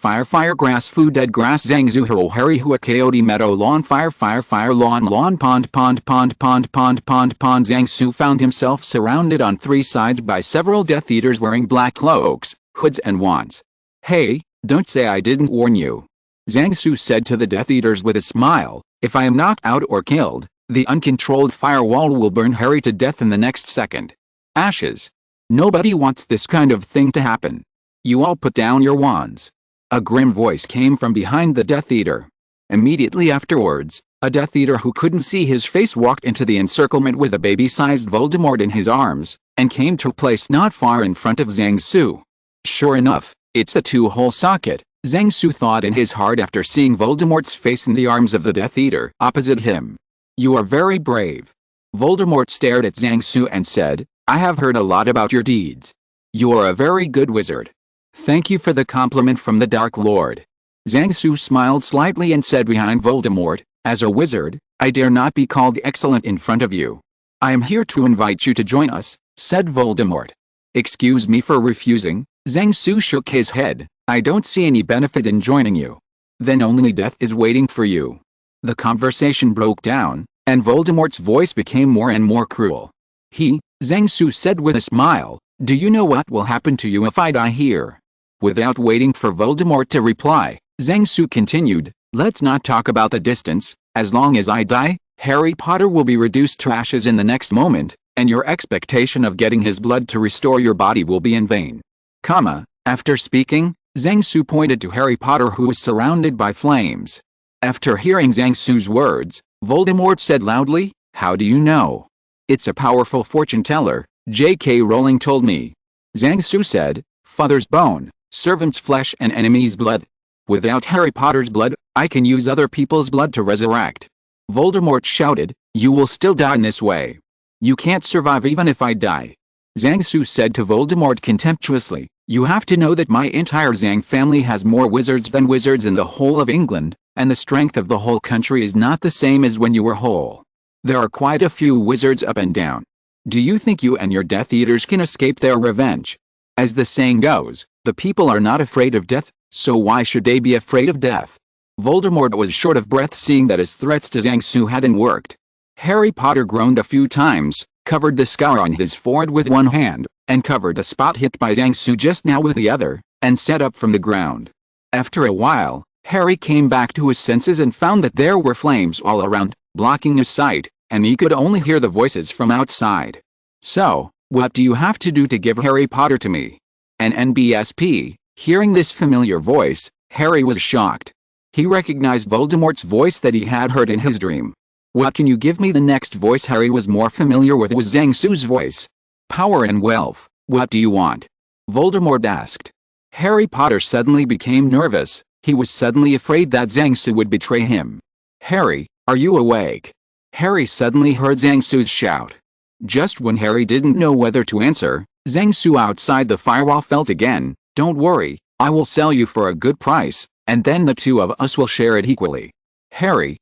Grass, Food, Dead Grass, Zhang Zu, Hero, Harry, Hua, Coyote, Meadow, Lawn, Fire, Lawn, Pond, Zhang Su found himself surrounded on three sides by several Death Eaters wearing black cloaks, hoods and wands. "Hey, don't say I didn't warn you," Zhang Su said to the Death Eaters with a smile. "If I am knocked out or killed, the uncontrolled firewall will burn Harry to death in the next second. Ashes. Nobody wants this kind of thing to happen. You all put down your wands." A grim voice came from behind the Death Eater. Immediately afterwards, a Death Eater who couldn't see his face walked into the encirclement with a baby-sized Voldemort in his arms, and came to a place not far in front of Zhang Su. Sure enough, it's the two-hole socket, Zhang Su thought in his heart after seeing Voldemort's face in the arms of the Death Eater opposite him. "You are very brave." Voldemort stared at Zhang Su and said, "I have heard a lot about your deeds. You are a very good wizard. Thank you for the compliment from the Dark Lord." Zhang Su smiled slightly and said behind Voldemort, "As a wizard, I dare not be called excellent in front of you. I am here to invite you to join us," said Voldemort. "Excuse me for refusing," Zhang Su shook his head. "I don't see any benefit in joining you. Then only death is waiting for you." The conversation broke down, and Voldemort's voice became more and more cruel. Zhang Su said with a smile, "Do you know what will happen to you if I die here?" Without waiting for Voldemort to reply, Zhang Su continued, "Let's not talk about the distance. As long as I die, Harry Potter will be reduced to ashes in the next moment, and your expectation of getting his blood to restore your body will be in vain." After speaking, Zhang Su pointed to Harry Potter, who was surrounded by flames. After hearing Zhang Su's words, Voldemort said loudly, "How do you know?" "It's a powerful fortune teller, J.K. Rowling told me." Zhang Su said, "Father's bone, servant's flesh and enemy's blood. Without Harry Potter's blood, I can use other people's blood to resurrect." Voldemort shouted, "You will still die in this way. You can't survive even if I die." Zhang Su said to Voldemort contemptuously, "You have to know that my entire Zhang family has more wizards than wizards in the whole of England, and the strength of the whole country is not the same as when you were whole. There are quite a few wizards up and down. Do you think you and your Death Eaters can escape their revenge? As the saying goes, the people are not afraid of death, so why should they be afraid of death?" Voldemort was short of breath, seeing that his threats to Zhang Su hadn't worked. Harry Potter groaned a few times, covered the scar on his forehead with one hand, and covered the spot hit by Zhang Su just now with the other, and sat up from the ground. After a while, Harry came back to his senses and found that there were flames all around, blocking his sight, and he could only hear the voices from outside. "So, what do you have to do to give Harry Potter to me?" An NBSP. Hearing this familiar voice, Harry was shocked. He recognized Voldemort's voice that he had heard in his dream. "What can you give me?" The next voice Harry was more familiar with was Zhang Su's voice. "Power and wealth. What do you want?" Voldemort asked. Harry Potter suddenly became nervous. He was suddenly afraid that Zhang Su would betray him. "Harry, are you awake?" Harry suddenly heard Zhang Su's shout. Just when Harry didn't know whether to answer, Zhang Su outside the firewall felt again, "Don't worry, I will sell you for a good price, and then the two of us will share it equally." Harry,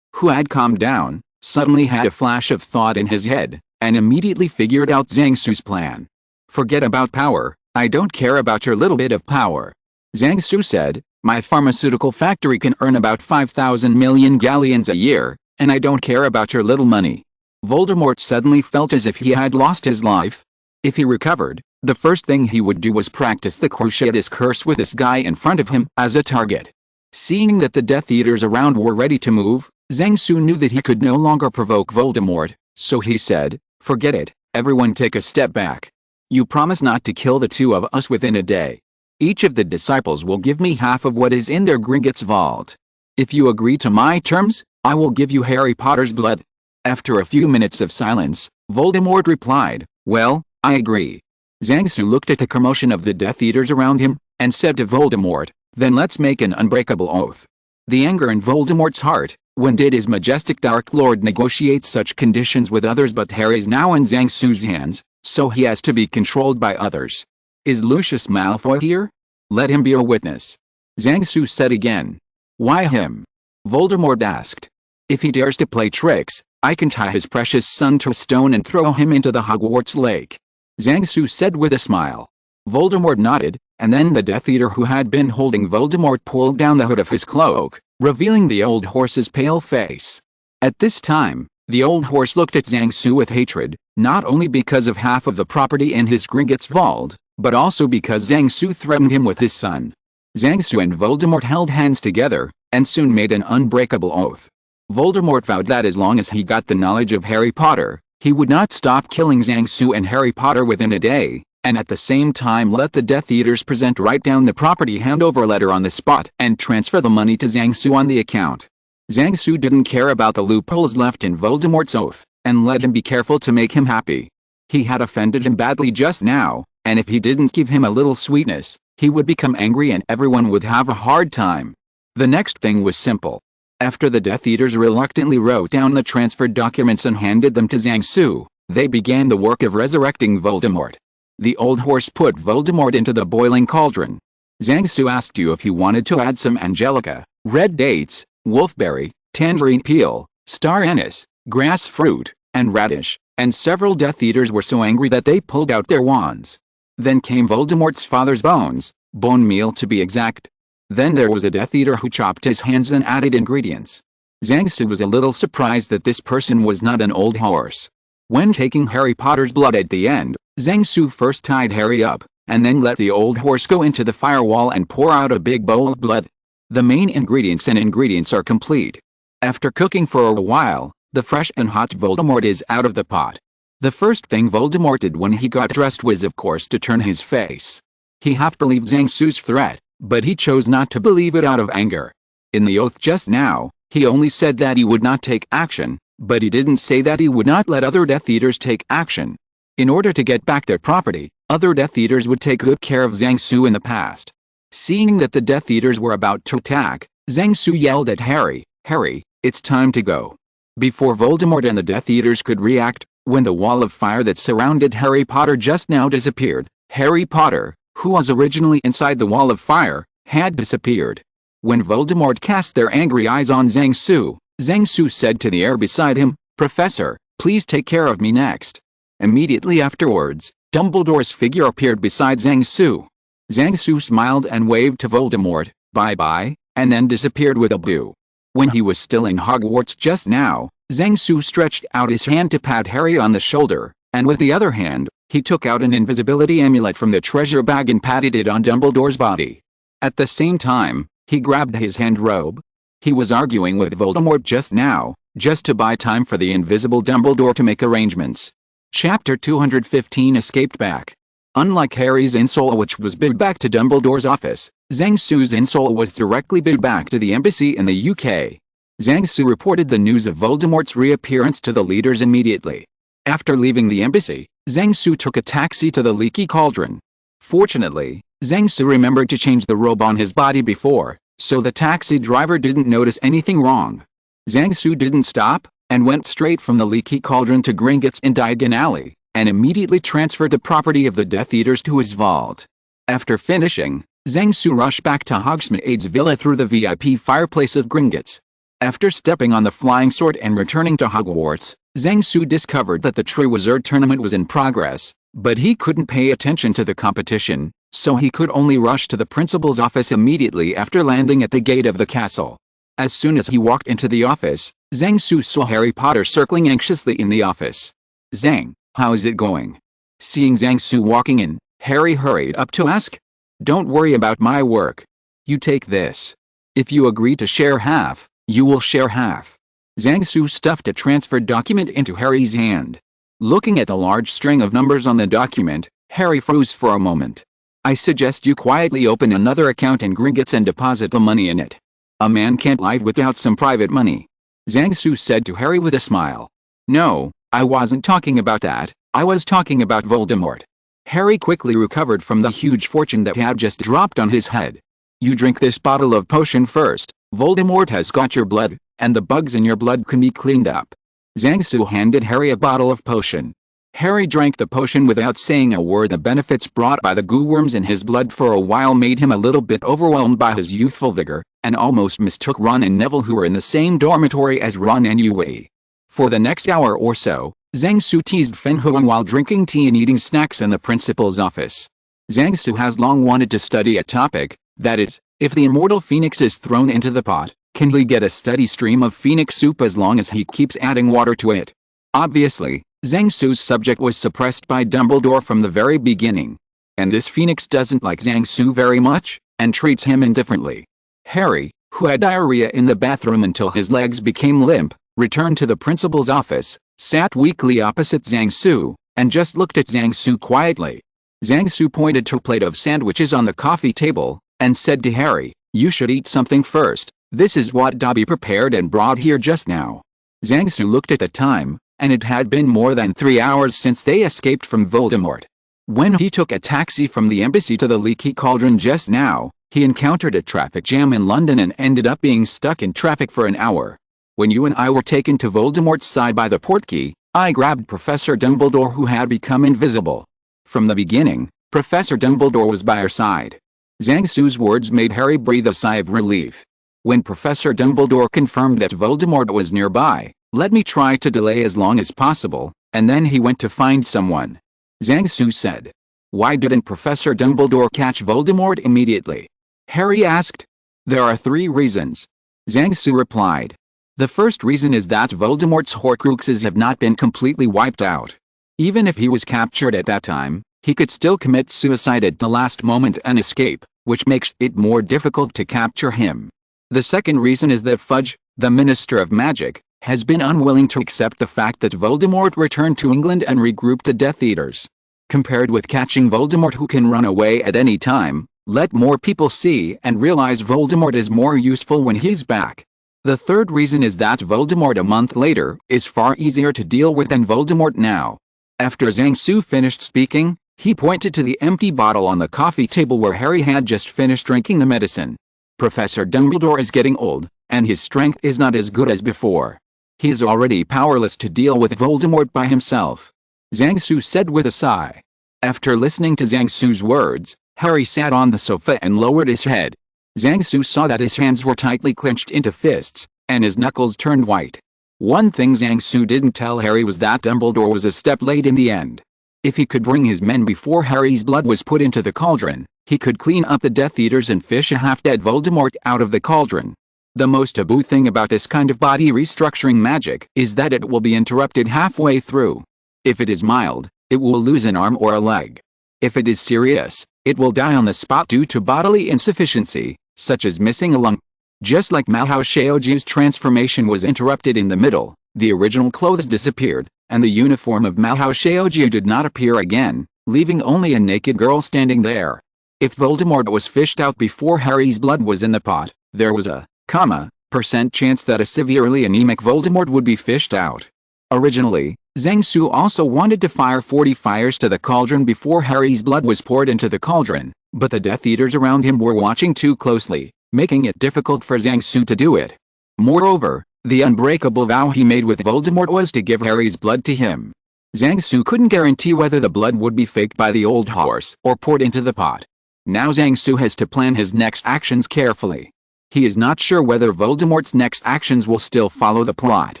who had calmed down, suddenly had a flash of thought in his head, and immediately figured out Zhang Su's plan. Forget about power, I don't care about your little bit of power. Zhang Su said, my pharmaceutical factory can earn about 5,000 million galleons a year, and I don't care about your little money. Voldemort suddenly felt as if he had lost his life. If he recovered, the first thing he would do was practice the Cruciatus curse with this guy in front of him as a target. Seeing that the Death Eaters around were ready to move, Zhang Su knew that he could no longer provoke Voldemort, so he said, forget it, everyone take a step back. You promise not to kill the two of us within a day. Each of the disciples will give me half of what is in their Gringotts vault. If you agree to my terms, I will give you Harry Potter's blood. After a few minutes of silence, Voldemort replied, well, I agree. Zhang Su looked at the commotion of the Death Eaters around him, and said to Voldemort, then let's make an unbreakable oath. The anger in Voldemort's heart, when did his majestic Dark Lord negotiate such conditions with others but Harry's now in Zhang Su's hands, so he has to be controlled by others. Is Lucius Malfoy here? Let him be a witness. Zhang Su said again. Why him? Voldemort asked. If he dares to play tricks, I can tie his precious son to a stone and throw him into the Hogwarts lake. Zhang Su said with a smile. Voldemort nodded, and then the Death Eater who had been holding Voldemort pulled down the hood of his cloak, revealing the old horse's pale face. At this time, the old horse looked at Zhang Su with hatred, not only because of half of the property in his Gringotts vault, but also because Zhang Su threatened him with his son. Zhang Su and Voldemort held hands together, and soon made an unbreakable oath. Voldemort vowed that as long as he got the knowledge of Harry Potter, he would not stop killing Zhang Su and Harry Potter within a day, and at the same time let the Death Eaters present write down the property handover letter on the spot and transfer the money to Zhang Su on the account. Zhang Su didn't care about the loopholes left in Voldemort's oath, and let him be careful to make him happy. He had offended him badly just now, and if he didn't give him a little sweetness, he would become angry and everyone would have a hard time. The next thing was simple. After the Death Eaters reluctantly wrote down the transferred documents and handed them to Zhang Su, they began the work of resurrecting Voldemort. The old horse put Voldemort into the boiling cauldron. Zhang Su asked you if you wanted to add some angelica, red dates, wolfberry, tangerine peel, star anise, grass fruit, and radish, and several Death Eaters were so angry that they pulled out their wands. Then came Voldemort's father's bones, bone meal to be exact. Then there was a Death Eater who chopped his hands and added ingredients. Zhang Su was a little surprised that this person was not an old horse. When taking Harry Potter's blood at the end, Zhang Su first tied Harry up, and then let the old horse go into the firewall and pour out a big bowl of blood. The main ingredients are complete. After cooking for a while, the fresh and hot Voldemort is out of the pot. The first thing Voldemort did when he got dressed was of course to turn his face. He half believed Zhang Su's threat, but he chose not to believe it out of anger. In the oath just now, he only said that he would not take action, but he didn't say that he would not let other Death Eaters take action. In order to get back their property, other Death Eaters would take good care of Zhang Su in the past. Seeing that the Death Eaters were about to attack, Zhang Su yelled at Harry, "Harry, it's time to go." Before Voldemort and the Death Eaters could react, when the wall of fire that surrounded Harry Potter just now disappeared, Harry Potter, who was originally inside the wall of fire, had disappeared. When Voldemort cast their angry eyes on Zhang Su said to the air beside him, "Professor, please take care of me next." Immediately afterwards, Dumbledore's figure appeared beside Zhang Su. Zhang Su smiled and waved to Voldemort, "Bye-bye," and then disappeared with a boo. When he was still in Hogwarts just now, Zhang Su stretched out his hand to pat Harry on the shoulder, and with the other hand, he took out an invisibility amulet from the treasure bag and patted it on Dumbledore's body. At the same time, he grabbed his hand robe. He was arguing with Voldemort just now, just to buy time for the invisible Dumbledore to make arrangements. Chapter 215 Escaped Back. Unlike Harry's insole which was bid back to Dumbledore's office, Zhang Su's insole was directly bid back to the embassy in the UK. Zhang Su reported the news of Voldemort's reappearance to the leaders immediately. After leaving the embassy, Zhang Su took a taxi to the leaky cauldron. Fortunately, Zhang Su remembered to change the robe on his body before, so the taxi driver didn't notice anything wrong. Zhang Su didn't stop, and went straight from the leaky cauldron to Gringotts in Diagon Alley, and immediately transferred the property of the Death Eaters to his vault. After finishing, Zhang Su rushed back to Hogsmeade's villa through the VIP fireplace of Gringotts. After stepping on the flying sword and returning to Hogwarts, Zhang Su discovered that the Triwizard Tournament was in progress, But he couldn't pay attention to the competition, so he could only rush to the principal's office immediately after landing at the gate of the castle. As soon as he walked into the office, Zhang Su saw Harry Potter circling anxiously in the office. "Zhang, how's it going?" Seeing Zhang Su walking in, Harry hurried up to ask. "Don't worry about my work. You take this. If you agree to share half, you will share half." Zhang Su stuffed a transfer document into Harry's hand. Looking at the large string of numbers on the document, Harry froze for a moment. "I suggest you quietly open another account in Gringotts and deposit the money in it. A man can't live without some private money," Zhang Su said to Harry with a smile. "No, I wasn't talking about that, I was talking about Voldemort." Harry quickly recovered from the huge fortune that had just dropped on his head. "You drink this bottle of potion first. Voldemort has got your blood, and the bugs in your blood can be cleaned up." Zhang Su handed Harry a bottle of potion. Harry drank the potion without saying a word. The benefits brought by the goo worms in his blood for a while made him a little bit overwhelmed by his youthful vigor, and almost mistook Ron and Neville, who were in the same dormitory as Ron and Yue. For the next hour or so, Zhang Su teased Feng Huang while drinking tea and eating snacks in the principal's office. Zhang Su has long wanted to study a topic, that is, if the immortal phoenix is thrown into the pot, can he get a steady stream of phoenix soup as long as he keeps adding water to it? Obviously, Zhang Su's subject was suppressed by Dumbledore from the very beginning. And this phoenix doesn't like Zhang Su very much, and treats him indifferently. Harry, who had diarrhea in the bathroom until his legs became limp, returned to the principal's office, sat weakly opposite Zhang Su, and just looked at Zhang Su quietly. Zhang Su pointed to a plate of sandwiches on the coffee table, and said to Harry, "You should eat something first. This is what Dobby prepared and brought here just now." Zhang Su looked at the time, and it had been more than 3 hours since they escaped from Voldemort. When he took a taxi from the embassy to the Leaky Cauldron just now, he encountered a traffic jam in London and ended up being stuck in traffic for an hour. When you and I were taken to Voldemort's side by the portkey, I grabbed Professor Dumbledore, who had become invisible. From the beginning, Professor Dumbledore was by our side. Zhang Su's words made Harry breathe a sigh of relief. When Professor Dumbledore confirmed that Voldemort was nearby, "Let me try to delay as long as possible, and then he went to find someone," Zhang Su said. "Why didn't Professor Dumbledore catch Voldemort immediately?" Harry asked. "There are 3 reasons," Zhang Su replied. "The first reason is that Voldemort's Horcruxes have not been completely wiped out. Even if he was captured at that time, he could still commit suicide at the last moment and escape, which makes it more difficult to capture him. The second reason is that Fudge, the Minister of Magic, has been unwilling to accept the fact that Voldemort returned to England and regrouped the Death Eaters. Compared with catching Voldemort, who can run away at any time, let more people see and realize Voldemort is more useful when he's back. The third reason is that Voldemort a month later is far easier to deal with than Voldemort now." After Zhang Su finished speaking, he pointed to the empty bottle on the coffee table where Harry had just finished drinking the medicine. "Professor Dumbledore is getting old, and his strength is not as good as before. He is already powerless to deal with Voldemort by himself," Zhang Su said with a sigh. After listening to Zhang Su's words, Harry sat on the sofa and lowered his head. Zhang Su saw that his hands were tightly clenched into fists, and his knuckles turned white. One thing Zhang Su didn't tell Harry was that Dumbledore was a step late in the end. If he could bring his men before Harry's blood was put into the cauldron, he could clean up the Death Eaters and fish a half-dead Voldemort out of the cauldron. The most taboo thing about this kind of body restructuring magic is that it will be interrupted halfway through. If it is mild, it will lose an arm or a leg. If it is serious, it will die on the spot due to bodily insufficiency, such as missing a lung. Just like Malhao Shaoji's transformation was interrupted in the middle, the original clothes disappeared, and the uniform of Malhao Shaoji did not appear again, leaving only a naked girl standing there. If Voldemort was fished out before Harry's blood was in the pot, there was a % chance that a severely anemic Voldemort would be fished out. Originally, Zhang Su also wanted to fire 40 fires to the cauldron before Harry's blood was poured into the cauldron, but the Death Eaters around him were watching too closely, making it difficult for Zhang Su to do it. Moreover, the unbreakable vow he made with Voldemort was to give Harry's blood to him. Zhang Su couldn't guarantee whether the blood would be faked by the old horse or poured into the pot. Now Zhang Su has to plan his next actions carefully. He is not sure whether Voldemort's next actions will still follow the plot.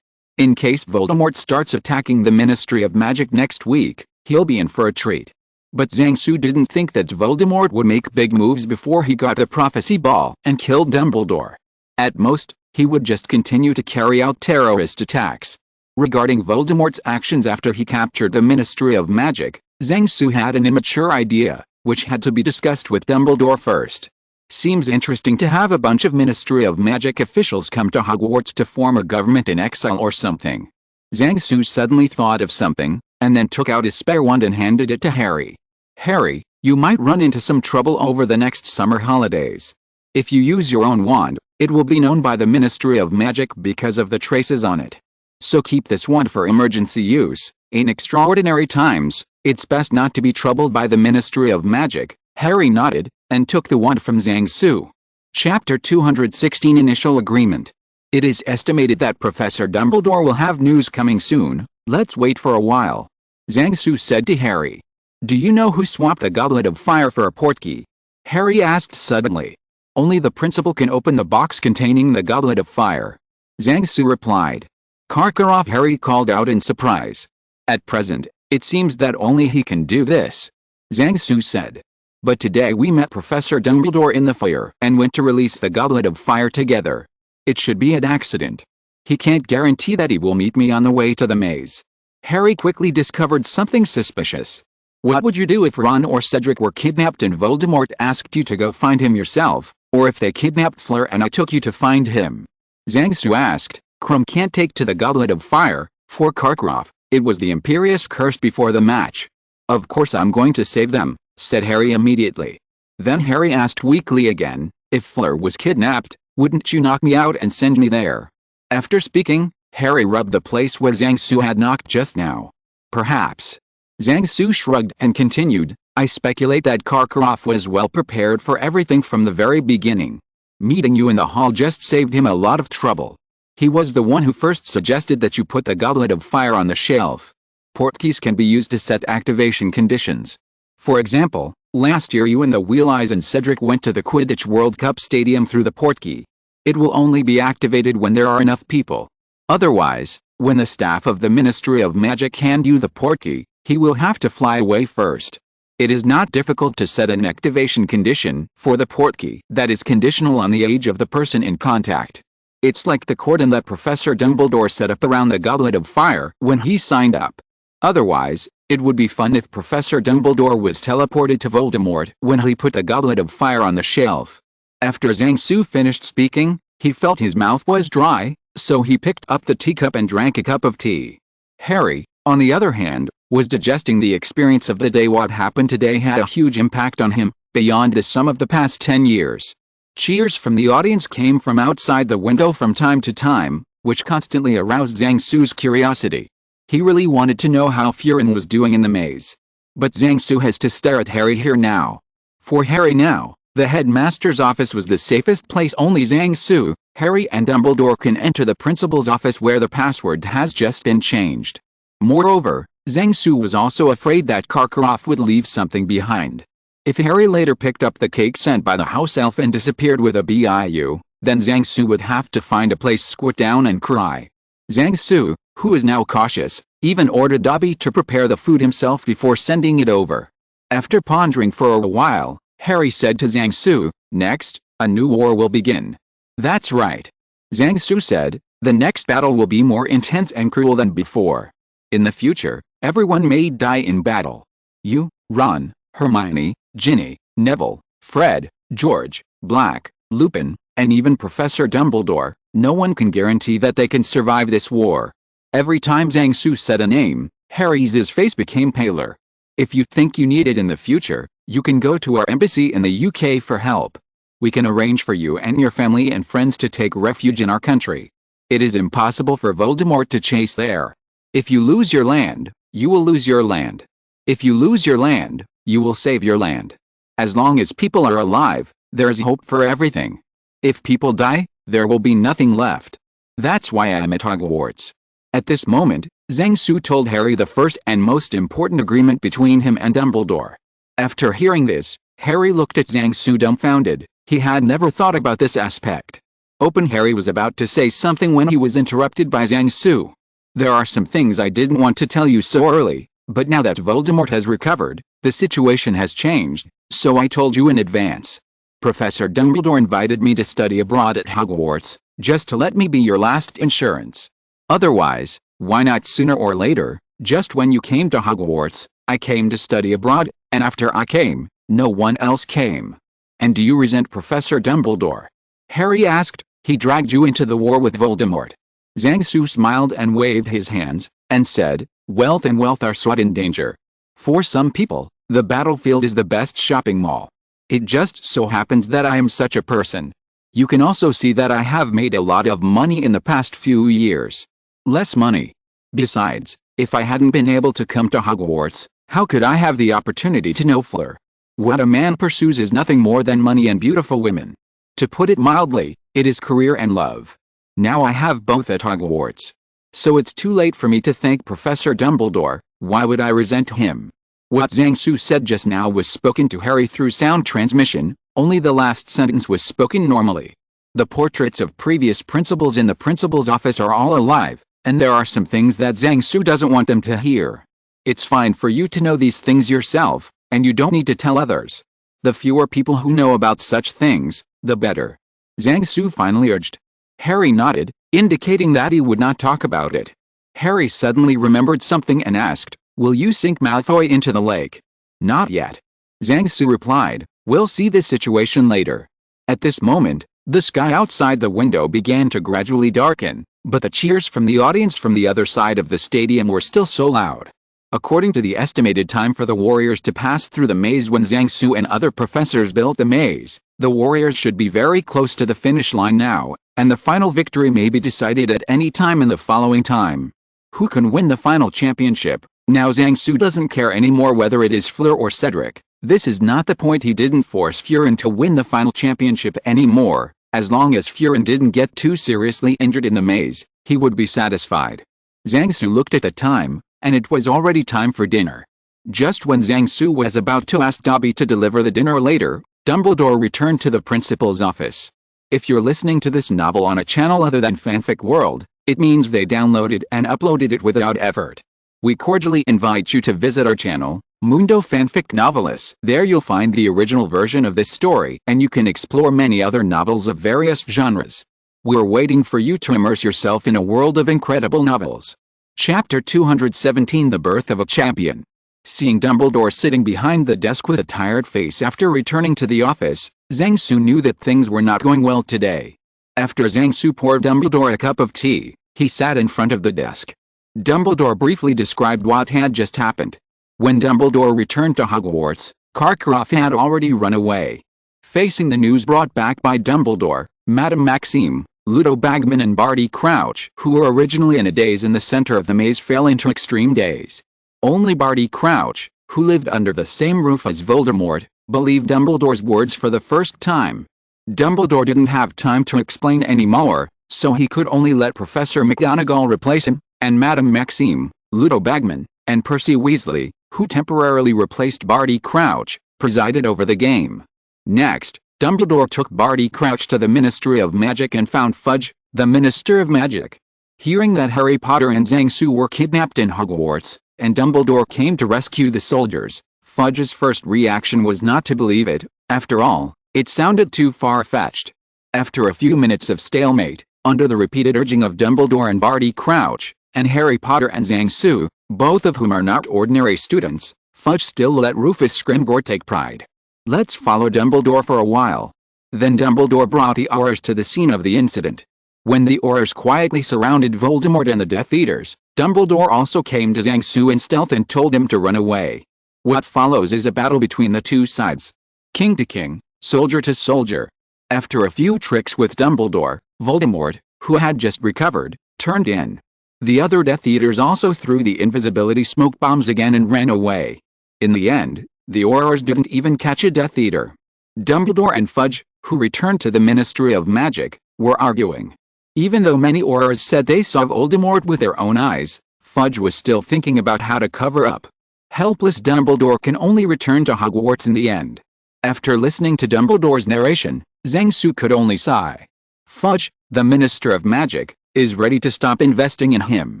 In case Voldemort starts attacking the Ministry of Magic next week, He'll be in for a treat. But Zhang Su didn't think that Voldemort would make big moves before he got the prophecy ball and killed Dumbledore. At most, he would just continue to carry out terrorist attacks. Regarding Voldemort's actions after he captured the Ministry of Magic, Zhang Su had an immature idea, which had to be discussed with Dumbledore first. Seems interesting to have a bunch of Ministry of Magic officials come to Hogwarts to form a government in exile or something. Zhang Su suddenly thought of something, and then took out his spare wand and handed it to Harry. Harry, you might run into some trouble over the next summer holidays. If you use your own wand, it will be known by the Ministry of Magic because of the traces on it. So keep this wand for emergency use. In extraordinary times, it's best not to be troubled by the Ministry of Magic. Harry nodded, and took the wand from Zhang Su. Chapter 216 Initial Agreement. It is estimated that Professor Dumbledore will have news coming soon. Let's wait for a while. Zhang Su said to Harry. Do you know who swapped the Goblet of Fire for a portkey? Harry asked suddenly. Only the principal can open the box containing the Goblet of Fire. Zhang Su replied. Karkaroff, Harry called out in surprise. At present, it seems that only he can do this. Zhang Su said. But today we met Professor Dumbledore in the foyer and went to release the Goblet of Fire together. It should be an accident. He can't guarantee that he will meet me on the way to the maze. Harry quickly discovered something suspicious. What would you do if Ron or Cedric were kidnapped and Voldemort asked you to go find him yourself, or if they kidnapped Fleur and I took you to find him? Zhang Su asked. Krum can't take to the Goblet of Fire, for Karkaroff, it was the Imperious curse before the match. Of course I'm going to save them, said Harry immediately. Then Harry asked weakly again, if Fleur was kidnapped, wouldn't you knock me out and send me there? After speaking, Harry rubbed the place where Zhang Su had knocked just now. Perhaps. Zhang Su shrugged and continued, I speculate that Karkaroff was well prepared for everything from the very beginning. Meeting you in the hall just saved him a lot of trouble. He was the one who first suggested that you put the Goblet of Fire on the shelf. Portkeys can be used to set activation conditions. For example, last year you and the Wheel Eyes and Cedric went to the Quidditch World Cup Stadium through the portkey. It will only be activated when there are enough people. Otherwise, when the staff of the Ministry of Magic hand you the portkey, he will have to fly away first. It is not difficult to set an activation condition for the portkey that is conditional on the age of the person in contact. It's like the cordon that Professor Dumbledore set up around the Goblet of Fire when he signed up. Otherwise, it would be fun if Professor Dumbledore was teleported to Voldemort when he put the Goblet of Fire on the shelf. After Zhang Su finished speaking, he felt his mouth was dry, so he picked up the teacup and drank a cup of tea. Harry, on the other hand, was digesting the experience of the day. What happened today had a huge impact on him, beyond the sum of the past 10 years. Cheers from the audience came from outside the window from time to time, which constantly aroused Zhang Su's curiosity. He really wanted to know how Furin was doing in the maze. But Zhang Su has to stare at Harry here now. For Harry now, the headmaster's office was the safest place. Only Zhang Su, Harry and Dumbledore can enter the principal's office where the password has just been changed. Moreover, Zhang Su was also afraid that Karkaroff would leave something behind. If Harry later picked up the cake sent by the house elf and disappeared with a BIU, then Zhang Su would have to find a place, squat down and cry. Zhang Su, who is now cautious, even ordered Dobby to prepare the food himself before sending it over. After pondering for a while, Harry said to Zhang Su, next, a new war will begin. That's right. Zhang Su said, the next battle will be more intense and cruel than before. In the future, everyone may die in battle. You, Ron, Hermione, Ginny, Neville, Fred, George, Black, Lupin, and even Professor Dumbledore, no one can guarantee that they can survive this war. Every time Zhang Su said a name, Harry's face became paler. If you think you need it in the future, you can go to our embassy in the UK for help. We can arrange for you and your family and friends to take refuge in our country. It is impossible for Voldemort to chase there. If you lose your land, you will lose your land. If you lose your land, you will save your land. As long as people are alive, there is hope for everything. If people die, there will be nothing left. That's why I am at Hogwarts. At this moment, Zhang Su told Harry the first and most important agreement between him and Dumbledore. After hearing this, Harry looked at Zhang Su dumbfounded. He had never thought about this aspect. Harry was about to say something when he was interrupted by Zhang Su. There are some things I didn't want to tell you so early, But now that Voldemort has recovered, the situation has changed, so I told you in advance. Professor Dumbledore invited me to study abroad at Hogwarts, just to let me be your last insurance. Otherwise, why not sooner or later? Just when you came to Hogwarts, I came to study abroad, and after I came, no one else came. And do you resent Professor Dumbledore? Harry asked. He dragged you into the war with Voldemort. Zhang-Su smiled and waved his hands, and said, wealth and wealth are sought in danger. For some people, the battlefield is the best shopping mall. It just so happens that I am such a person. You can also see that I have made a lot of money in the past few years. Less money. Besides, if I hadn't been able to come to Hogwarts, how could I have the opportunity to know Fleur? What a man pursues is nothing more than money and beautiful women. To put it mildly, it is career and love. Now I have both at Hogwarts. So it's too late for me to thank Professor Dumbledore. Why would I resent him? What Zhang-Su said just now was spoken to Harry through sound transmission, only the last sentence was spoken normally. The portraits of previous principals in the principal's office are all alive, and there are some things that Zhang-Su doesn't want them to hear. It's fine for you to know these things yourself, and you don't need to tell others. The fewer people who know about such things, the better. Zhang-Su finally urged. Harry nodded, indicating that he would not talk about it. Harry suddenly remembered something and asked, will you sink Malfoy into the lake? Not yet. Zhang-Su replied, we'll see this situation later. At this moment, the sky outside the window began to gradually darken, but the cheers from the audience from the other side of the stadium were still so loud. According to the estimated time for the Warriors to pass through the maze when Zhang-Su and other professors built the maze, the Warriors should be very close to the finish line now, and the final victory may be decided at any time in the following time. Who can win the final championship? Now Zhang-Su doesn't care anymore whether it is Fleur or Cedric. This is not the point. He didn't force Furin to win the final championship anymore. As long as Furin didn't get too seriously injured in the maze, he would be satisfied. Zhang-Su looked at the time, and it was already time for dinner. Just when Zhang-Su was about to ask Dobby to deliver the dinner later, Dumbledore returned to the principal's office. If you're listening to this novel on a channel other than Fanfic World, it means they downloaded and uploaded it without effort. We cordially invite you to visit our channel, Mundo Fanfic Novelists. There you'll find the original version of this story, and you can explore many other novels of various genres. We're waiting for you to immerse yourself in a world of incredible novels. Chapter 217 The Birth of a Champion. Seeing Dumbledore sitting behind the desk with a tired face after returning to the office, Zhang-Su knew that things were not going well today. After Zhang-Su poured Dumbledore a cup of tea, he sat in front of the desk. Dumbledore briefly described what had just happened. When Dumbledore returned to Hogwarts, Karkaroff had already run away. Facing the news brought back by Dumbledore, Madame Maxime, Ludo Bagman and Barty Crouch, who were originally in a daze in the center of the maze, fell into extreme daze. Only Barty Crouch, who lived under the same roof as Voldemort, believed Dumbledore's words for the first time. Dumbledore didn't have time to explain any more, so he could only let Professor McGonagall replace him, and Madame Maxime, Ludo Bagman, and Percy Weasley, who temporarily replaced Barty Crouch, presided over the game. Next, Dumbledore took Barty Crouch to the Ministry of Magic and found Fudge, the Minister of Magic. Hearing that Harry Potter and Zhang-Su were kidnapped in Hogwarts, and Dumbledore came to rescue the soldiers, Fudge's first reaction was not to believe it. After all, it sounded too far-fetched. After a few minutes of stalemate, under the repeated urging of Dumbledore and Barty Crouch, and Harry Potter and Zhang-Su, both of whom are not ordinary students, Fudge still let Rufus Scrimgeour take pride. Let's follow Dumbledore for a while. Then Dumbledore brought the Aurors to the scene of the incident. When the Aurors quietly surrounded Voldemort and the Death Eaters, Dumbledore also came to Zhang-Su in stealth and told him to run away. What follows is a battle between the two sides. King to king, soldier to soldier. After a few tricks with Dumbledore, Voldemort, who had just recovered, turned in. The other Death Eaters also threw the invisibility smoke bombs again and ran away. In the end, the Aurors didn't even catch a Death Eater. Dumbledore and Fudge, who returned to the Ministry of Magic, were arguing. Even though many Aurors said they saw Voldemort with their own eyes, Fudge was still thinking about how to cover up. Helpless Dumbledore can only return to Hogwarts in the end. After listening to Dumbledore's narration, Zhang-Su could only sigh. Fudge, the Minister of Magic, is ready to stop investing in him.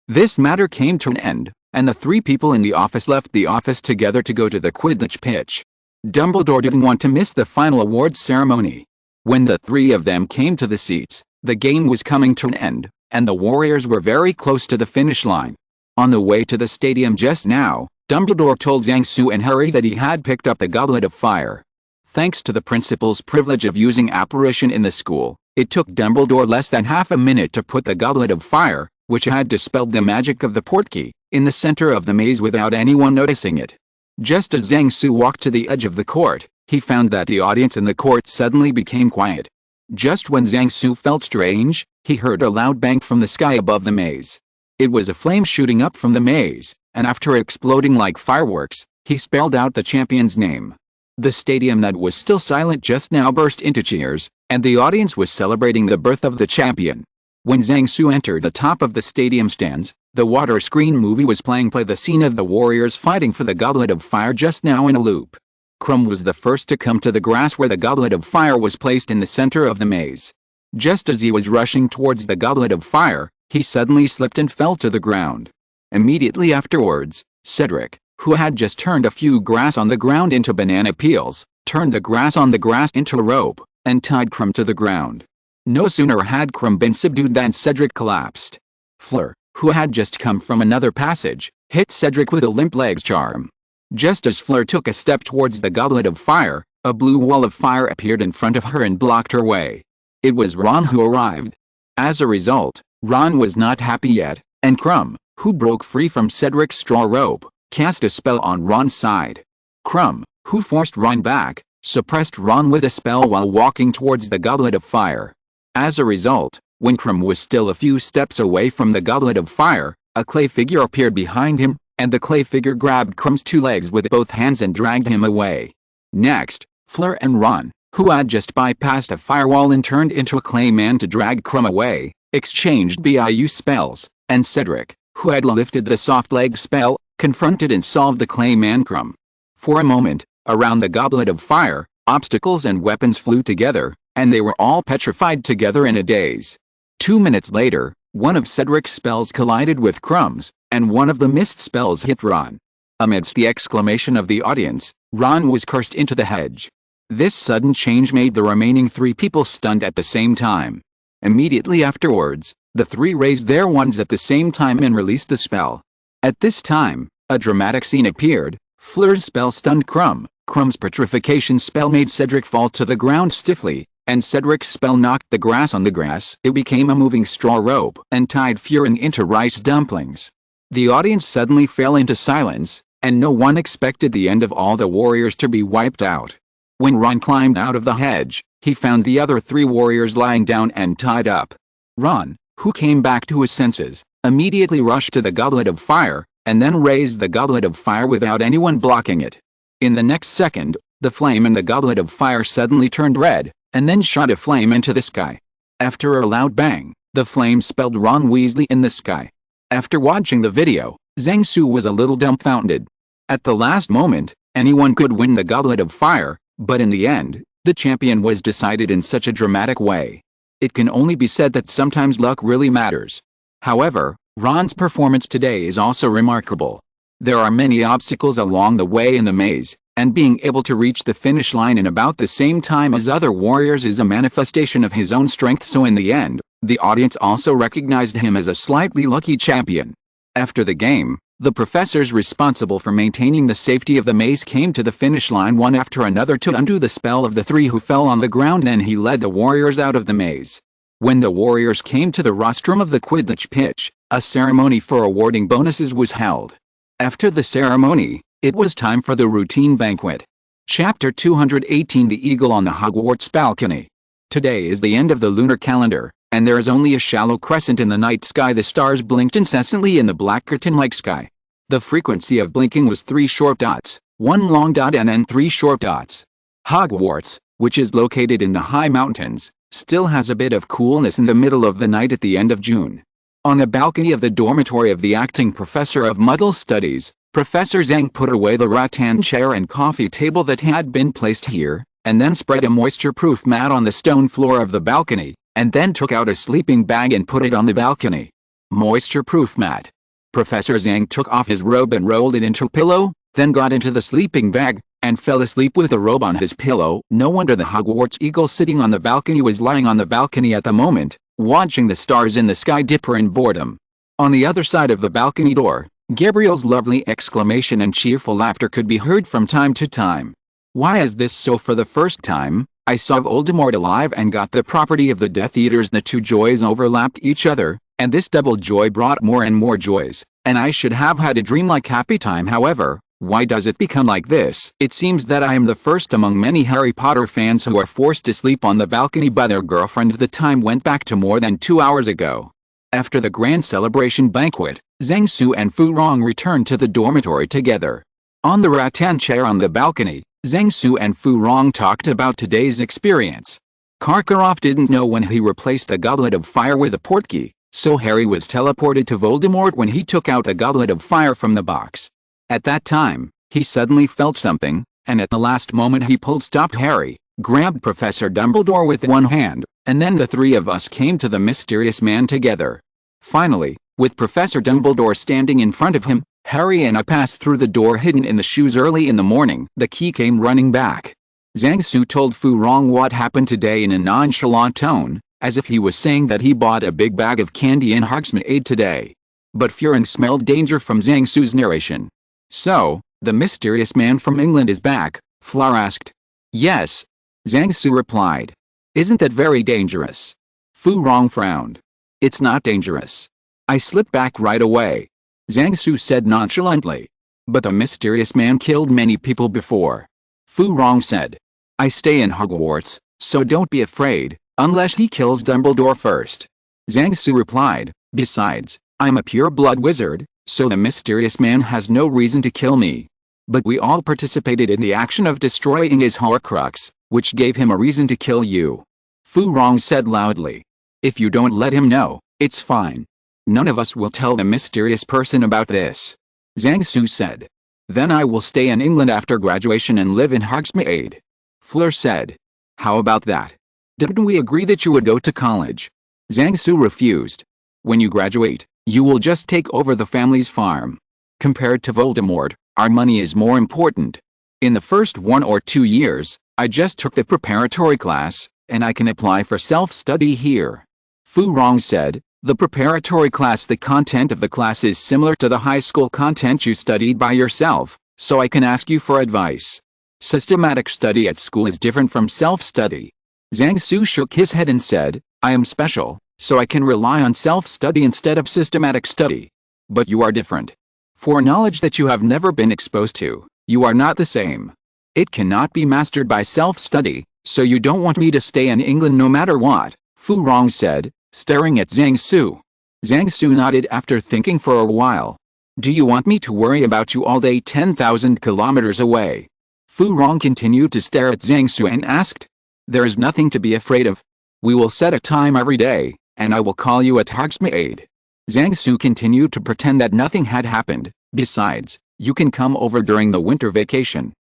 This matter came to an end and the three people in the office left the office together to go to the Quidditch pitch. Dumbledore didn't want to miss the final awards ceremony. When the three of them came to the seats, the game was coming to an end, and the Warriors were very close to the finish line. On the way to the stadium just now, Dumbledore told Zhang-Su and Harry that he had picked up the Goblet of Fire. Thanks to the principal's privilege of using apparition in the school, it took Dumbledore less than half a minute to put the Goblet of Fire, which had dispelled the magic of the portkey, in the center of the maze without anyone noticing it. Just as Zhang-Su walked to the edge of the court, he found that the audience in the court suddenly became quiet. Just when Zhang-Su felt strange, he heard a loud bang from the sky above the maze. It was a flame shooting up from the maze, and after exploding like fireworks, he spelled out the champion's name. The stadium that was still silent just now burst into cheers, and the audience was celebrating the birth of the champion. When Zhang-Su entered the top of the stadium stands, the water screen movie was playing the scene of the Warriors fighting for the Goblet of Fire just now in a loop. Krum was the first to come to the grass where the Goblet of Fire was placed in the center of the maze. Just as he was rushing towards the Goblet of Fire, he suddenly slipped and fell to the ground. Immediately afterwards, Cedric, who had just turned a few grass on the ground into banana peels, turned the grass on the grass into a rope, and tied Krum to the ground. No sooner had Krum been subdued than Cedric collapsed. Fleur, who had just come from another passage, hit Cedric with a limp legs charm. Just as Fleur took a step towards the Goblet of Fire, a blue wall of fire appeared in front of her and blocked her way. It was Ron who arrived. As a result, Ron was not happy yet, and Krum, who broke free from Cedric's straw rope, cast a spell on Ron's side. Krum, who forced Ron back, suppressed Ron with a spell while walking towards the Goblet of Fire. As a result, when Krum was still a few steps away from the Goblet of Fire, a clay figure appeared behind him, and the clay figure grabbed Krum's two legs with both hands and dragged him away. Next, Fleur and Ron, who had just bypassed a firewall and turned into a clay man to drag Krum away, exchanged BIU spells, and Cedric, who had lifted the soft leg spell, confronted and solved the clay man Krum. For a moment, around the Goblet of Fire, obstacles and weapons flew together, and they were all petrified together in a daze. 2 minutes later, one of Cedric's spells collided with Krum's, and one of the missed spells hit Ron. Amidst the exclamation of the audience, Ron was cursed into the hedge. This sudden change made the remaining three people stunned at the same time. Immediately afterwards, the three raised their wands at the same time and released the spell. At this time, a dramatic scene appeared. Fleur's spell stunned Krum, Krum's petrification spell made Cedric fall to the ground stiffly, and Cedric's spell knocked the grass on the grass. It became a moving straw rope and tied Furin into rice dumplings. The audience suddenly fell into silence, and no one expected the end of all the Warriors to be wiped out. When Ron climbed out of the hedge, he found the other three Warriors lying down and tied up. Ron, who came back to his senses, immediately rushed to the Goblet of Fire, and then raised the Goblet of Fire without anyone blocking it. In the next second, the flame in the Goblet of Fire suddenly turned red, and then shot a flame into the sky. After a loud bang, the flame spelled Ron Weasley in the sky. After watching the video, Zhang-Su was a little dumbfounded. At the last moment, anyone could win the Goblet of Fire, but in the end, the champion was decided in such a dramatic way. It can only be said that sometimes luck really matters. However, Ron's performance today is also remarkable. There are many obstacles along the way in the maze, and being able to reach the finish line in about the same time as other Warriors is a manifestation of his own strength, so in the end, the audience also recognized him as a slightly lucky champion. After the game, the professors responsible for maintaining the safety of the maze came to the finish line one after another to undo the spell of the three who fell on the ground. Then he led the Warriors out of the maze. When the Warriors came to the rostrum of the Quidditch pitch, a ceremony for awarding bonuses was held. After the ceremony, it was time for the routine banquet. Chapter 218 The Eagle on the Hogwarts Balcony. Today is the end of the lunar calendar, and there is only a shallow crescent in the night sky. The stars blinked incessantly in the black curtain-like sky. The frequency of blinking was 3 short dots, 1 long dot and then 3 short dots. Hogwarts, which is located in the high mountains, still has a bit of coolness in the middle of the night at the end of June. On the balcony of the dormitory of the acting professor of Muggle Studies, Professor Zhang put away the rattan chair and coffee table that had been placed here, and then spread a moisture-proof mat on the stone floor of the balcony, and then took out a sleeping bag and put it on the balcony. Moisture-proof mat. Professor Zhang took off his robe and rolled it into a pillow, then got into the sleeping bag, and fell asleep with the robe on his pillow. No wonder the Hogwarts eagle sitting on the balcony was lying on the balcony at the moment, watching the stars in the sky dipper in boredom. On the other side of the balcony door, Gabriel's lovely exclamation and cheerful laughter could be heard from time to time. Why is this so? For the first time, I saw Voldemort alive and got the property of the Death Eaters. The two joys overlapped each other, and this double joy brought more and more joys, and I should have had a dreamlike happy time. However, why does it become like this? It seems that I am the first among many Harry Potter fans who are forced to sleep on the balcony by their girlfriends. The time went back to more than 2 hours ago. After the grand celebration banquet, Zhang Su and Fu Rong returned to the dormitory together. On the rattan chair on the balcony, Zhang Su and Fu Rong talked about today's experience. Karkaroff didn't know when he replaced the goblet of fire with a portkey, so Harry was teleported to Voldemort when he took out the goblet of fire from the box. At that time, he suddenly felt something, and at the last moment he stopped Harry, grabbed Professor Dumbledore with one hand, and then the three of us came to the mysterious man together. Finally, with Professor Dumbledore standing in front of him, Harry and I passed through the door hidden in the shoes early in the morning. The key came running back. Zhang Su told Fu Rong what happened today in a nonchalant tone, as if he was saying that he bought a big bag of candy in Hogsmeade today. But Furin smelled danger from Zhang Su's narration. So, the mysterious man from England is back? Fleur asked. Yes, Zhang Su replied. Isn't that very dangerous? Fu Rong frowned. It's not dangerous. I slipped back right away, Zhang Su said nonchalantly. But the mysterious man killed many people before. Fu Rong said. I stay in Hogwarts, so don't be afraid, unless he kills Dumbledore first. Zhang Su replied. Besides, I'm a pure-blood wizard, so the mysterious man has no reason to kill me. But we all participated in the action of destroying his Horcrux, which gave him a reason to kill you. Fu Rong said loudly. If you don't let him know, it's fine. None of us will tell the mysterious person about this. Zhang Su said. Then I will stay in England after graduation and live in Hogsmeade. Fleur said. How about that? Didn't we agree that you would go to college? Zhang Su refused. When you graduate, you will just take over the family's farm. Compared to Voldemort, our money is more important. In the first 1 or 2 years, I just took the preparatory class, and I can apply for self-study here. Fu Rong said, the preparatory class, the content of the class is similar to the high school content you studied by yourself, so I can ask you for advice. Systematic study at school is different from self-study. Zhang Su shook his head and said, I am special, so I can rely on self-study instead of systematic study. But you are different. For knowledge that you have never been exposed to, you are not the same. It cannot be mastered by self-study, so you don't want me to stay in England no matter what, Fu Rong said, staring at Zhang Su. Zhang Su nodded after thinking for a while. Do you want me to worry about you all day 10,000 kilometers away? Fu Rong continued to stare at Zhang Su and asked. There is nothing to be afraid of. We will set a time every day, and I will call you at Hogsmeade. Zhang Su continued to pretend that nothing had happened. Besides, you can come over during the winter vacation.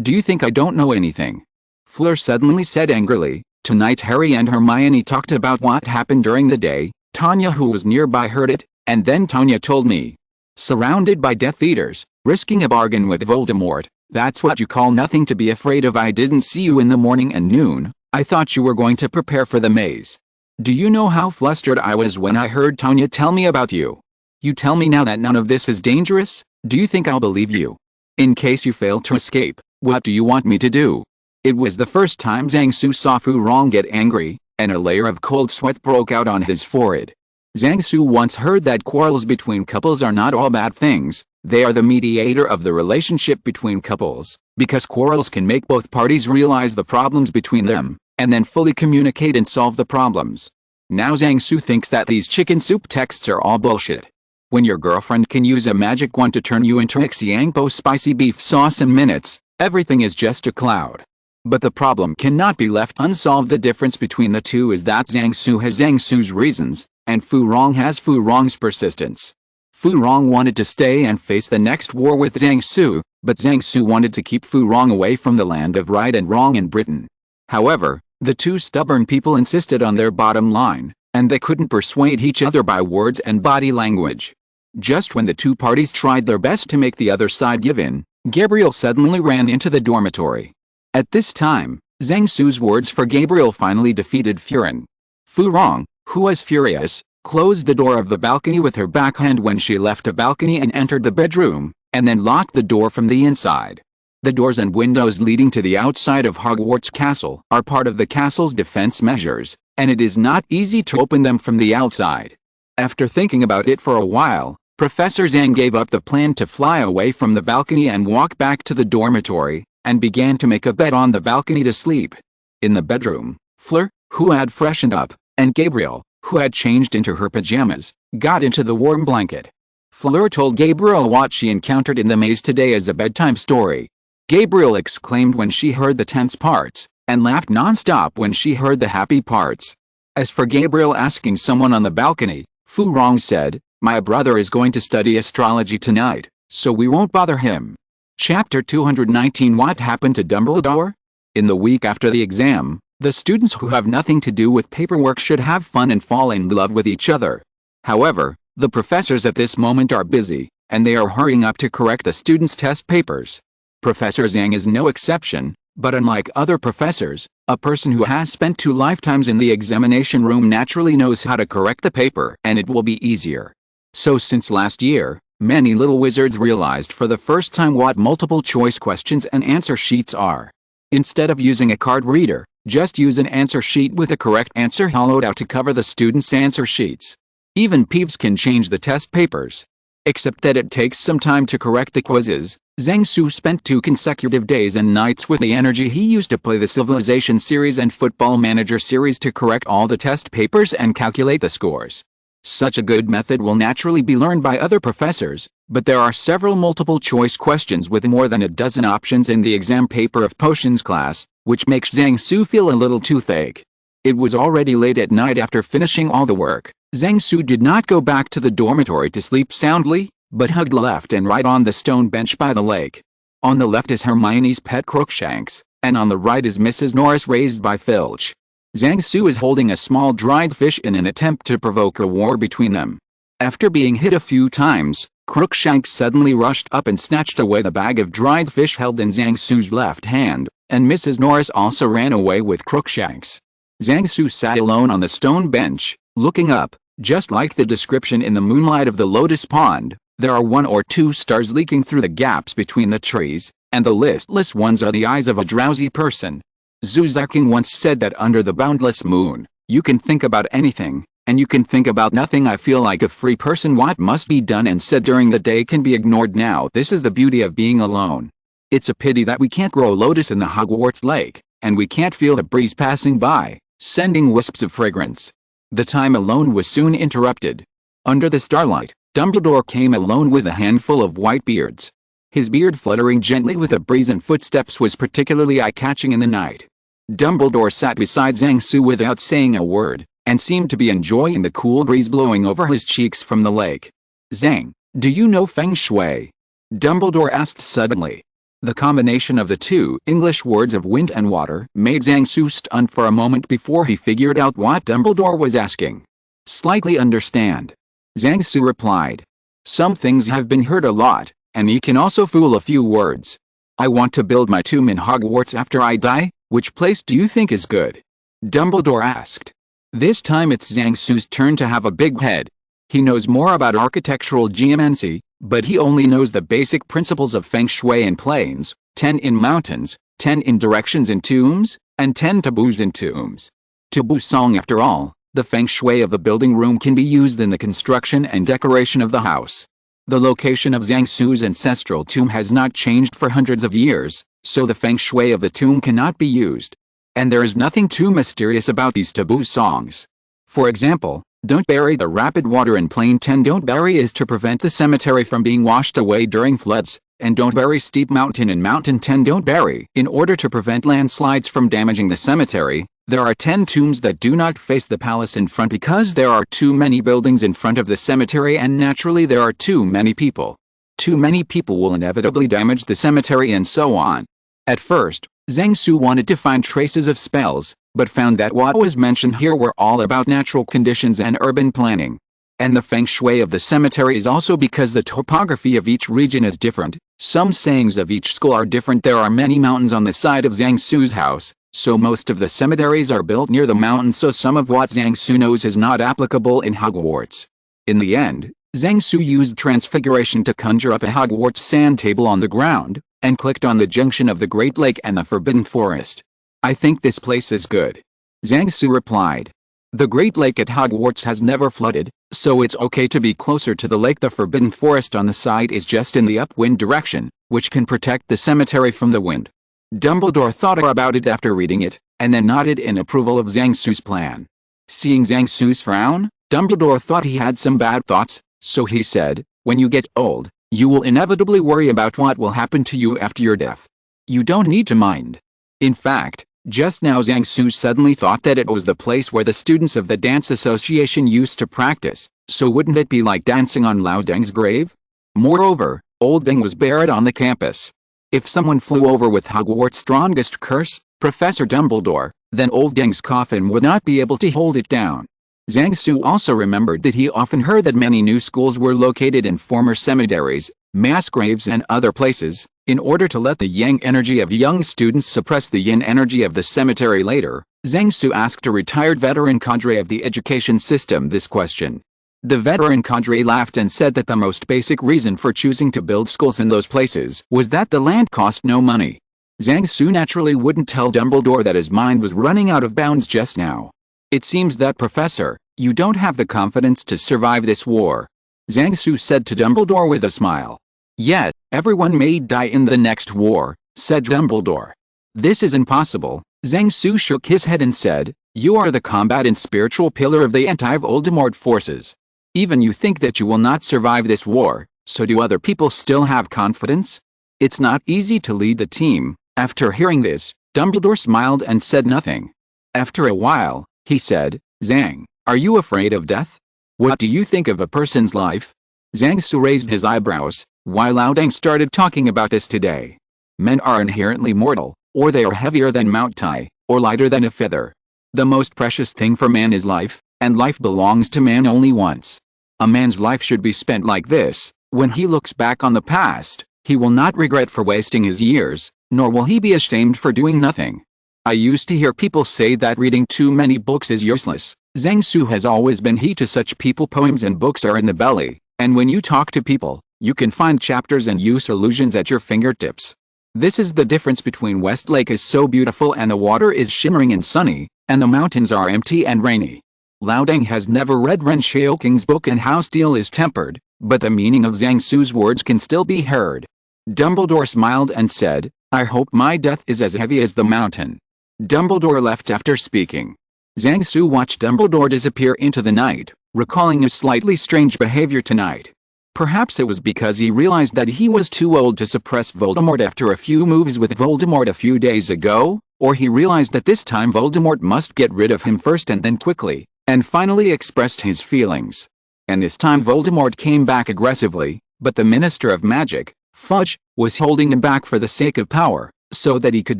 Do you think I don't know anything? Fleur suddenly said angrily. Tonight Harry and Hermione talked about what happened during the day. Tanya, who was nearby, heard it, and then Tanya told me. Surrounded by Death Eaters, risking a bargain with Voldemort, that's what you call nothing to be afraid of. I didn't see you in the morning and noon. I thought you were going to prepare for the maze. Do you know how flustered I was when I heard Tanya tell me about you? You tell me now that none of this is dangerous? Do you think I'll believe you? In case you fail to escape, what do you want me to do? It was the first time Zhang Su saw Fu Rong get angry, and a layer of cold sweat broke out on his forehead. Zhang Su once heard that quarrels between couples are not all bad things. They are the mediator of the relationship between couples, because quarrels can make both parties realize the problems between them, and then fully communicate and solve the problems. Now Zhang Su thinks that these chicken soup texts are all bullshit. When your girlfriend can use a magic wand to turn you into Xiangpo spicy beef sauce in minutes, everything is just a cloud. But the problem cannot be left unsolved. The difference between the two is that Zhang Su has Zhang Su's reasons, and Fu Rong has Fu Rong's persistence. Fu Rong wanted to stay and face the next war with Zhang Su, but Zhang Su wanted to keep Fu Rong away from the land of right and wrong in Britain. However, the two stubborn people insisted on their bottom line, and they couldn't persuade each other by words and body language. Just when the two parties tried their best to make the other side give in, Gabriel suddenly ran into the dormitory. At this time, Zhang Su's words for Gabriel finally defeated Furin. Fu Rong, who was furious, closed the door of the balcony with her backhand when she left the balcony and entered the bedroom, and then locked the door from the inside. The doors and windows leading to the outside of Hogwarts Castle are part of the castle's defense measures, and it is not easy to open them from the outside. After thinking about it for a while, Professor Zhang gave up the plan to fly away from the balcony and walk back to the dormitory, and began to make a bed on the balcony to sleep. In the bedroom, Fleur, who had freshened up, and Gabriel, who had changed into her pajamas, got into the warm blanket. Fleur told Gabriel what she encountered in the maze today as a bedtime story. Gabriel exclaimed when she heard the tense parts, and laughed non-stop when she heard the happy parts. As for Gabriel asking someone on the balcony, Fu Rong said, "My brother is going to study astrology tonight, so we won't bother him." Chapter 219 What happened to Dumbledore? In the week after the exam, the students who have nothing to do with paperwork should have fun and fall in love with each other. However, the professors at this moment are busy, and they are hurrying up to correct the students' test papers. Professor Zhang is no exception, but unlike other professors, a person who has spent 2 lifetimes in the examination room naturally knows how to correct the paper and it will be easier. So since last year, many little wizards realized for the first time what multiple choice questions and answer sheets are. Instead of using a card reader, just use an answer sheet with a correct answer hollowed out to cover the students' answer sheets. Even Peeves can change the test papers. Except that it takes some time to correct the quizzes. Zhang Su spent 2 consecutive days and nights with the energy he used to play the Civilization series and Football Manager series to correct all the test papers and calculate the scores. Such a good method will naturally be learned by other professors, but there are several multiple-choice questions with more than a dozen options in the exam paper of Potions class, which makes Zhang Su feel a little toothache. It was already late at night after finishing all the work. Zhang Su did not go back to the dormitory to sleep soundly, but hugged left and right on the stone bench by the lake. On the left is Hermione's pet Crookshanks, and on the right is Mrs. Norris raised by Filch. Zhang Su is holding a small dried fish in an attempt to provoke a war between them. After being hit a few times, Crookshanks suddenly rushed up and snatched away the bag of dried fish held in Zhang Su's left hand, and Mrs. Norris also ran away with Crookshanks. Zhang Su sat alone on the stone bench, looking up. Just like the description in the moonlight of the lotus pond, there are 1 or 2 stars leaking through the gaps between the trees, and the listless ones are the eyes of a drowsy person. Zhu Ziqing once said that under the boundless moon, you can think about anything, and you can think about nothing. I feel like a free person. What must be done and said during the day can be ignored now. This is the beauty of being alone. It's a pity that we can't grow lotus in the Hogwarts lake, and we can't feel the breeze passing by, sending wisps of fragrance. The time alone was soon interrupted. Under the starlight, Dumbledore came alone with a handful of white beards. His beard fluttering gently with a breeze and footsteps was particularly eye-catching in the night. Dumbledore sat beside Zhang Su without saying a word, and seemed to be enjoying the cool breeze blowing over his cheeks from the lake. "Zhang, do you know Feng Shui?" Dumbledore asked suddenly. The combination of the 2 English words of wind and water made Zhang Su stun for a moment before he figured out what Dumbledore was asking. "Slightly understand," Zhang Su replied. "Some things have been heard a lot, and he can also fool a few words. I want to build my tomb in Hogwarts after I die. Which place do you think is good?" Dumbledore asked. This time it's Zhang Su's turn to have a big head. He knows more about architectural geomancy, but he only knows the basic principles of Feng Shui in plains, 10 in mountains, 10 in directions in tombs, and 10 taboos in tombs. Taboo song. After all, the Feng Shui of the building room can be used in the construction and decoration of the house. The location of Zhang Su's ancestral tomb has not changed for hundreds of years, so the Feng Shui of the tomb cannot be used. And there is nothing too mysterious about these taboo songs. For example, don't bury the rapid water in plain 10. Don't bury is to prevent the cemetery from being washed away during floods, and don't bury steep mountain in mountain 10. Don't bury in order to prevent landslides from damaging the cemetery. There are 10 tombs that do not face the palace in front because there are too many buildings in front of the cemetery and naturally there are too many people. Too many people will inevitably damage the cemetery and so on. At first, Zhang Su wanted to find traces of spells, but found that what was mentioned here were all about natural conditions and urban planning. And the feng shui of the cemetery is also because the topography of each region is different. Some sayings of each school are different. There are many mountains on the side of Zhang Su's house, so most of the cemeteries are built near the mountains, so some of what Zhang Su knows is not applicable in Hogwarts. In the end, Zhang Su used transfiguration to conjure up a Hogwarts sand table on the ground, and clicked on the junction of the Great Lake and the Forbidden Forest. I think this place is good. Zhang Su replied. The Great Lake at Hogwarts has never flooded, so it's okay to be closer to the lake. The Forbidden Forest on the side is just in the upwind direction, which can protect the cemetery from the wind. Dumbledore thought about it after reading it, and then nodded in approval of Zhang Su's plan. Seeing Zhang Su's frown, Dumbledore thought he had some bad thoughts, so he said, when you get old, you will inevitably worry about what will happen to you after your death. You don't need to mind. In fact, just now Zhang Su suddenly thought that it was the place where the students of the dance association used to practice, so wouldn't it be like dancing on Lao Deng's grave? Moreover, Old Deng was buried on the campus. If someone flew over with Hogwarts' strongest curse, Professor Dumbledore, then Old Deng's coffin would not be able to hold it down. Zhang Su also remembered that he often heard that many new schools were located in former cemeteries, mass graves and other places. In order to let the yang energy of young students suppress the yin energy of the cemetery later, Zhang Su asked a retired veteran cadre of the education system this question. The veteran cadre laughed and said that the most basic reason for choosing to build schools in those places was that the land cost no money. Zhang Su naturally wouldn't tell Dumbledore that his mind was running out of bounds just now. It seems that, Professor, you don't have the confidence to survive this war. Zhang Su said to Dumbledore with a smile. Yes, everyone may die in the next war, said Dumbledore. This is impossible. Zhang Su shook his head and said, you are the combat and spiritual pillar of the anti-Voldemort forces. Even you think that you will not survive this war, so do other people still have confidence? It's not easy to lead the team. After hearing this, Dumbledore smiled and said nothing. After a while, he said, Zhang, are you afraid of death? What do you think of a person's life? Zhang Su raised his eyebrows, while Lao Deng started talking about this today. Men are inherently mortal, or they are heavier than Mount Tai, or lighter than a feather. The most precious thing for man is life, and life belongs to man only once. A man's life should be spent like this. When he looks back on the past, he will not regret for wasting his years, nor will he be ashamed for doing nothing. I used to hear people say that reading too many books is useless. Zhang Su has always been he to such people. Poems and books are in the belly, and when you talk to people, you can find chapters and use allusions at your fingertips. This is the difference between Westlake is so beautiful and the water is shimmering and sunny, and the mountains are empty and rainy. Lao Deng has never read Ren Xiaoking's book and how steel is tempered, but the meaning of Zhang Su's words can still be heard. Dumbledore smiled and said, I hope my death is as heavy as the mountain. Dumbledore left after speaking. Zhang Su watched Dumbledore disappear into the night, recalling his slightly strange behavior tonight. Perhaps it was because he realized that he was too old to suppress Voldemort after a few moves with Voldemort a few days ago, or he realized that this time Voldemort must get rid of him first and then quickly, and finally expressed his feelings. And this time Voldemort came back aggressively, but the Minister of Magic, Fudge, was holding him back for the sake of power, so that he could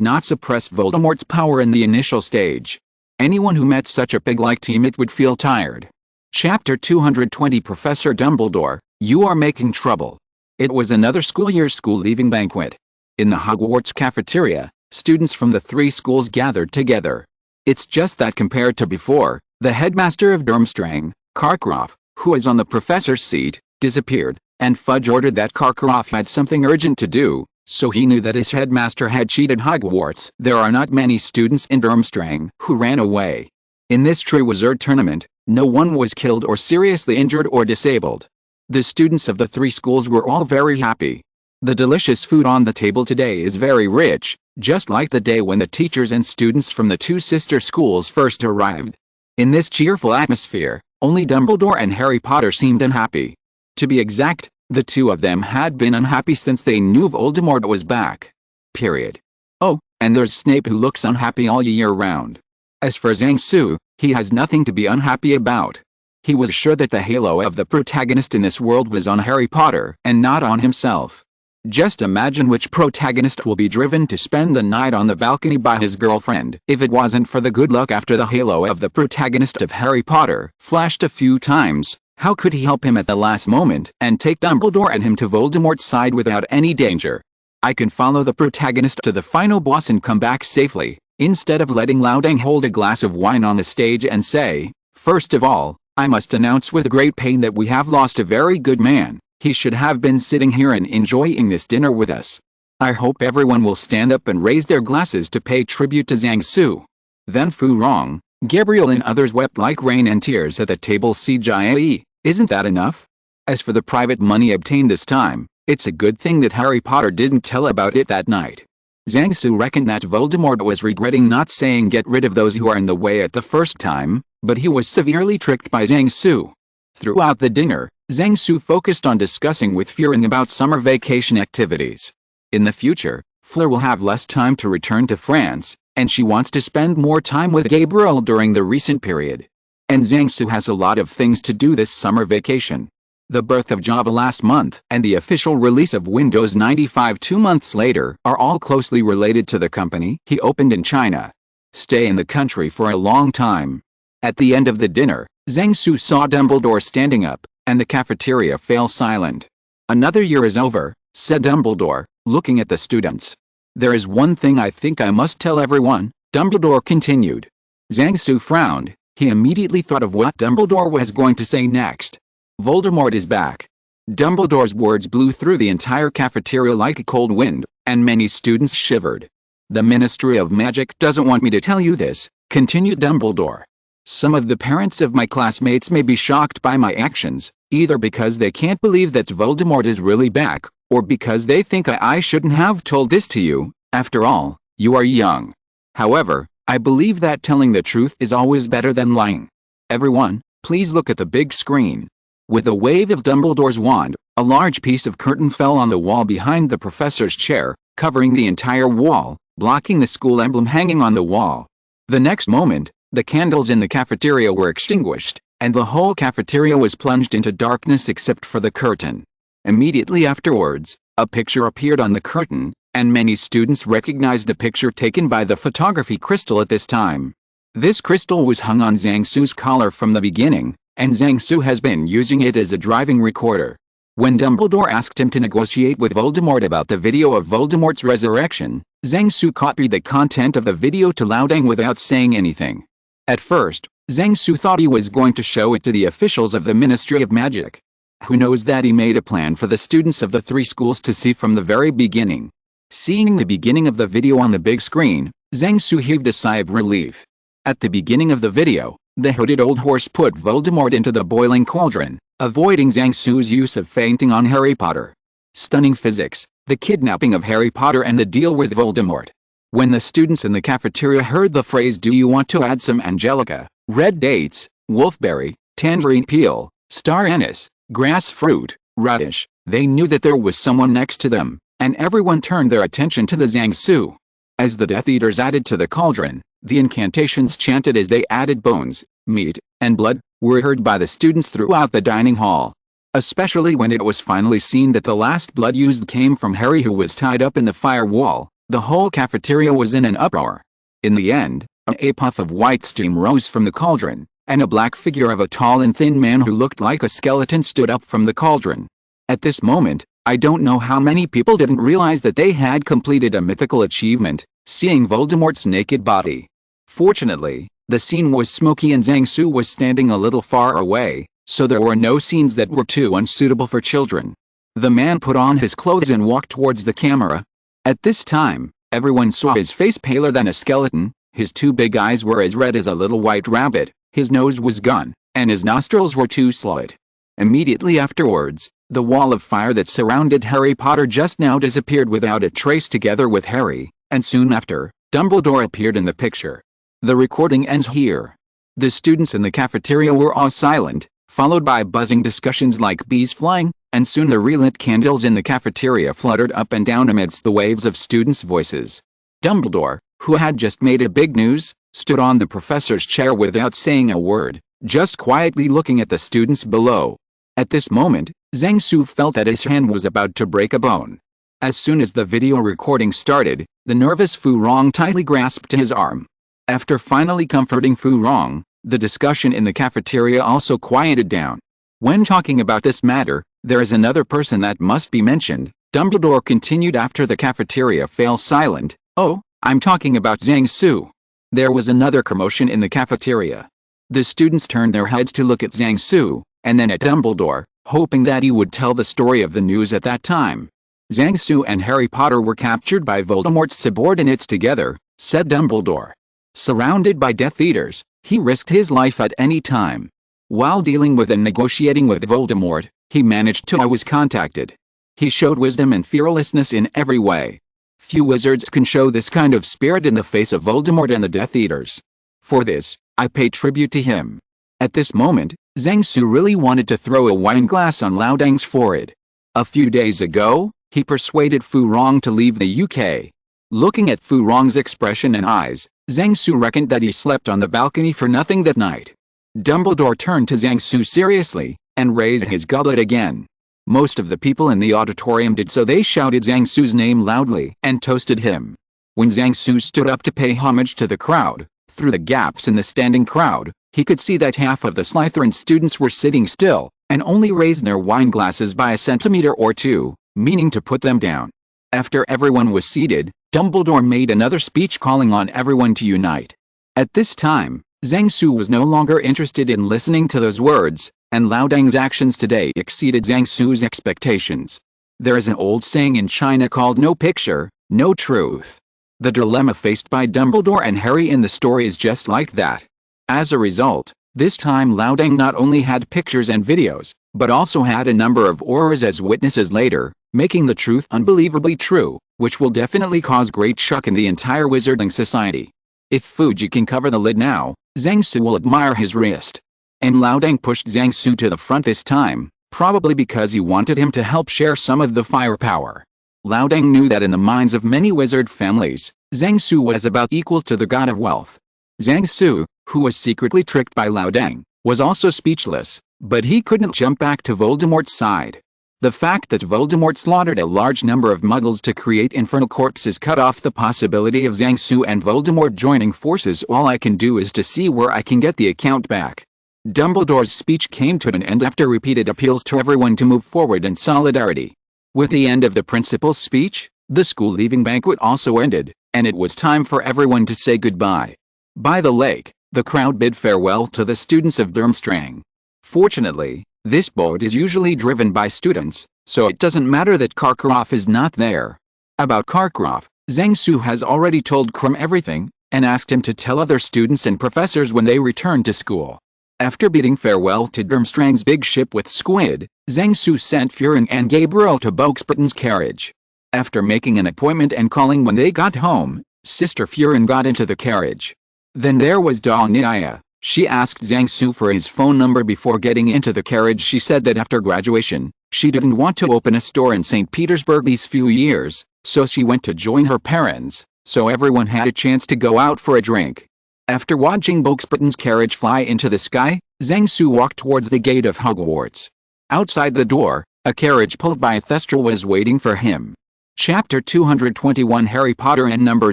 not suppress Voldemort's power in the initial stage. Anyone who met such a pig-like teammate would feel tired. Chapter 220 Professor Dumbledore, you are making trouble. It was another school year school leaving banquet. In the Hogwarts cafeteria, students from the three schools gathered together. It's just that compared to before, the headmaster of Durmstrang, Karkaroff, who is on the professor's seat, disappeared, and Fudge ordered that Karkaroff had something urgent to do, so he knew that his headmaster had cheated Hogwarts. There are not many students in Durmstrang who ran away. In this Triwizard Tournament, no one was killed or seriously injured or disabled. The students of the three schools were all very happy. The delicious food on the table today is very rich, just like the day when the teachers and students from the two sister schools first arrived. In this cheerful atmosphere, only Dumbledore and Harry Potter seemed unhappy. To be exact, the two of them had been unhappy since they knew Voldemort was back. Period. Oh, and there's Snape, who looks unhappy all year round. As for Zhang Su, he has nothing to be unhappy about. He was sure that the halo of the protagonist in this world was on Harry Potter and not on himself. Just imagine which protagonist will be driven to spend the night on the balcony by his girlfriend if it wasn't for the good luck after the halo of the protagonist of Harry Potter flashed a few times. How could he help him at the last moment and take Dumbledore and him to Voldemort's side without any danger? I can follow the protagonist to the final boss and come back safely, instead of letting Loudang hold a glass of wine on the stage and say, "First of all, I must announce with great pain that we have lost a very good man. He should have been sitting here and enjoying this dinner with us." I hope everyone will stand up and raise their glasses to pay tribute to Zhang Su. Then Fu Rong, Gabriel and others wept like rain and tears at the table. CGIE, isn't that enough? As for the private money obtained this time, it's a good thing that Harry Potter didn't tell about it that night. Zhang Su reckoned that Voldemort was regretting not saying get rid of those who are in the way at the first time, but he was severely tricked by Zhang Su. Throughout the dinner, Zhang Su focused on discussing with Fearing about summer vacation activities. In the future, Fleur will have less time to return to France, and she wants to spend more time with Gabriel during the recent period. And Zhang Su has a lot of things to do this summer vacation. The birth of Java last month and the official release of Windows 95 2 months later are all closely related to the company he opened in China. Stay in the country for a long time. At the end of the dinner, Zhang Su saw Dumbledore standing up, and the cafeteria fell silent. "Another year is over," said Dumbledore, looking at the students. "There is one thing I think I must tell everyone," Dumbledore continued. Zhang Su frowned. He immediately thought of what Dumbledore was going to say next. "Voldemort is back." Dumbledore's words blew through the entire cafeteria like a cold wind, and many students shivered. "The Ministry of Magic doesn't want me to tell you this," continued Dumbledore. "Some of the parents of my classmates may be shocked by my actions, either because they can't believe that Voldemort is really back, or because they think I shouldn't have told this to you. After all, you are young. However, I believe that telling the truth is always better than lying. Everyone, please look at the big screen." With a wave of Dumbledore's wand, a large piece of curtain fell on the wall behind the professor's chair, covering the entire wall, blocking the school emblem hanging on the wall. The next moment, the candles in the cafeteria were extinguished, and the whole cafeteria was plunged into darkness except for the curtain. Immediately afterwards, a picture appeared on the curtain, and many students recognized the picture taken by the photography crystal at this time. This crystal was hung on Zhang Su's collar from the beginning, and Zhang Su has been using it as a driving recorder. When Dumbledore asked him to negotiate with Voldemort about the video of Voldemort's resurrection, Zhang Su copied the content of the video to Loudang without saying anything. At first, Zhang Su thought he was going to show it to the officials of the Ministry of Magic. Who knows that he made a plan for the students of the three schools to see from the very beginning. Seeing the beginning of the video on the big screen, Zhang Su heaved a sigh of relief. At the beginning of the video, the hooded old horse put Voldemort into the boiling cauldron, avoiding Zhang Su's use of fainting on Harry Potter. Stunning physics, the kidnapping of Harry Potter and the deal with Voldemort. When the students in the cafeteria heard the phrase "Do you want to add some angelica, red dates, wolfberry, tangerine peel, star anise, grass fruit, radish," they knew that there was someone next to them, and everyone turned their attention to the Zhang Su. As the Death Eaters added to the cauldron, the incantations chanted as they added bones, meat, and blood, were heard by the students throughout the dining hall. Especially when it was finally seen that the last blood used came from Harry, who was tied up in the firewall, the whole cafeteria was in an uproar. In the end, a puff of white steam rose from the cauldron, and a black figure of a tall and thin man who looked like a skeleton stood up from the cauldron. At this moment, I don't know how many people didn't realize that they had completed a mythical achievement, seeing Voldemort's naked body. Fortunately, the scene was smoky and Zhang Su was standing a little far away, so there were no scenes that were too unsuitable for children. The man put on his clothes and walked towards the camera. At this time, everyone saw his face paler than a skeleton, his two big eyes were as red as a little white rabbit, his nose was gone, and his nostrils were too slit. Immediately afterwards, the wall of fire that surrounded Harry Potter just now disappeared without a trace, together with Harry, and soon after, Dumbledore appeared in the picture. The recording ends here. The students in the cafeteria were all silent, followed by buzzing discussions like bees flying, and soon the relit candles in the cafeteria fluttered up and down amidst the waves of students' voices. Dumbledore, who had just made a big news, stood on the professor's chair without saying a word, just quietly looking at the students below. At this moment, Zhang Su felt that his hand was about to break a bone. As soon as the video recording started, the nervous Fu Rong tightly grasped his arm. After finally comforting Fu Rong, the discussion in the cafeteria also quieted down. When talking about this matter, there is another person that must be mentioned. Dumbledore continued after the cafeteria fell silent. Oh, I'm talking about Zhang Su. There was another commotion in the cafeteria. The students turned their heads to look at Zhang Su, and then at Dumbledore, hoping that he would tell the story of the news at that time. Zhang Su and Harry Potter were captured by Voldemort's subordinates together, said Dumbledore. Surrounded by Death Eaters, he risked his life at any time. While dealing with and negotiating with Voldemort, he managed to. I was contacted. He showed wisdom and fearlessness in every way. Few wizards can show this kind of spirit in the face of Voldemort and the Death Eaters. For this, I pay tribute to him. At this moment, Zhang Su really wanted to throw a wine glass on Laodang's forehead. A few days ago, he persuaded Fu Rong to leave the UK. Looking at Fu Rong's expression and eyes, Zhang Su reckoned that he slept on the balcony for nothing that night. Dumbledore turned to Zhang Su seriously, and raised his goblet again. Most of the people in the auditorium did so. They shouted Zhang Su's name loudly and toasted him. When Zhang Su stood up to pay homage to the crowd, through the gaps in the standing crowd, he could see that half of the Slytherin students were sitting still, and only raised their wine glasses by a centimeter or two, meaning to put them down. After everyone was seated, Dumbledore made another speech calling on everyone to unite. At this time, Zhang Su was no longer interested in listening to those words, and Laodang's actions today exceeded Zhang Su's expectations. There is an old saying in China called "no picture, no truth." The dilemma faced by Dumbledore and Harry in the story is just like that. As a result, this time Laodang not only had pictures and videos, but also had a number of auras as witnesses later, making the truth unbelievably true, which will definitely cause great shock in the entire wizarding society. If Fuji can cover the lid now, Zhang Su will admire his wrist. And Laodang pushed Zhang Su to the front this time, probably because he wanted him to help share some of the firepower. Laodang knew that in the minds of many wizard families, Zhang Su was about equal to the god of wealth. Zhang Su, who was secretly tricked by Laodang, was also speechless, but he couldn't jump back to Voldemort's side. The fact that Voldemort slaughtered a large number of muggles to create infernal corpses cut off the possibility of Zhang Su and Voldemort joining forces. All I can do is to see where I can get the account back. Dumbledore's speech came to an end after repeated appeals to everyone to move forward in solidarity. With the end of the principal's speech, the school leaving banquet also ended, and it was time for everyone to say goodbye. By the lake, the crowd bid farewell to the students of Durmstrang. Fortunately, this boat is usually driven by students, so it doesn't matter that Karkaroff is not there. About Karkaroff, Zhang Su has already told Krum everything, and asked him to tell other students and professors when they return to school. After bidding farewell to Durmstrang's big ship with Squid, Zhang Su sent Furin and Gabriel to Boxburton's carriage. After making an appointment and calling when they got home, Sister Furin got into the carriage. Then there was Danya. She asked Zhang Su for his phone number before getting into the carriage. She said that after graduation, she didn't want to open a store in St. Petersburg these few years, so she went to join her parents, so everyone had a chance to go out for a drink. After watching Boxburton's carriage fly into the sky, Zhang Su walked towards the gate of Hogwarts. Outside the door, a carriage pulled by a Thestral was waiting for him. Chapter 221 Harry Potter and Number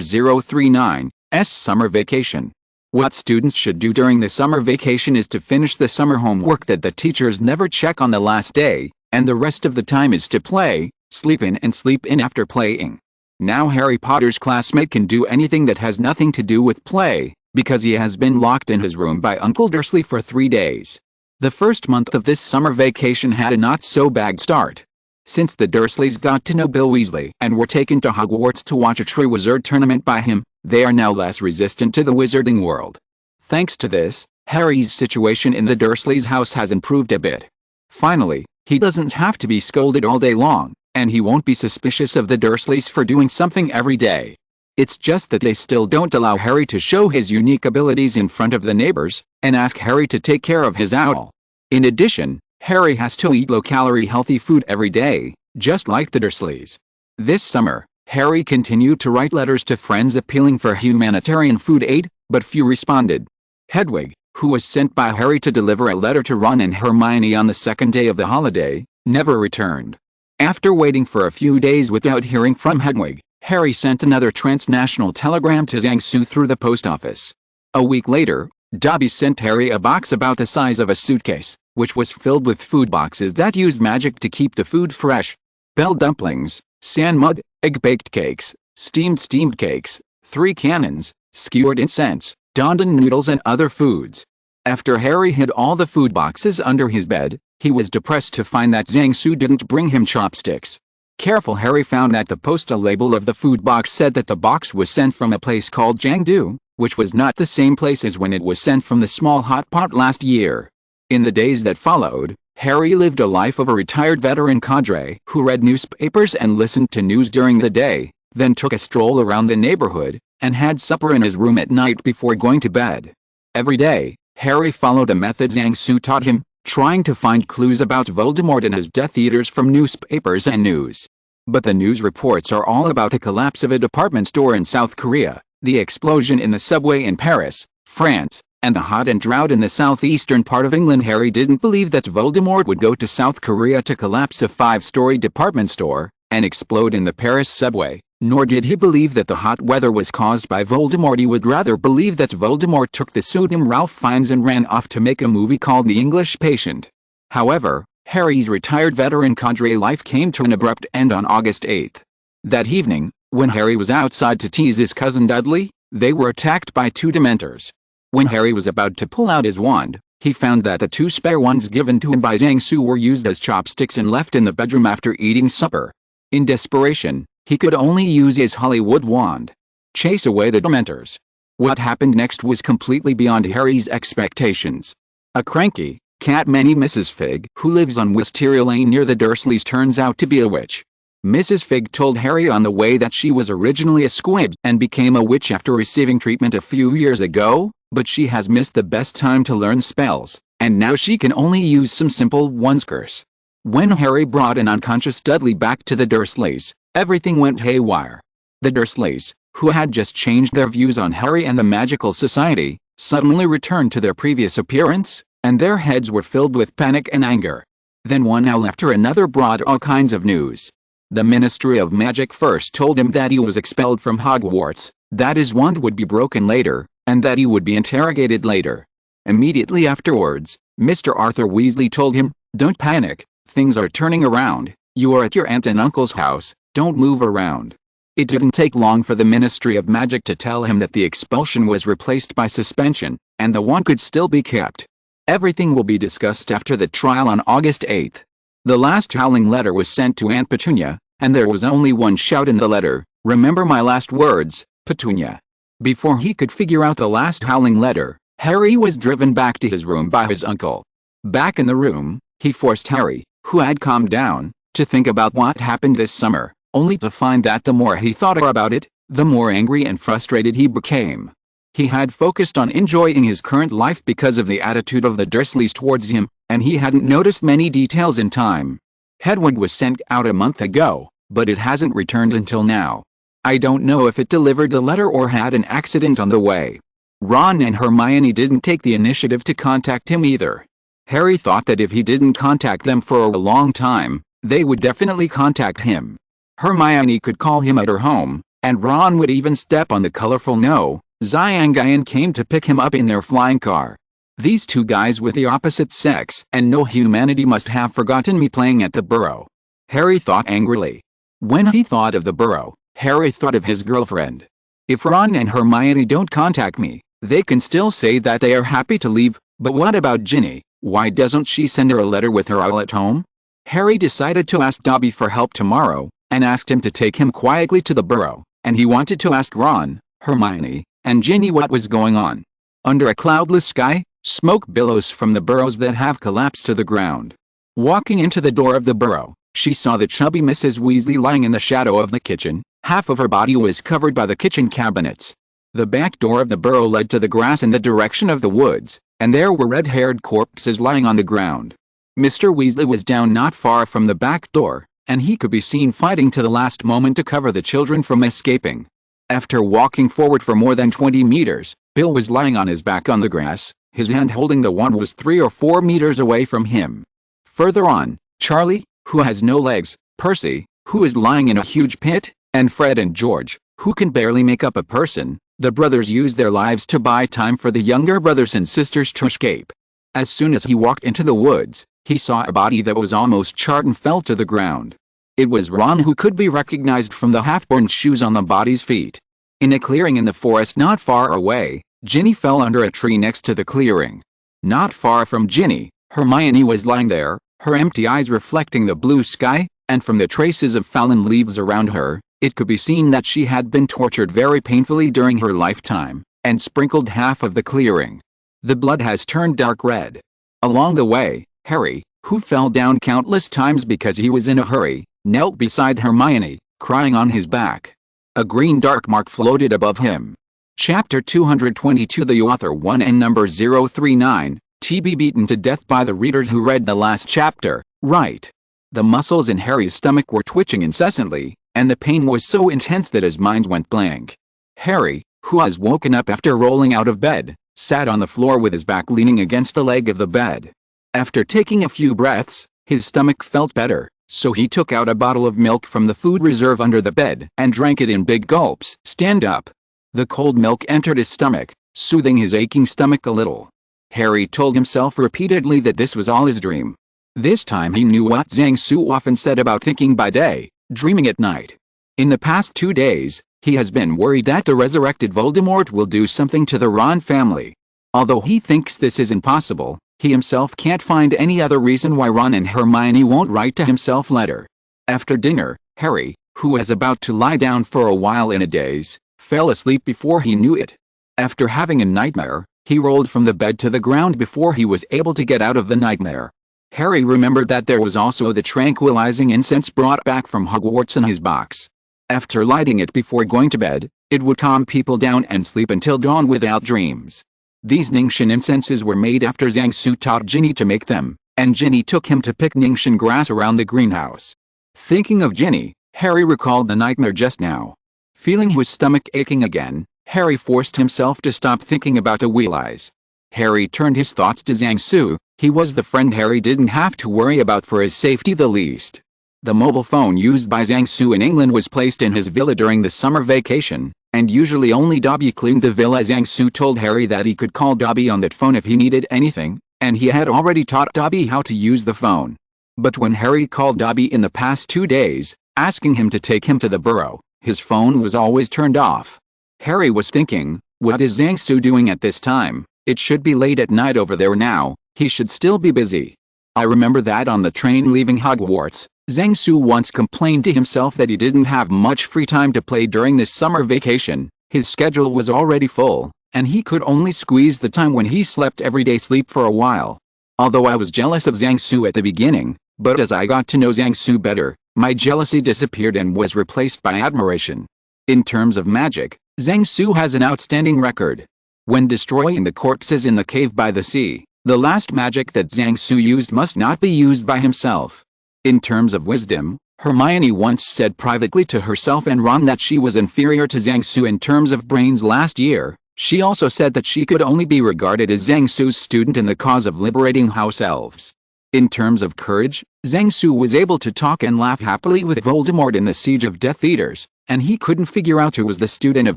039, S Summer Vacation. What students should do during the summer vacation is to finish the summer homework that the teachers never check on the last day, and the rest of the time is to play, sleep in and sleep in after playing. Now Harry Potter's classmate can do anything that has nothing to do with play, because he has been locked in his room by Uncle Dursley for 3 days. The first month of this summer vacation had a not-so-bad start. Since the Dursleys got to know Bill Weasley and were taken to Hogwarts to watch a Triwizard Tournament by him, they are now less resistant to the wizarding world. Thanks to this, Harry's situation in the Dursleys' house has improved a bit. Finally, he doesn't have to be scolded all day long, and he won't be suspicious of the Dursleys for doing something every day. It's just that they still don't allow Harry to show his unique abilities in front of the neighbors, and ask Harry to take care of his owl. In addition, Harry has to eat low-calorie healthy food every day, just like the Dursleys. This summer, Harry continued to write letters to friends appealing for humanitarian food aid, but few responded. Hedwig, who was sent by Harry to deliver a letter to Ron and Hermione on the second day of the holiday, never returned. After waiting for a few days without hearing from Hedwig, Harry sent another transnational telegram to Zhang Su through the post office. A week later, Dobby sent Harry a box about the size of a suitcase, which was filled with food boxes that used magic to keep the food fresh. Bell dumplings, sand mud, egg-baked cakes, steamed cakes, 3 cannons, skewered incense, Dondon noodles and other foods. After Harry hid all the food boxes under his bed, he was depressed to find that Zhang Su didn't bring him chopsticks. Careful Harry found that the postal label of the food box said that the box was sent from a place called Jiangdu, which was not the same place as when it was sent from the small hot pot last year. In the days that followed, Harry lived a life of a retired veteran cadre who read newspapers and listened to news during the day, then took a stroll around the neighborhood, and had supper in his room at night before going to bed. Every day, Harry followed a method Zhang Su taught him, trying to find clues about Voldemort and his Death Eaters from newspapers and news. But the news reports are all about the collapse of a department store in South Korea, the explosion in the subway in Paris, France, and the hot and drought in the southeastern part of England. Harry didn't believe that Voldemort would go to South Korea to collapse a 5-story department store and explode in the Paris subway, nor did he believe that the hot weather was caused by Voldemort. He would rather believe that Voldemort took the pseudonym Ralph Fiennes and ran off to make a movie called The English Patient. However, Harry's retired veteran cadre life came to an abrupt end on August 8. That evening, when Harry was outside to tease his cousin Dudley, they were attacked by 2 Dementors. When Harry was about to pull out his wand, he found that the 2 spare ones given to him by Zhang Su were used as chopsticks and left in the bedroom after eating supper. In desperation, he could only use his Hollywood wand. Chase away the Dementors. What happened next was completely beyond Harry's expectations. A cranky, cat-manny Mrs. Fig who lives on Wisteria Lane near the Dursleys turns out to be a witch. Mrs. Fig told Harry on the way that she was originally a squib and became a witch after receiving treatment a few years ago, but she has missed the best time to learn spells, and now she can only use some simple ones. Curse. When Harry brought an unconscious Dudley back to the Dursleys, everything went haywire. The Dursleys, who had just changed their views on Harry and the Magical Society, suddenly returned to their previous appearance, and their heads were filled with panic and anger. Then one owl after another brought all kinds of news. The Ministry of Magic first told him that he was expelled from Hogwarts, that his wand would be broken later, and that he would be interrogated later. Immediately afterwards, Mr. Arthur Weasley told him, "Don't panic, things are turning around, you are at your aunt and uncle's house, don't move around." It didn't take long for the Ministry of Magic to tell him that the expulsion was replaced by suspension, and the wand could still be kept. Everything will be discussed after the trial on August 8. The last howling letter was sent to Aunt Petunia, and there was only one shout in the letter, "Remember my last words, Petunia." Before he could figure out the last howling letter, Harry was driven back to his room by his uncle. Back in the room, he forced Harry, who had calmed down, to think about what happened this summer, only to find that the more he thought about it, the more angry and frustrated he became. He had focused on enjoying his current life because of the attitude of the Dursleys towards him, and he hadn't noticed many details in time. Hedwig was sent out a month ago, but it hasn't returned until now. I don't know if it delivered the letter or had an accident on the way. Ron and Hermione didn't take the initiative to contact him either. Harry thought that if he didn't contact them for a long time, they would definitely contact him. Hermione could call him at her home, and Ron would even step on the colorful No. Xiangayan came to pick him up in their flying car. These 2 guys with the opposite sex and no humanity must have forgotten me playing at the Burrow. Harry thought angrily. When he thought of the Burrow, Harry thought of his girlfriend. If Ron and Hermione don't contact me, they can still say that they are happy to leave, but what about Ginny? Why doesn't she send her a letter with her owl at home? Harry decided to ask Dobby for help tomorrow, and asked him to take him quietly to the Burrow, and he wanted to ask Ron, Hermione, and Ginny what was going on. Under a cloudless sky, smoke billows from the burrows that have collapsed to the ground. Walking into the door of the Burrow, she saw the chubby Mrs. Weasley lying in the shadow of the kitchen. Half of her body was covered by the kitchen cabinets. The back door of the Burrow led to the grass in the direction of the woods, and there were red-haired corpses lying on the ground. Mr. Weasley was down not far from the back door, and he could be seen fighting to the last moment to cover the children from escaping. After walking forward for more than 20 meters, Bill was lying on his back on the grass, his hand holding the wand was 3 or 4 meters away from him. Further on, Charlie, who has no legs, Percy, who is lying in a huge pit, and Fred and George, who can barely make up a person, The brothers used their lives to buy time for the younger brothers and sisters to escape. As soon as he walked into the woods, he saw a body that was almost charred and fell to the ground. It was Ron, who could be recognized from the half-burned shoes on the body's feet. In a clearing in the forest not far away, Ginny fell under a tree next to the clearing. Not far from Ginny, Hermione was lying there, her empty eyes reflecting the blue sky, and from the traces of fallen leaves around her, it could be seen that she had been tortured very painfully during her lifetime, and sprinkled half of the clearing. The blood has turned dark red. Along the way, Harry, who fell down countless times because he was in a hurry, knelt beside Hermione, crying on his back. A green dark mark floated above him. Chapter 222. The author 1 and number 039, to be beaten to death by the readers who read the last chapter, right. The muscles in Harry's stomach were twitching incessantly, and the pain was so intense that his mind went blank. Harry, who was woken up after rolling out of bed, sat on the floor with his back leaning against the leg of the bed. After taking a few breaths, his stomach felt better, so he took out a bottle of milk from the food reserve under the bed and drank it in big gulps. Stand up. The cold milk entered his stomach, soothing his aching stomach a little. Harry told himself repeatedly that this was all his dream. This time he knew what Zhang Su often said about thinking by day, dreaming at night. In the past 2 days, he has been worried that the resurrected Voldemort will do something to the Ron family. Although he thinks this is impossible, he himself can't find any other reason why Ron and Hermione won't write to himself later. After dinner, Harry, who was about to lie down for a while in a daze, fell asleep before he knew it. After having a nightmare, he rolled from the bed to the ground before he was able to get out of the nightmare. Harry remembered that there was also the tranquilizing incense brought back from Hogwarts in his box. After lighting it before going to bed, it would calm people down and sleep until dawn without dreams. These Ningxian incenses were made after Zhang Su taught Ginny to make them, and Ginny took him to pick Ningxian grass around the greenhouse. Thinking of Ginny, Harry recalled the nightmare just now. Feeling his stomach aching again, Harry forced himself to stop thinking about the wheel eyes. Harry turned his thoughts to Zhang Su. He was the friend Harry didn't have to worry about for his safety the least. The mobile phone used by Zhang Su in England was placed in his villa during the summer vacation, and usually only Dobby cleaned the villa. Zhang Su told Harry that he could call Dobby on that phone if he needed anything, and he had already taught Dobby how to use the phone. But when Harry called Dobby in the past 2 days, asking him to take him to the burrow, his phone was always turned off. Harry was thinking, what is Zhang Su doing at this time? It should be late at night over there now, he should still be busy. I remember that on the train leaving Hogwarts, Zhang Su once complained to himself that he didn't have much free time to play during this summer vacation. His schedule was already full, and he could only squeeze the time when he slept everyday sleep for a while. Although I was jealous of Zhang Su at the beginning, but as I got to know Zhang Su better, my jealousy disappeared and was replaced by admiration. In terms of magic, Zhang Su has an outstanding record. When destroying the corpses in the cave by the sea, the last magic that Zhang Su used must not be used by himself. In terms of wisdom, Hermione once said privately to herself and Ron that she was inferior to Zhang Su in terms of brains last year. She also said that she could only be regarded as Zhang Su's student in the cause of liberating house-elves. In terms of courage, Zhang Su was able to talk and laugh happily with Voldemort in the Siege of Death Eaters, and he couldn't figure out who was the student of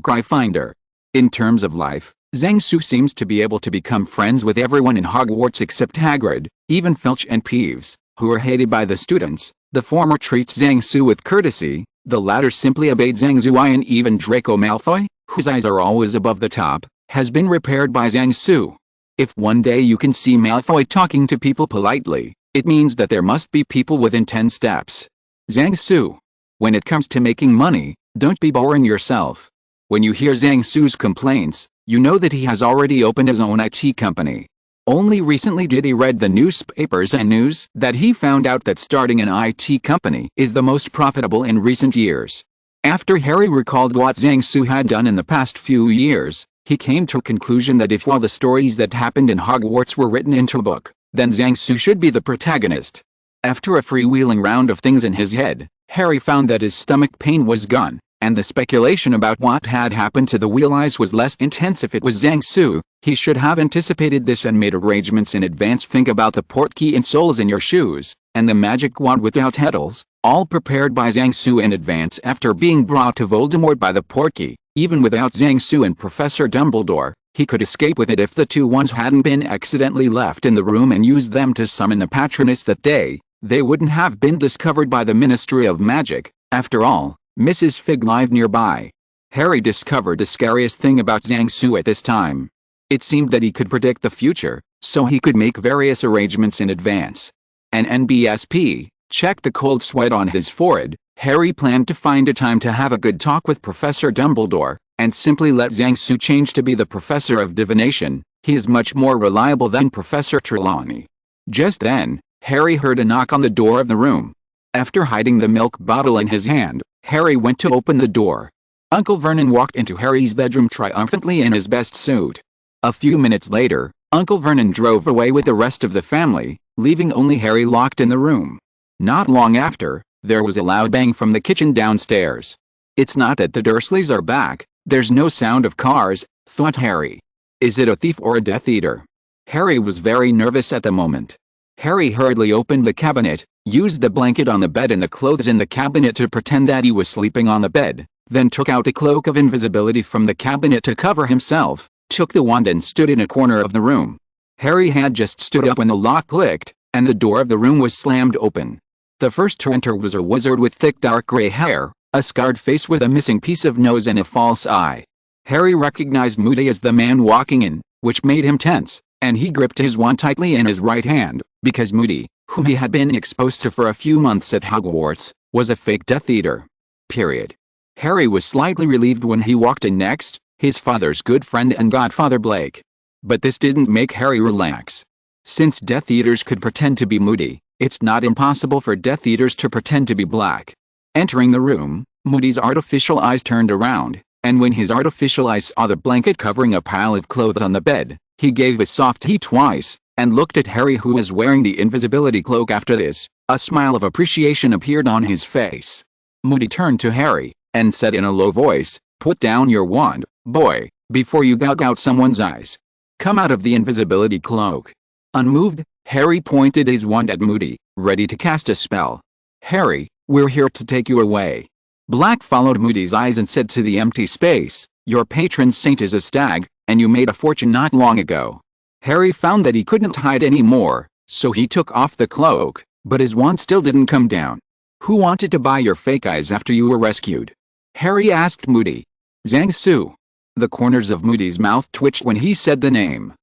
Gryffindor. In terms of life, Zhang Su seems to be able to become friends with everyone in Hogwarts except Hagrid, even Filch and Peeves, who are hated by the students. The former treats Zhang Su with courtesy, the latter simply obeyed Zhang Zuai, and even Draco Malfoy, whose eyes are always above the top, has been repaired by Zhang Su. If one day you can see Malfoy talking to people politely, it means that there must be people within 10 steps. Zhang Su. When it comes to making money, don't be boring yourself. When you hear Zhang Su's complaints, you know that he has already opened his own IT company. Only recently did he read the newspapers and news that he found out that starting an IT company is the most profitable in recent years. After Harry recalled what Zhang Su had done in the past few years, he came to a conclusion that if all the stories that happened in Hogwarts were written into a book, then Zhang Su should be the protagonist. After a freewheeling round of things in his head, Harry found that his stomach pain was gone, and the speculation about what had happened to the Wheel Eyes was less intense. If it was Zhang Su, he should have anticipated this and made arrangements in advance. Think about the portkey and soles in your shoes, and the magic wand without petals, all prepared by Zhang Su in advance after being brought to Voldemort by the portkey. Even without Zhang Su and Professor Dumbledore, he could escape with it if the two ones hadn't been accidentally left in the room and used them to summon the Patroness that day. They wouldn't have been discovered by the Ministry of Magic. After all, Mrs. Fig lived nearby. Harry discovered the scariest thing about Zhang Su at this time. It seemed that he could predict the future, so he could make various arrangements in advance. An NBSP checked the cold sweat on his forehead. Harry planned to find a time to have a good talk with Professor Dumbledore, and simply let Zhang Su change to be the Professor of Divination. He is much more reliable than Professor Trelawney. Just then, Harry heard a knock on the door of the room. After hiding the milk bottle in his hand, Harry went to open the door. Uncle Vernon walked into Harry's bedroom triumphantly in his best suit. A few minutes later, Uncle Vernon drove away with the rest of the family, leaving only Harry locked in the room. Not long after, there was a loud bang from the kitchen downstairs. It's not that the Dursleys are back, there's no sound of cars, thought Harry. Is it a thief or a Death Eater? Harry was very nervous at the moment. Harry hurriedly opened the cabinet, used the blanket on the bed and the clothes in the cabinet to pretend that he was sleeping on the bed, then took out a cloak of invisibility from the cabinet to cover himself, took the wand and stood in a corner of the room. Harry had just stood up when the lock clicked, and the door of the room was slammed open. The first to enter was a wizard with thick dark gray hair, a scarred face with a missing piece of nose and a false eye. Harry recognized Moody as the man walking in, which made him tense, and he gripped his wand tightly in his right hand, because Moody, whom he had been exposed to for a few months at Hogwarts, was a fake Death Eater. Period. Harry was slightly relieved when he walked in next, his father's good friend and godfather Blake. But this didn't make Harry relax. Since Death Eaters could pretend to be Moody, it's not impossible for Death Eaters to pretend to be Black. Entering the room, Moody's artificial eyes turned around, and when his artificial eyes saw the blanket covering a pile of clothes on the bed, he gave a soft hee twice, and looked at Harry, who was wearing the invisibility cloak. After this, a smile of appreciation appeared on his face. Moody turned to Harry, and said in a low voice, "Put down your wand, boy, before you gouge out someone's eyes. Come out of the invisibility cloak." Unmoved, Harry pointed his wand at Moody, ready to cast a spell. "Harry, we're here to take you away." Black followed Moody's eyes and said to the empty space, "Your patron saint is a stag, and you made a fortune not long ago." Harry found that he couldn't hide any more, so he took off the cloak, but his wand still didn't come down. "Who wanted to buy your fake eyes after you were rescued?" Harry asked Moody. "Zhang Su." The corners of Moody's mouth twitched when he said the name.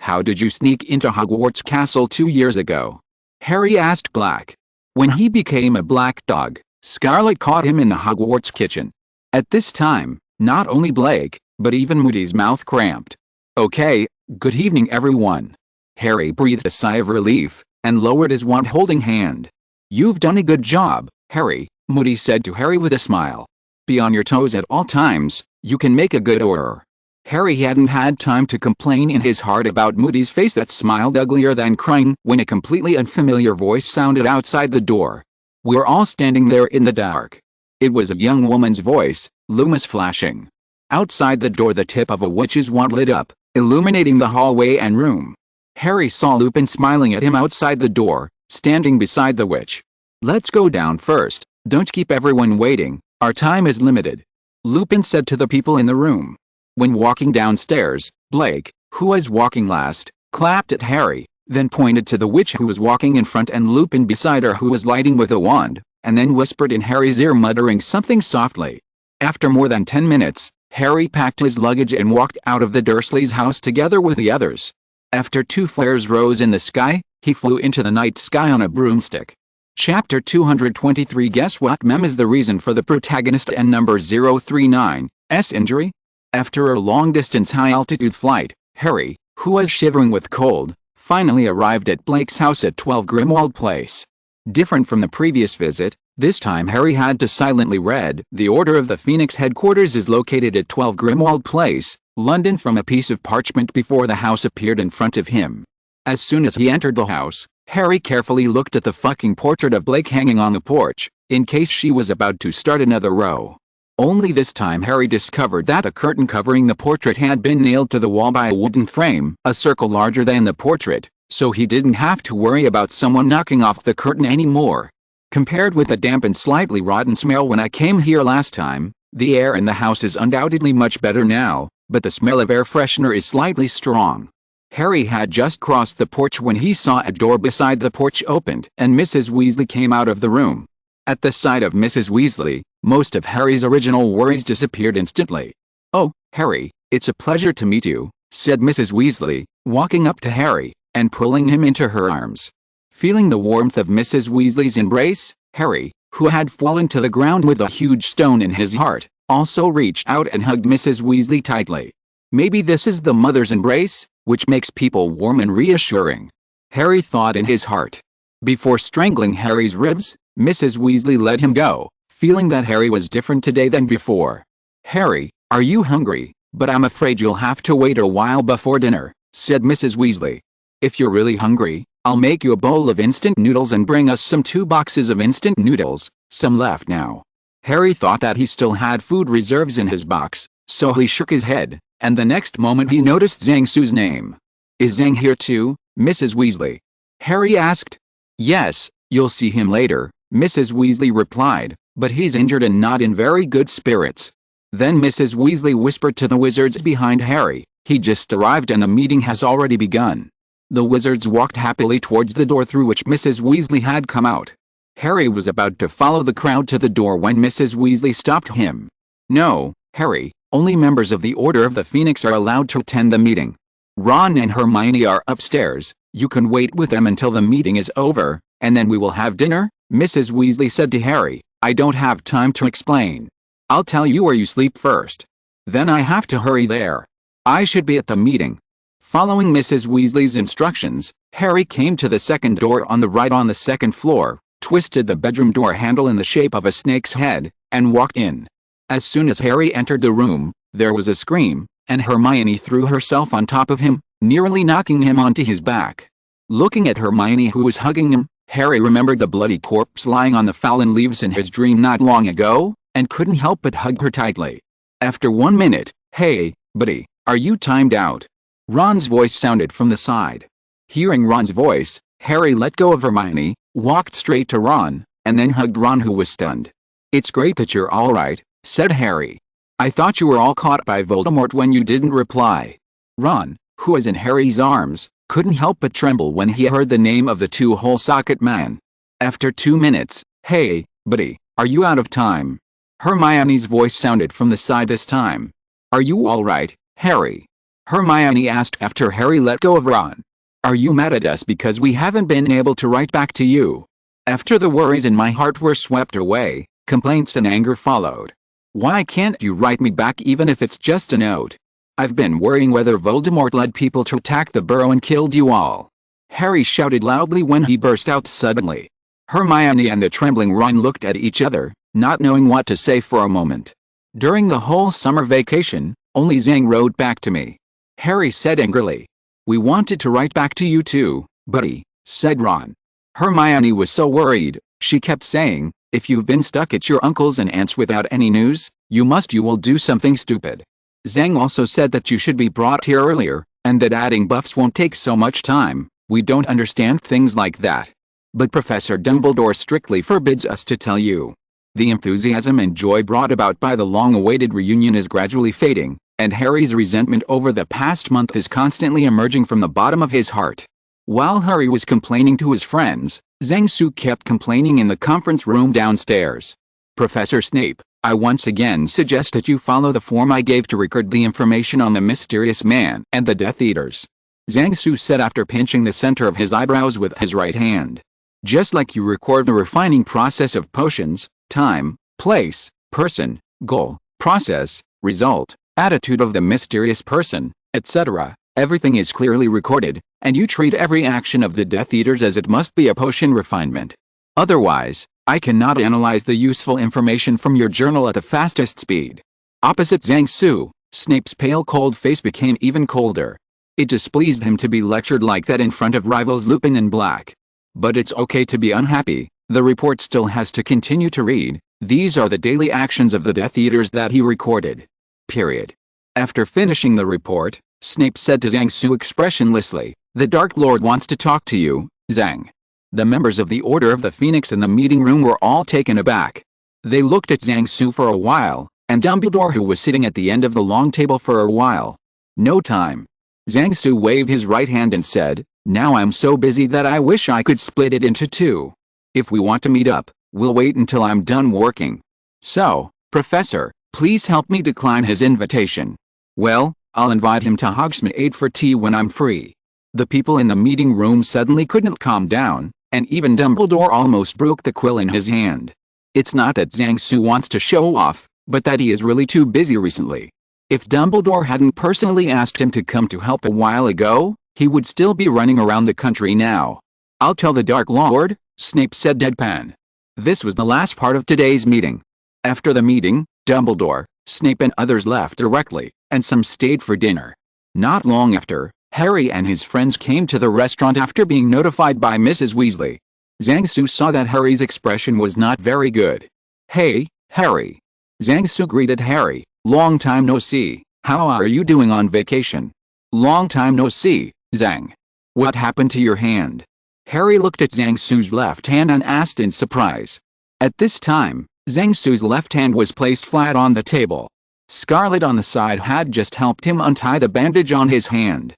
"How did you sneak into Hogwarts Castle 2 years ago?" Harry asked Black. "When he became a black dog, Scarlet caught him in the Hogwarts kitchen." At this time, not only Blake, but even Moody's mouth cramped. "Okay, good evening everyone." Harry breathed a sigh of relief, and lowered his wand-holding hand. "You've done a good job, Harry," Moody said to Harry with a smile. "Be on your toes at all times, you can make a good order." Harry hadn't had time to complain in his heart about Moody's face that smiled uglier than crying when a completely unfamiliar voice sounded outside the door. "We're all standing there in the dark." It was a young woman's voice, lumos flashing. Outside the door the tip of a witch's wand lit up, illuminating the hallway and room. Harry saw Lupin smiling at him outside the door, standing beside the witch. "Let's go down first, don't keep everyone waiting, our time is limited," Lupin said to the people in the room. When walking downstairs, Blake, who was walking last, clapped at Harry, then pointed to the witch who was walking in front and Lupin beside her who was lighting with a wand, and then whispered in Harry's ear muttering something softly. After more than 10 minutes, Harry packed his luggage and walked out of the Dursleys' house together with the others. After 2 flares rose in the sky, he flew into the night sky on a broomstick. Chapter 223. Guess what mem is the reason for the protagonist and number 039's injury? After a long-distance high-altitude flight, Harry, who was shivering with cold, finally arrived at Blake's house at 12 Grimwald Place. Different from the previous visit, this time Harry had to silently read the Order of the Phoenix headquarters is located at 12 Grimwald Place, London from a piece of parchment before the house appeared in front of him. As soon as he entered the house, Harry carefully looked at the fucking portrait of Blake hanging on the porch, in case she was about to start another row. Only this time Harry discovered that the curtain covering the portrait had been nailed to the wall by a wooden frame, a circle larger than the portrait, so he didn't have to worry about someone knocking off the curtain anymore. Compared with the damp and slightly rotten smell when I came here last time, The air in the house is undoubtedly much better now, but the smell of air freshener is slightly strong. Harry had just crossed the porch when he saw a door beside the porch opened and Mrs. Weasley came out of the room. At the sight of Mrs. Weasley, most of Harry's original worries disappeared instantly. "Oh, Harry, it's a pleasure to meet you," said Mrs. Weasley, walking up to Harry and pulling him into her arms. Feeling the warmth of Mrs. Weasley's embrace, Harry, who had fallen to the ground with a huge stone in his heart, also reached out and hugged Mrs. Weasley tightly. Maybe this is the mother's embrace, which makes people warm and reassuring, Harry thought in his heart. Before strangling Harry's ribs, Mrs. Weasley let him go, feeling that Harry was different today than before. "Harry, are you hungry? But I'm afraid you'll have to wait a while before dinner," said Mrs. Weasley. "If you're really hungry, I'll make you a bowl of instant noodles and bring us 2 boxes of instant noodles, some left now." Harry thought that he still had food reserves in his box, so he shook his head, and the next moment he noticed Zhang Su's name. "Is Zhang here too, Mrs. Weasley?" Harry asked. "Yes, you'll see him later," Mrs. Weasley replied, "but he's injured and not in very good spirits." Then Mrs. Weasley whispered to the wizards behind Harry, "He just arrived and the meeting has already begun." The wizards walked happily towards the door through which Mrs. Weasley had come out. Harry was about to follow the crowd to the door when Mrs. Weasley stopped him. "No, Harry, only members of the Order of the Phoenix are allowed to attend the meeting. Ron and Hermione are upstairs, you can wait with them until the meeting is over, and then we will have dinner," Mrs. Weasley said to Harry. "I don't have time to explain. I'll tell you where you sleep first. Then I have to hurry there. I should be at the meeting." Following Mrs. Weasley's instructions, Harry came to the second door on the right on the second floor, twisted the bedroom door handle in the shape of a snake's head, and walked in. As soon as Harry entered the room, there was a scream, and Hermione threw herself on top of him, nearly knocking him onto his back. Looking at Hermione who was hugging him, Harry remembered the bloody corpse lying on the fallen leaves in his dream not long ago, and couldn't help but hug her tightly. After 1 minute, "Hey, buddy, are you timed out?" Ron's voice sounded from the side. Hearing Ron's voice, Harry let go of Hermione, walked straight to Ron, and then hugged Ron who was stunned. "It's great that you're alright," said Harry. "I thought you were all caught by Voldemort when you didn't reply." Ron, who was in Harry's arms, couldn't help but tremble when he heard the name of the two-hole socket man. After 2 minutes, "Hey, buddy, are you out of time?" Hermione's voice sounded from the side this time. "Are you alright, Harry?" Hermione asked after Harry let go of Ron. "Are you mad at us because we haven't been able to write back to you?" After the worries in my heart were swept away, complaints and anger followed. "Why can't you write me back even if it's just a note? I've been worrying whether Voldemort led people to attack the burrow and killed you all." Harry shouted loudly when he burst out suddenly. Hermione and the trembling Ron looked at each other, not knowing what to say for a moment. "During the whole summer vacation, only Zhang wrote back to me," Harry said angrily. "We wanted to write back to you too, buddy," said Ron. Hermione was so worried, she kept saying, "If you've been stuck at your uncle's and aunt's without any news, you will do something stupid. Zhang also said that you should be brought here earlier, and that adding buffs won't take so much time. We don't understand things like that. But Professor Dumbledore strictly forbids us to tell you." The enthusiasm and joy brought about by the long-awaited reunion is gradually fading, and Harry's resentment over the past month is constantly emerging from the bottom of his heart. While Harry was complaining to his friends, Zhang Su kept complaining in the conference room downstairs. "Professor Snape, I once again suggest that you follow the form I gave to record the information on the mysterious man and the Death Eaters," Zhang Su said after pinching the center of his eyebrows with his right hand. "Just like you record the refining process of potions, time, place, person, goal, process, result, attitude of the mysterious person, etc., everything is clearly recorded, and you treat every action of the Death Eaters as it must be a potion refinement. Otherwise, I cannot analyze the useful information from your journal at the fastest speed." Opposite Zhang Su, Snape's pale cold face became even colder. It displeased him to be lectured like that in front of rivals Lupin and Black. But it's okay to be unhappy, the report still has to continue to read. These are the daily actions of the Death Eaters that he recorded. Period. After finishing the report, Snape said to Zhang Su expressionlessly, "The Dark Lord wants to talk to you, Zhang." The members of the Order of the Phoenix in the meeting room were all taken aback. They looked at Zhang Su for a while, and Dumbledore, who was sitting at the end of the long table for a while. No time. Zhang Su waved his right hand and said, "Now I'm so busy that I wish I could split it into two. If we want to meet up, we'll wait until I'm done working. So, Professor, please help me decline his invitation. Well, I'll invite him to Hogsmeade for tea when I'm free." The people in the meeting room suddenly couldn't calm down, and even Dumbledore almost broke the quill in his hand. It's not that Zhang Su wants to show off, but that he is really too busy recently. If Dumbledore hadn't personally asked him to come to help a while ago, he would still be running around the country now. "I'll tell the Dark Lord," Snape said deadpan. This was the last part of today's meeting. After the meeting, Dumbledore, Snape and others left directly, and some stayed for dinner. Not long after, Harry and his friends came to the restaurant after being notified by Mrs. Weasley. Zhang Su saw that Harry's expression was not very good. "Hey, Harry." Zhang Su greeted Harry. "Long time no see. How are you doing on vacation?" "Long time no see, Zhang. What happened to your hand?" Harry looked at Zhang Su's left hand and asked in surprise. At this time, Zhang Su's left hand was placed flat on the table. Scarlet on the side had just helped him untie the bandage on his hand.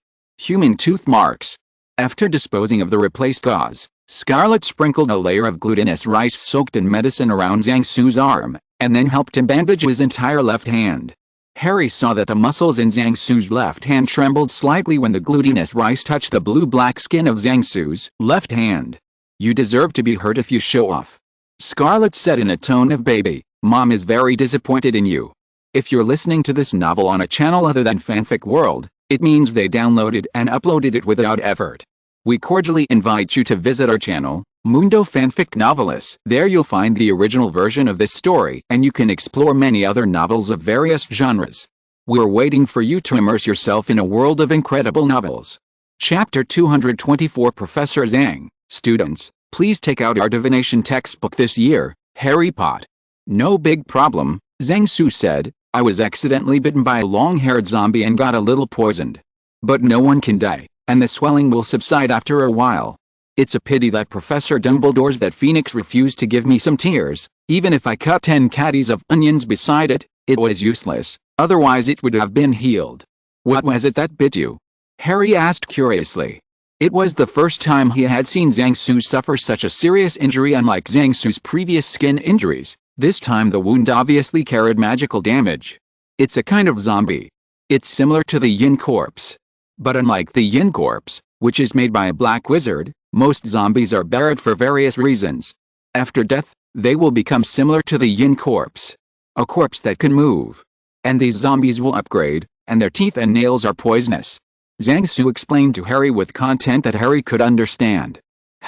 Human tooth marks. After disposing of the replaced gauze, Scarlet sprinkled a layer of glutinous rice soaked in medicine around Zhang Su's arm, and then helped him bandage his entire left hand. Harry saw that the muscles in Zhang Su's left hand trembled slightly when the glutinous rice touched the blue-black skin of Zhang Su's left hand. "You deserve to be hurt if you show off," Scarlet said in a tone of baby. "Mom is very disappointed in you." If you're listening to this novel on a channel other than Fanfic World, it means they downloaded and uploaded it without effort. We cordially invite you to visit our channel, Mundo Fanfic Novelists. There you'll find the original version of this story, and you can explore many other novels of various genres. We're waiting for you to immerse yourself in a world of incredible novels. Chapter 224 Professor Zhang. Students, please take out our divination textbook this year, Harry Potter. "No big problem," Zhang Su said. "I was accidentally bitten by a long-haired zombie and got a little poisoned. But no one can die, and the swelling will subside after a while. It's a pity that Professor Dumbledore's that Phoenix refused to give me some tears. Even if I cut 10 caddies of onions beside it, it was useless, otherwise it would have been healed." "What was it that bit you?" Harry asked curiously. It was the first time he had seen Zhang Su suffer such a serious injury. Unlike Zhang Su's previous skin injuries, this time the wound obviously carried magical damage. "It's a kind of zombie. It's similar to the Yin corpse. But unlike the Yin corpse, which is made by a black wizard, most zombies are buried for various reasons. After death, they will become similar to the Yin corpse. A corpse that can move. And these zombies will upgrade, and their teeth and nails are poisonous." Zhang Su explained to Harry with content that Harry could understand.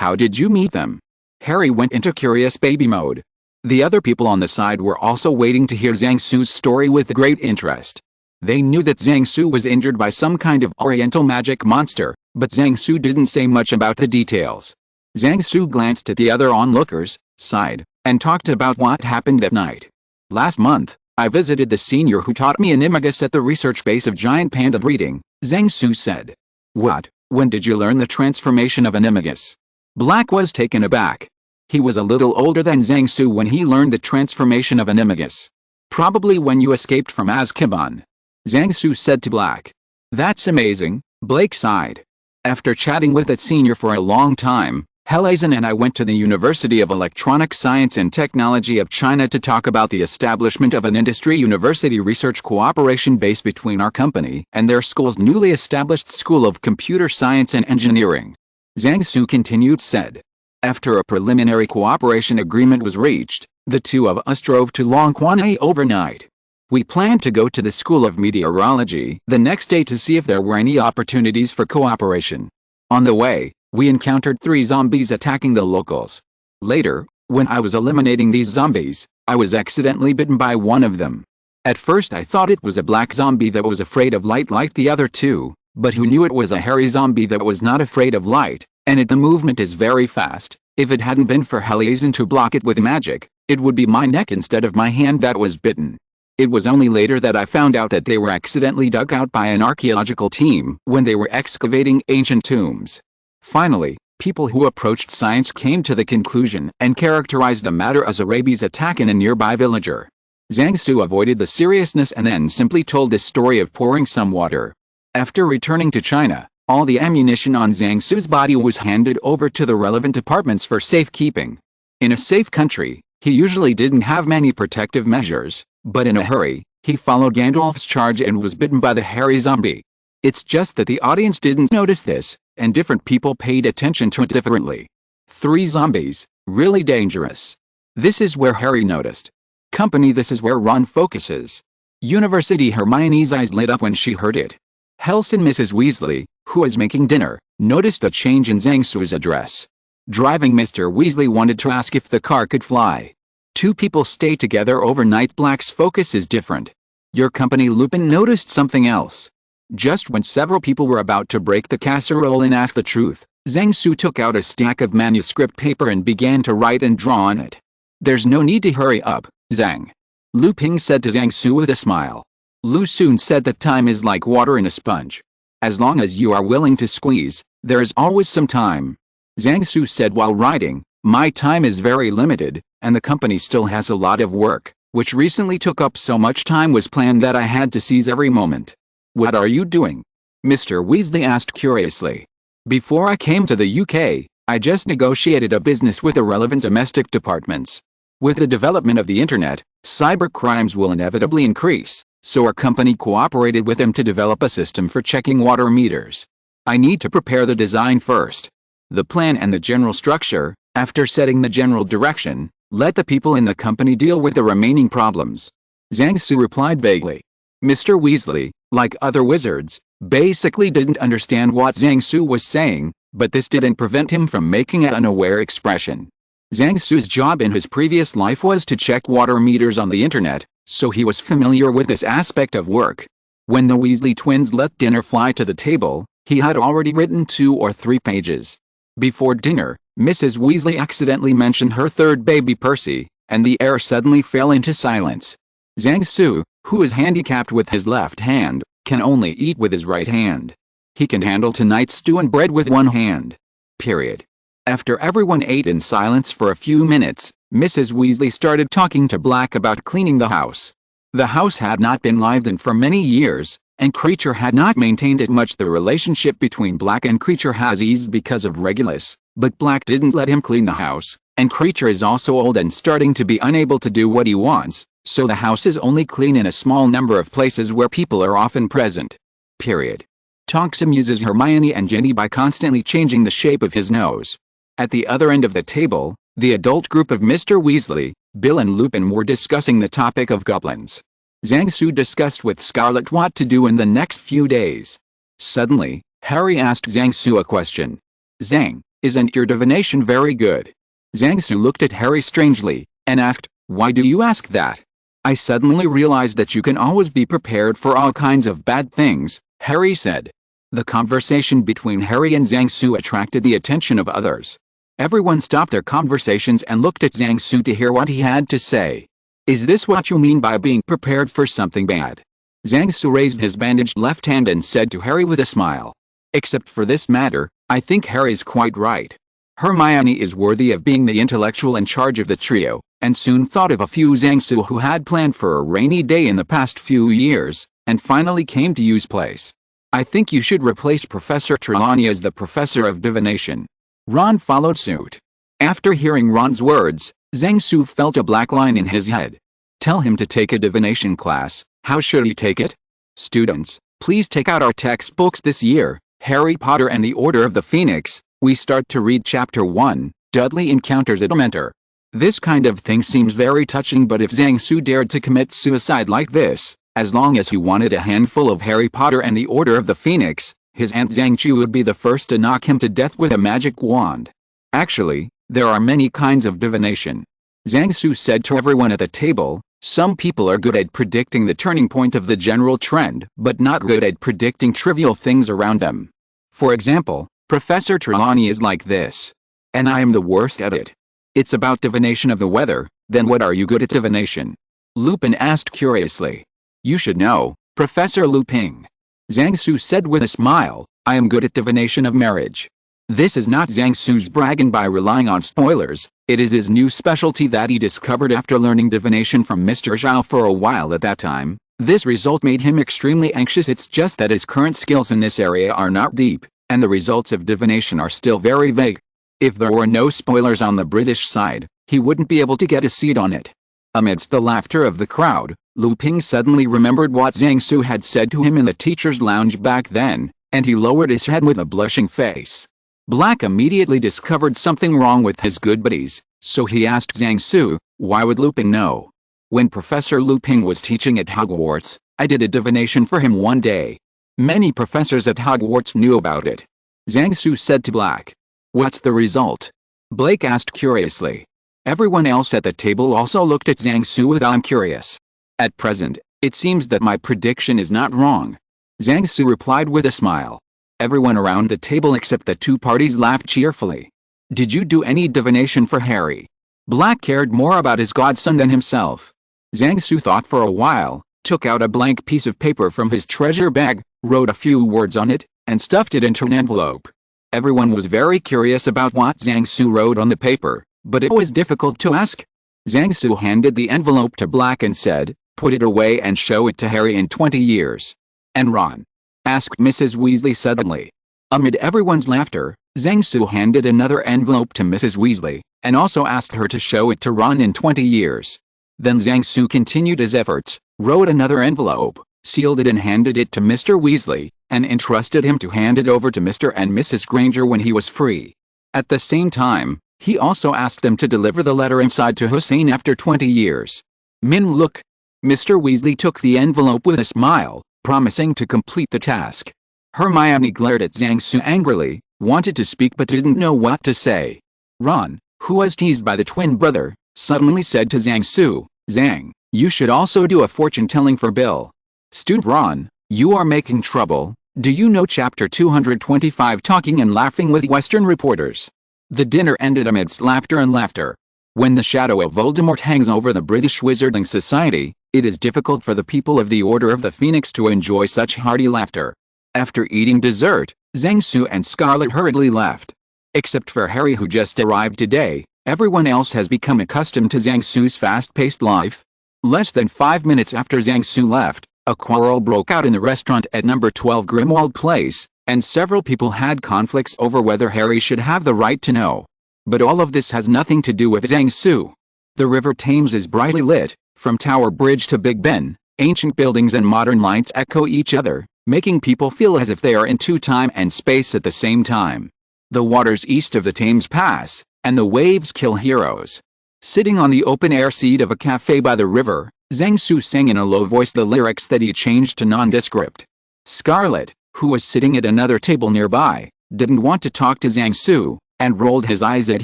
"How did you meet them?" Harry went into curious baby mode. The other people on the side were also waiting to hear Zhang Su's story with great interest. They knew that Zhang Su was injured by some kind of oriental magic monster, but Zhang Su didn't say much about the details. Zhang Su glanced at the other onlookers, sighed, and talked about what happened that night. "Last month, I visited the senior who taught me animagus at the research base of giant panda breeding," Zhang Su said. "What? When did you learn the transformation of animagus?" Black was taken aback. He was a little older than Zhang Su when he learned the transformation of animagus. "Probably when you escaped from Azkaban," Zhang Su said to Black. "That's amazing," Blake sighed. "After chatting with that senior for a long time, Helazen and I went to the University of Electronic Science and Technology of China to talk about the establishment of an industry-university research cooperation base between our company and their school's newly established School of Computer Science and Engineering." Zhang Su continued said. "After a preliminary cooperation agreement was reached, the two of us drove to Longquanay overnight. We planned to go to the School of Meteorology the next day to see if there were any opportunities for cooperation. On the way, we encountered 3 zombies attacking the locals. Later, when I was eliminating these zombies, I was accidentally bitten by one of them. At first I thought it was a black zombie that was afraid of light like the other two, but who knew it was a hairy zombie that was not afraid of light, and the movement is very fast. If it hadn't been for Helazen to block it with magic, it would be my neck instead of my hand that was bitten. It was only later that I found out that they were accidentally dug out by an archaeological team when they were excavating ancient tombs. Finally, people who approached science came to the conclusion and characterized the matter as a rabies attack in a nearby villager. Zhang Su avoided the seriousness and then simply told the story of pouring some water. After returning to China, all the ammunition on Zhang Su's body was handed over to the relevant departments for safekeeping. In a safe country, he usually didn't have many protective measures, but in a hurry, he followed Gandalf's charge and was bitten by the hairy zombie. It's just that the audience didn't notice this, and different people paid attention to it differently. 3 zombies, really dangerous. This is where Harry noticed. Company, this is where Ron focuses. University, Hermione's eyes lit up when she heard it. Helson, Mrs. Weasley, who was making dinner, noticed a change in Zhang Su's address. Driving Mr. Weasley wanted to ask if the car could fly. 2 people stay together overnight. Black's focus is different. Your company, Lupin, noticed something else. Just when several people were about to break the casserole and ask the truth, Zhang Su took out a stack of manuscript paper and began to write and draw on it. There's no need to hurry up, Zhang. Lu Ping said to Zhang Su with a smile. Lu soon said that time is like water in a sponge. As long as you are willing to squeeze, there is always some time. Zhang Su said while writing, my time is very limited, and the company still has a lot of work, which recently took up so much time was planned that I had to seize every moment. What are you doing? Mr. Weasley asked curiously. Before I came to the UK, I just negotiated a business with the relevant domestic departments. With the development of the internet, cyber crimes will inevitably increase, so our company cooperated with them to develop a system for checking water meters. I need to prepare the design first. The plan and the general structure. After setting the general direction, let the people in the company deal with the remaining problems. Zhang Su replied vaguely. Mr. Weasley, like other wizards, basically didn't understand what Zhang Su was saying, but this didn't prevent him from making an unaware expression. Zhang Su's job in his previous life was to check water meters on the internet, so he was familiar with this aspect of work. When the Weasley twins let dinner fly to the table, he had already written 2 or 3 pages. Before dinner, Mrs. Weasley accidentally mentioned her 3rd baby Percy, and the air suddenly fell into silence. Zhang Su, who is handicapped with his left hand, can only eat with his right hand. He can handle tonight's stew and bread with one hand. Period. After everyone ate in silence for a few minutes, Mrs. Weasley started talking to Black about cleaning the house. The house had not been lived in for many years, and Creature had not maintained it much. The relationship between Black and Creature has eased because of Regulus, but Black didn't let him clean the house, and Creature is also old and starting to be unable to do what he wants, so the house is only clean in a small number of places where people are often present. Period. Tonks amuses Hermione and Ginny by constantly changing the shape of his nose. At the other end of the table, the adult group of Mr. Weasley, Bill and Lupin were discussing the topic of goblins. Zhang Su discussed with Scarlet what to do in the next few days. Suddenly, Harry asked Zhang Su a question. Zhang, isn't your divination very good? Zhang Su looked at Harry strangely, and asked, why do you ask that? I suddenly realized that you can always be prepared for all kinds of bad things, Harry said. The conversation between Harry and Zhang Su attracted the attention of others. Everyone stopped their conversations and looked at Zhang Su to hear what he had to say. Is this what you mean by being prepared for something bad? Zhang Su raised his bandaged left hand and said to Harry with a smile. Except for this matter, I think Harry's quite right. Hermione is worthy of being the intellectual in charge of the trio, and soon thought of a few Zhang Su who had planned for a rainy day in the past few years, and finally came to use place. I think you should replace Professor Trelawney as the professor of divination. Ron followed suit. After hearing Ron's words, Zhang Su felt a black line in his head. Tell him to take a divination class. How should he take it? Students, please take out our textbooks this year. Harry Potter and the Order of the Phoenix. We start to read Chapter 1, Dudley Encounters a Dementor. This kind of thing seems very touching, but if Zhang Su dared to commit suicide like this, as long as he wanted a handful of Harry Potter and the Order of the Phoenix, his Aunt Zhang Chu would be the first to knock him to death with a magic wand. Actually, there are many kinds of divination. Zhang Su said to everyone at the table, some people are good at predicting the turning point of the general trend, but not good at predicting trivial things around them. For example, Professor Trelawney is like this. And I am the worst at it. It's about divination of the weather. Then what are you good at divination? Lupin asked curiously. You should know, Professor Lupin. Zhang Su said with a smile, I am good at divination of marriage. This is not Zhang Su's bragging by relying on spoilers, it is his new specialty that he discovered after learning divination from Mr. Zhao for a while at that time. This result made him extremely anxious. It's just that his current skills in this area are not deep, and the results of divination are still very vague. If there were no spoilers on the British side, he wouldn't be able to get a seat on it. Amidst the laughter of the crowd, Lu Ping suddenly remembered what Zhang Su had said to him in the teacher's lounge back then, and he lowered his head with a blushing face. Black immediately discovered something wrong with his good buddies, so he asked Zhang Su, why would Lu Ping know? When Professor Lu Ping was teaching at Hogwarts, I did a divination for him one day. Many professors at Hogwarts knew about it. Zhang Su said to Black. What's the result? Blake asked curiously. Everyone else at the table also looked at Zhang Su with I'm curious. At present, it seems that my prediction is not wrong. Zhang Su replied with a smile. Everyone around the table except the two parties laughed cheerfully. Did you do any divination for Harry? Black cared more about his godson than himself. Zhang Su thought for a while, took out a blank piece of paper from his treasure bag, wrote a few words on it, and stuffed it into an envelope. Everyone was very curious about what Zhang Su wrote on the paper, but it was difficult to ask. Zhang Su handed the envelope to Black and said, put it away and show it to Harry in 20 years. And Ron? Asked Mrs. Weasley suddenly. Amid everyone's laughter, Zhang Su handed another envelope to Mrs. Weasley, and also asked her to show it to Ron in 20 years. Then Zhang Su continued his efforts, wrote another envelope, sealed it and handed it to Mr. Weasley, and entrusted him to hand it over to Mr. and Mrs. Granger when he was free. At the same time, he also asked them to deliver the letter inside to Hussein after 20 years. Min, look. Mr. Weasley took the envelope with a smile, promising to complete the task. Hermione glared at Zhang Su angrily, wanted to speak but didn't know what to say. Ron, who was teased by the twin brother, suddenly said to Zhang Su, Zhang, you should also do a fortune-telling for Bill. Student Ron, you are making trouble. Do you know chapter 225 talking and laughing with Western reporters? The dinner ended amidst laughter and laughter. When the shadow of Voldemort hangs over the British Wizarding Society, it is difficult for the people of the Order of the Phoenix to enjoy such hearty laughter. After eating dessert, Zhang Su and Scarlet hurriedly left. Except for Harry, who just arrived today, everyone else has become accustomed to Zhang Su's fast-paced life. Less than 5 minutes after Zhang Su left, a quarrel broke out in the restaurant at number 12 Grimwald Place, and several people had conflicts over whether Harry should have the right to know. But all of this has nothing to do with Zhang Su. The River Thames is brightly lit. From Tower Bridge to Big Ben, ancient buildings and modern lights echo each other, making people feel as if they are in time and space at the same time. The waters east of the Thames pass, and the waves kill heroes. Sitting on the open-air seat of a cafe by the river, Zhang Su sang in a low voice the lyrics that he changed to nondescript. Scarlet, who was sitting at another table nearby, didn't want to talk to Zhang Su, and rolled his eyes at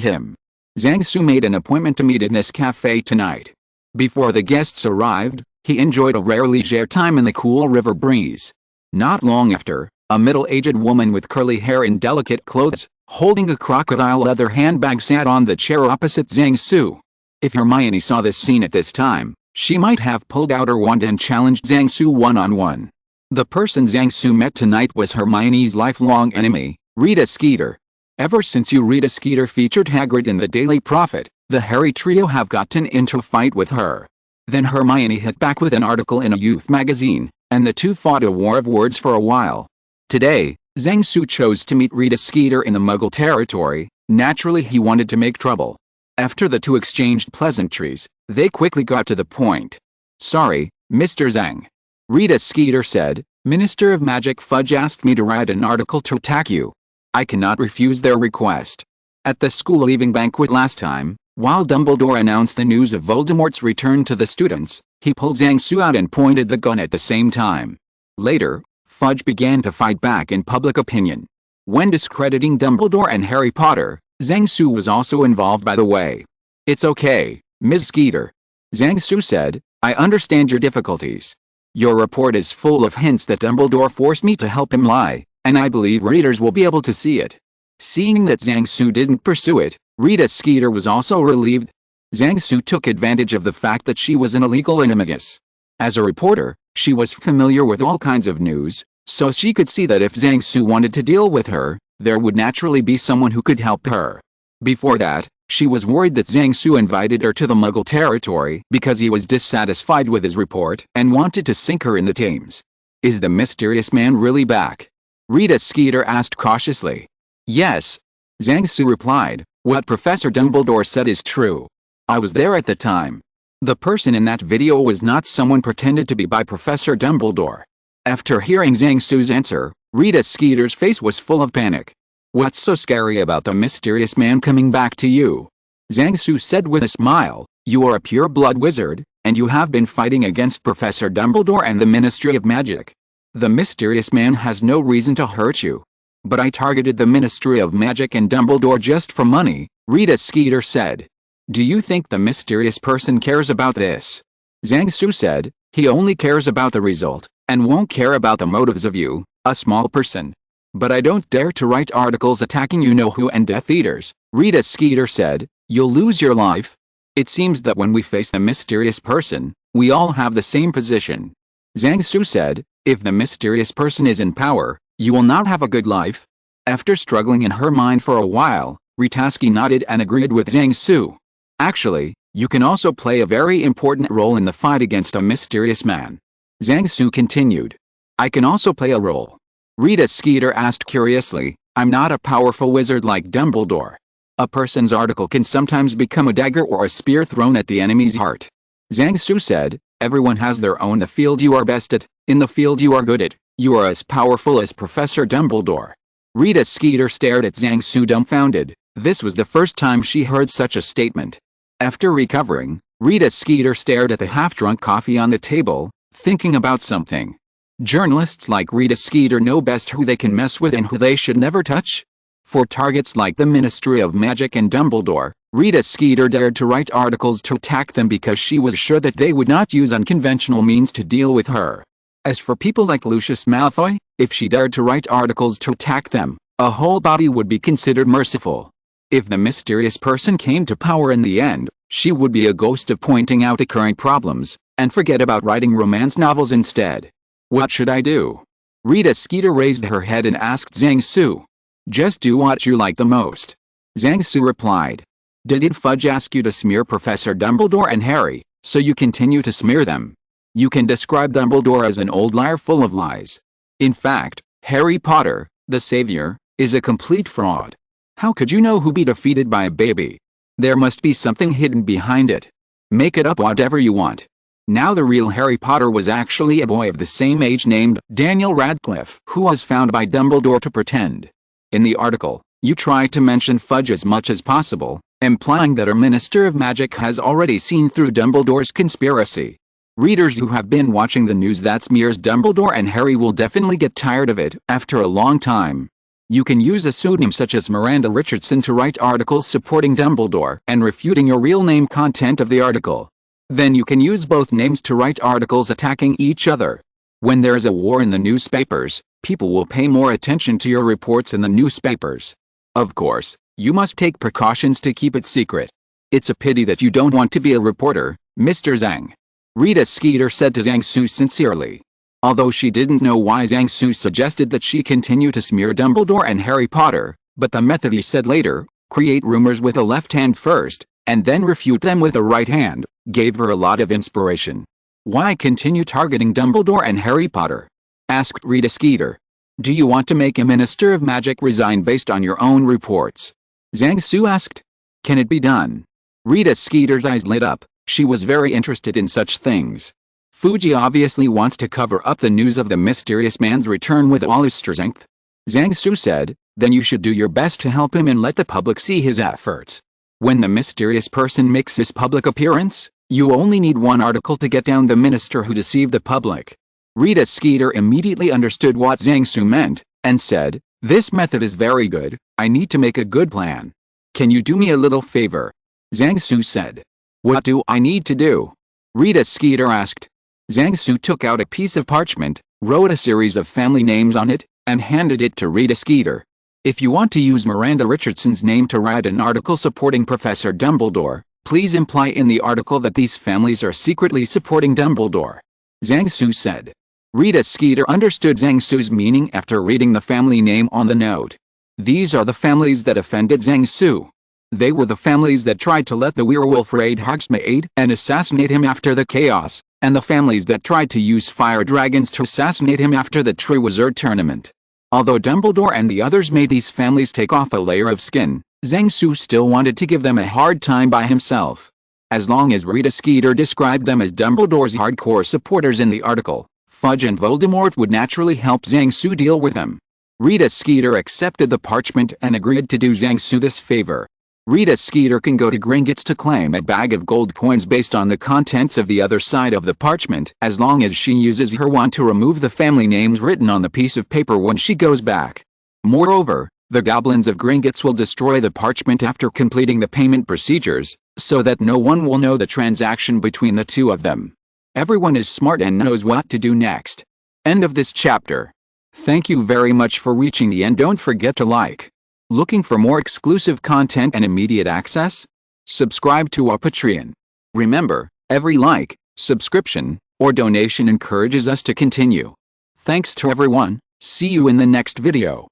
him. Zhang Su made an appointment to meet in this cafe tonight. Before the guests arrived, he enjoyed a rare leisure time in the cool river breeze. Not long after, a middle-aged woman with curly hair and delicate clothes, holding a crocodile leather handbag, sat on the chair opposite Zhang Su. If Hermione saw this scene at this time, she might have pulled out her wand and challenged Zhang Su one-on-one. The person Zhang Su met tonight was Hermione's lifelong enemy, Rita Skeeter. Ever since Rita Skeeter featured Hagrid in the Daily Prophet, the Harry trio have gotten into a fight with her. Then Hermione hit back with an article in a youth magazine, and the two fought a war of words for a while. Today, Zhang Su chose to meet Rita Skeeter in the Muggle territory. Naturally, he wanted to make trouble. After the two exchanged pleasantries, they quickly got to the point. Sorry, Mr. Zhang. Rita Skeeter said, Minister of Magic Fudge asked me to write an article to attack you. I cannot refuse their request. At the school leaving banquet last time, while Dumbledore announced the news of Voldemort's return to the students, he pulled Zhang Su out and pointed the gun at the same time. Later, Fudge began to fight back in public opinion. When discrediting Dumbledore and Harry Potter, Zhang Su was also involved, by the way. It's okay, Ms. Skeeter. Zhang Su said, I understand your difficulties. Your report is full of hints that Dumbledore forced me to help him lie, and I believe readers will be able to see it. Seeing that Zhang Su didn't pursue it, Rita Skeeter was also relieved. Zhang Su took advantage of the fact that she was an illegal animagus. As a reporter, she was familiar with all kinds of news, so she could see that if Zhang Su wanted to deal with her, there would naturally be someone who could help her. Before that, she was worried that Zhang Su invited her to the Muggle territory because he was dissatisfied with his report and wanted to sink her in the Thames. Is the mysterious man really back? Rita Skeeter asked cautiously. Yes. Zhang Su replied, what Professor Dumbledore said is true. I was there at the time. The person in that video was not someone pretended to be by Professor Dumbledore. After hearing Zhang Su's answer, Rita Skeeter's face was full of panic. What's so scary about the mysterious man coming back to you? Zhang Su said with a smile, you are a pure-blood wizard, and you have been fighting against Professor Dumbledore and the Ministry of Magic. The mysterious man has no reason to hurt you. But I targeted the Ministry of Magic and Dumbledore just for money, Rita Skeeter said. Do you think the mysterious person cares about this? Zhang Su said, he only cares about the result, and won't care about the motives of you, a small person. But I don't dare to write articles attacking you-know-who and Death Eaters, Rita Skeeter said, you'll lose your life. It seems that when we face the mysterious person, we all have the same position. Zhang Su said, if the mysterious person is in power, you will not have a good life. After struggling in her mind for a while, Ritaski nodded and agreed with Zhang Su. Actually, you can also play a very important role in the fight against a mysterious man. Zhang Su continued. I can also play a role. Rita Skeeter asked curiously, I'm not a powerful wizard like Dumbledore. A person's article can sometimes become a dagger or a spear thrown at the enemy's heart. Zhang Su said, everyone has their own the field you are best at, in the field you are good at, you are as powerful as Professor Dumbledore. Rita Skeeter stared at Zhang Su dumbfounded. This was the first time she heard such a statement. After recovering, Rita Skeeter stared at the half-drunk coffee on the table, thinking about something. Journalists like Rita Skeeter know best who they can mess with and who they should never touch. For targets like the Ministry of Magic and Dumbledore, Rita Skeeter dared to write articles to attack them because she was sure that they would not use unconventional means to deal with her. As for people like Lucius Malfoy, if she dared to write articles to attack them, a whole body would be considered merciful. If the mysterious person came to power in the end, she would be a ghost of pointing out the current problems, and forget about writing romance novels instead. What should I do? Rita Skeeter raised her head and asked Zhang Su. Just do what you like the most. Zhang Su replied. Did Fudge ask you to smear Professor Dumbledore and Harry, so you continue to smear them? You can describe Dumbledore as an old liar full of lies. In fact, Harry Potter, the savior, is a complete fraud. How could you know who'd be defeated by a baby? There must be something hidden behind it. Make it up whatever you want. Now the real Harry Potter was actually a boy of the same age named Daniel Radcliffe, who was found by Dumbledore to pretend. In the article, you try to mention Fudge as much as possible, implying that our Minister of Magic has already seen through Dumbledore's conspiracy. Readers who have been watching the news that smears Dumbledore and Harry will definitely get tired of it after a long time. You can use a pseudonym such as Miranda Richardson to write articles supporting Dumbledore and refuting your real name content of the article. Then you can use both names to write articles attacking each other. When there is a war in the newspapers, people will pay more attention to your reports in the newspapers. Of course, you must take precautions to keep it secret. It's a pity that you don't want to be a reporter, Mr. Zhang. Rita Skeeter said to Zhang Su sincerely. Although she didn't know why Zhang Su suggested that she continue to smear Dumbledore and Harry Potter, but the method he said later, create rumors with a left hand first, and then refute them with a right hand, gave her a lot of inspiration. Why continue targeting Dumbledore and Harry Potter? Asked Rita Skeeter. Do you want to make a Minister of Magic resign based on your own reports? Zhang Su asked. Can it be done? Rita Skeeter's eyes lit up. She was very interested in such things. Fuji obviously wants to cover up the news of the mysterious man's return with all his strength. Zhang Su said, then you should do your best to help him and let the public see his efforts. When the mysterious person makes his public appearance, you only need one article to get down the minister who deceived the public. Rita Skeeter immediately understood what Zhang Su meant, and said, this method is very good, I need to make a good plan. Can you do me a little favor? Zhang Su said. What do I need to do? Rita Skeeter asked. Zhang Su took out a piece of parchment, wrote a series of family names on it, and handed it to Rita Skeeter. If you want to use Miranda Richardson's name to write an article supporting Professor Dumbledore, please imply in the article that these families are secretly supporting Dumbledore. Zhang Su said. Rita Skeeter understood Zhang Su's meaning after reading the family name on the note. These are the families that offended Zhang Su. They were the families that tried to let the werewolf raid Hogsmeade and assassinate him after the chaos, and the families that tried to use fire dragons to assassinate him after the Triwizard Tournament. Although Dumbledore and the others made these families take off a layer of skin, Zhang Su still wanted to give them a hard time by himself. As long as Rita Skeeter described them as Dumbledore's hardcore supporters in the article, Fudge and Voldemort would naturally help Zhang Su deal with them. Rita Skeeter accepted the parchment and agreed to do Zhang Su this favor. Rita Skeeter can go to Gringotts to claim a bag of gold coins based on the contents of the other side of the parchment, as long as she uses her wand to remove the family names written on the piece of paper when she goes back. Moreover, the goblins of Gringotts will destroy the parchment after completing the payment procedures, so that no one will know the transaction between the two of them. Everyone is smart and knows what to do next. End of this chapter. Thank you very much for reaching the end. Don't forget to like. Looking for more exclusive content and immediate access? Subscribe to our Patreon. Remember, every like, subscription, or donation encourages us to continue. Thanks to everyone. See you in the next video.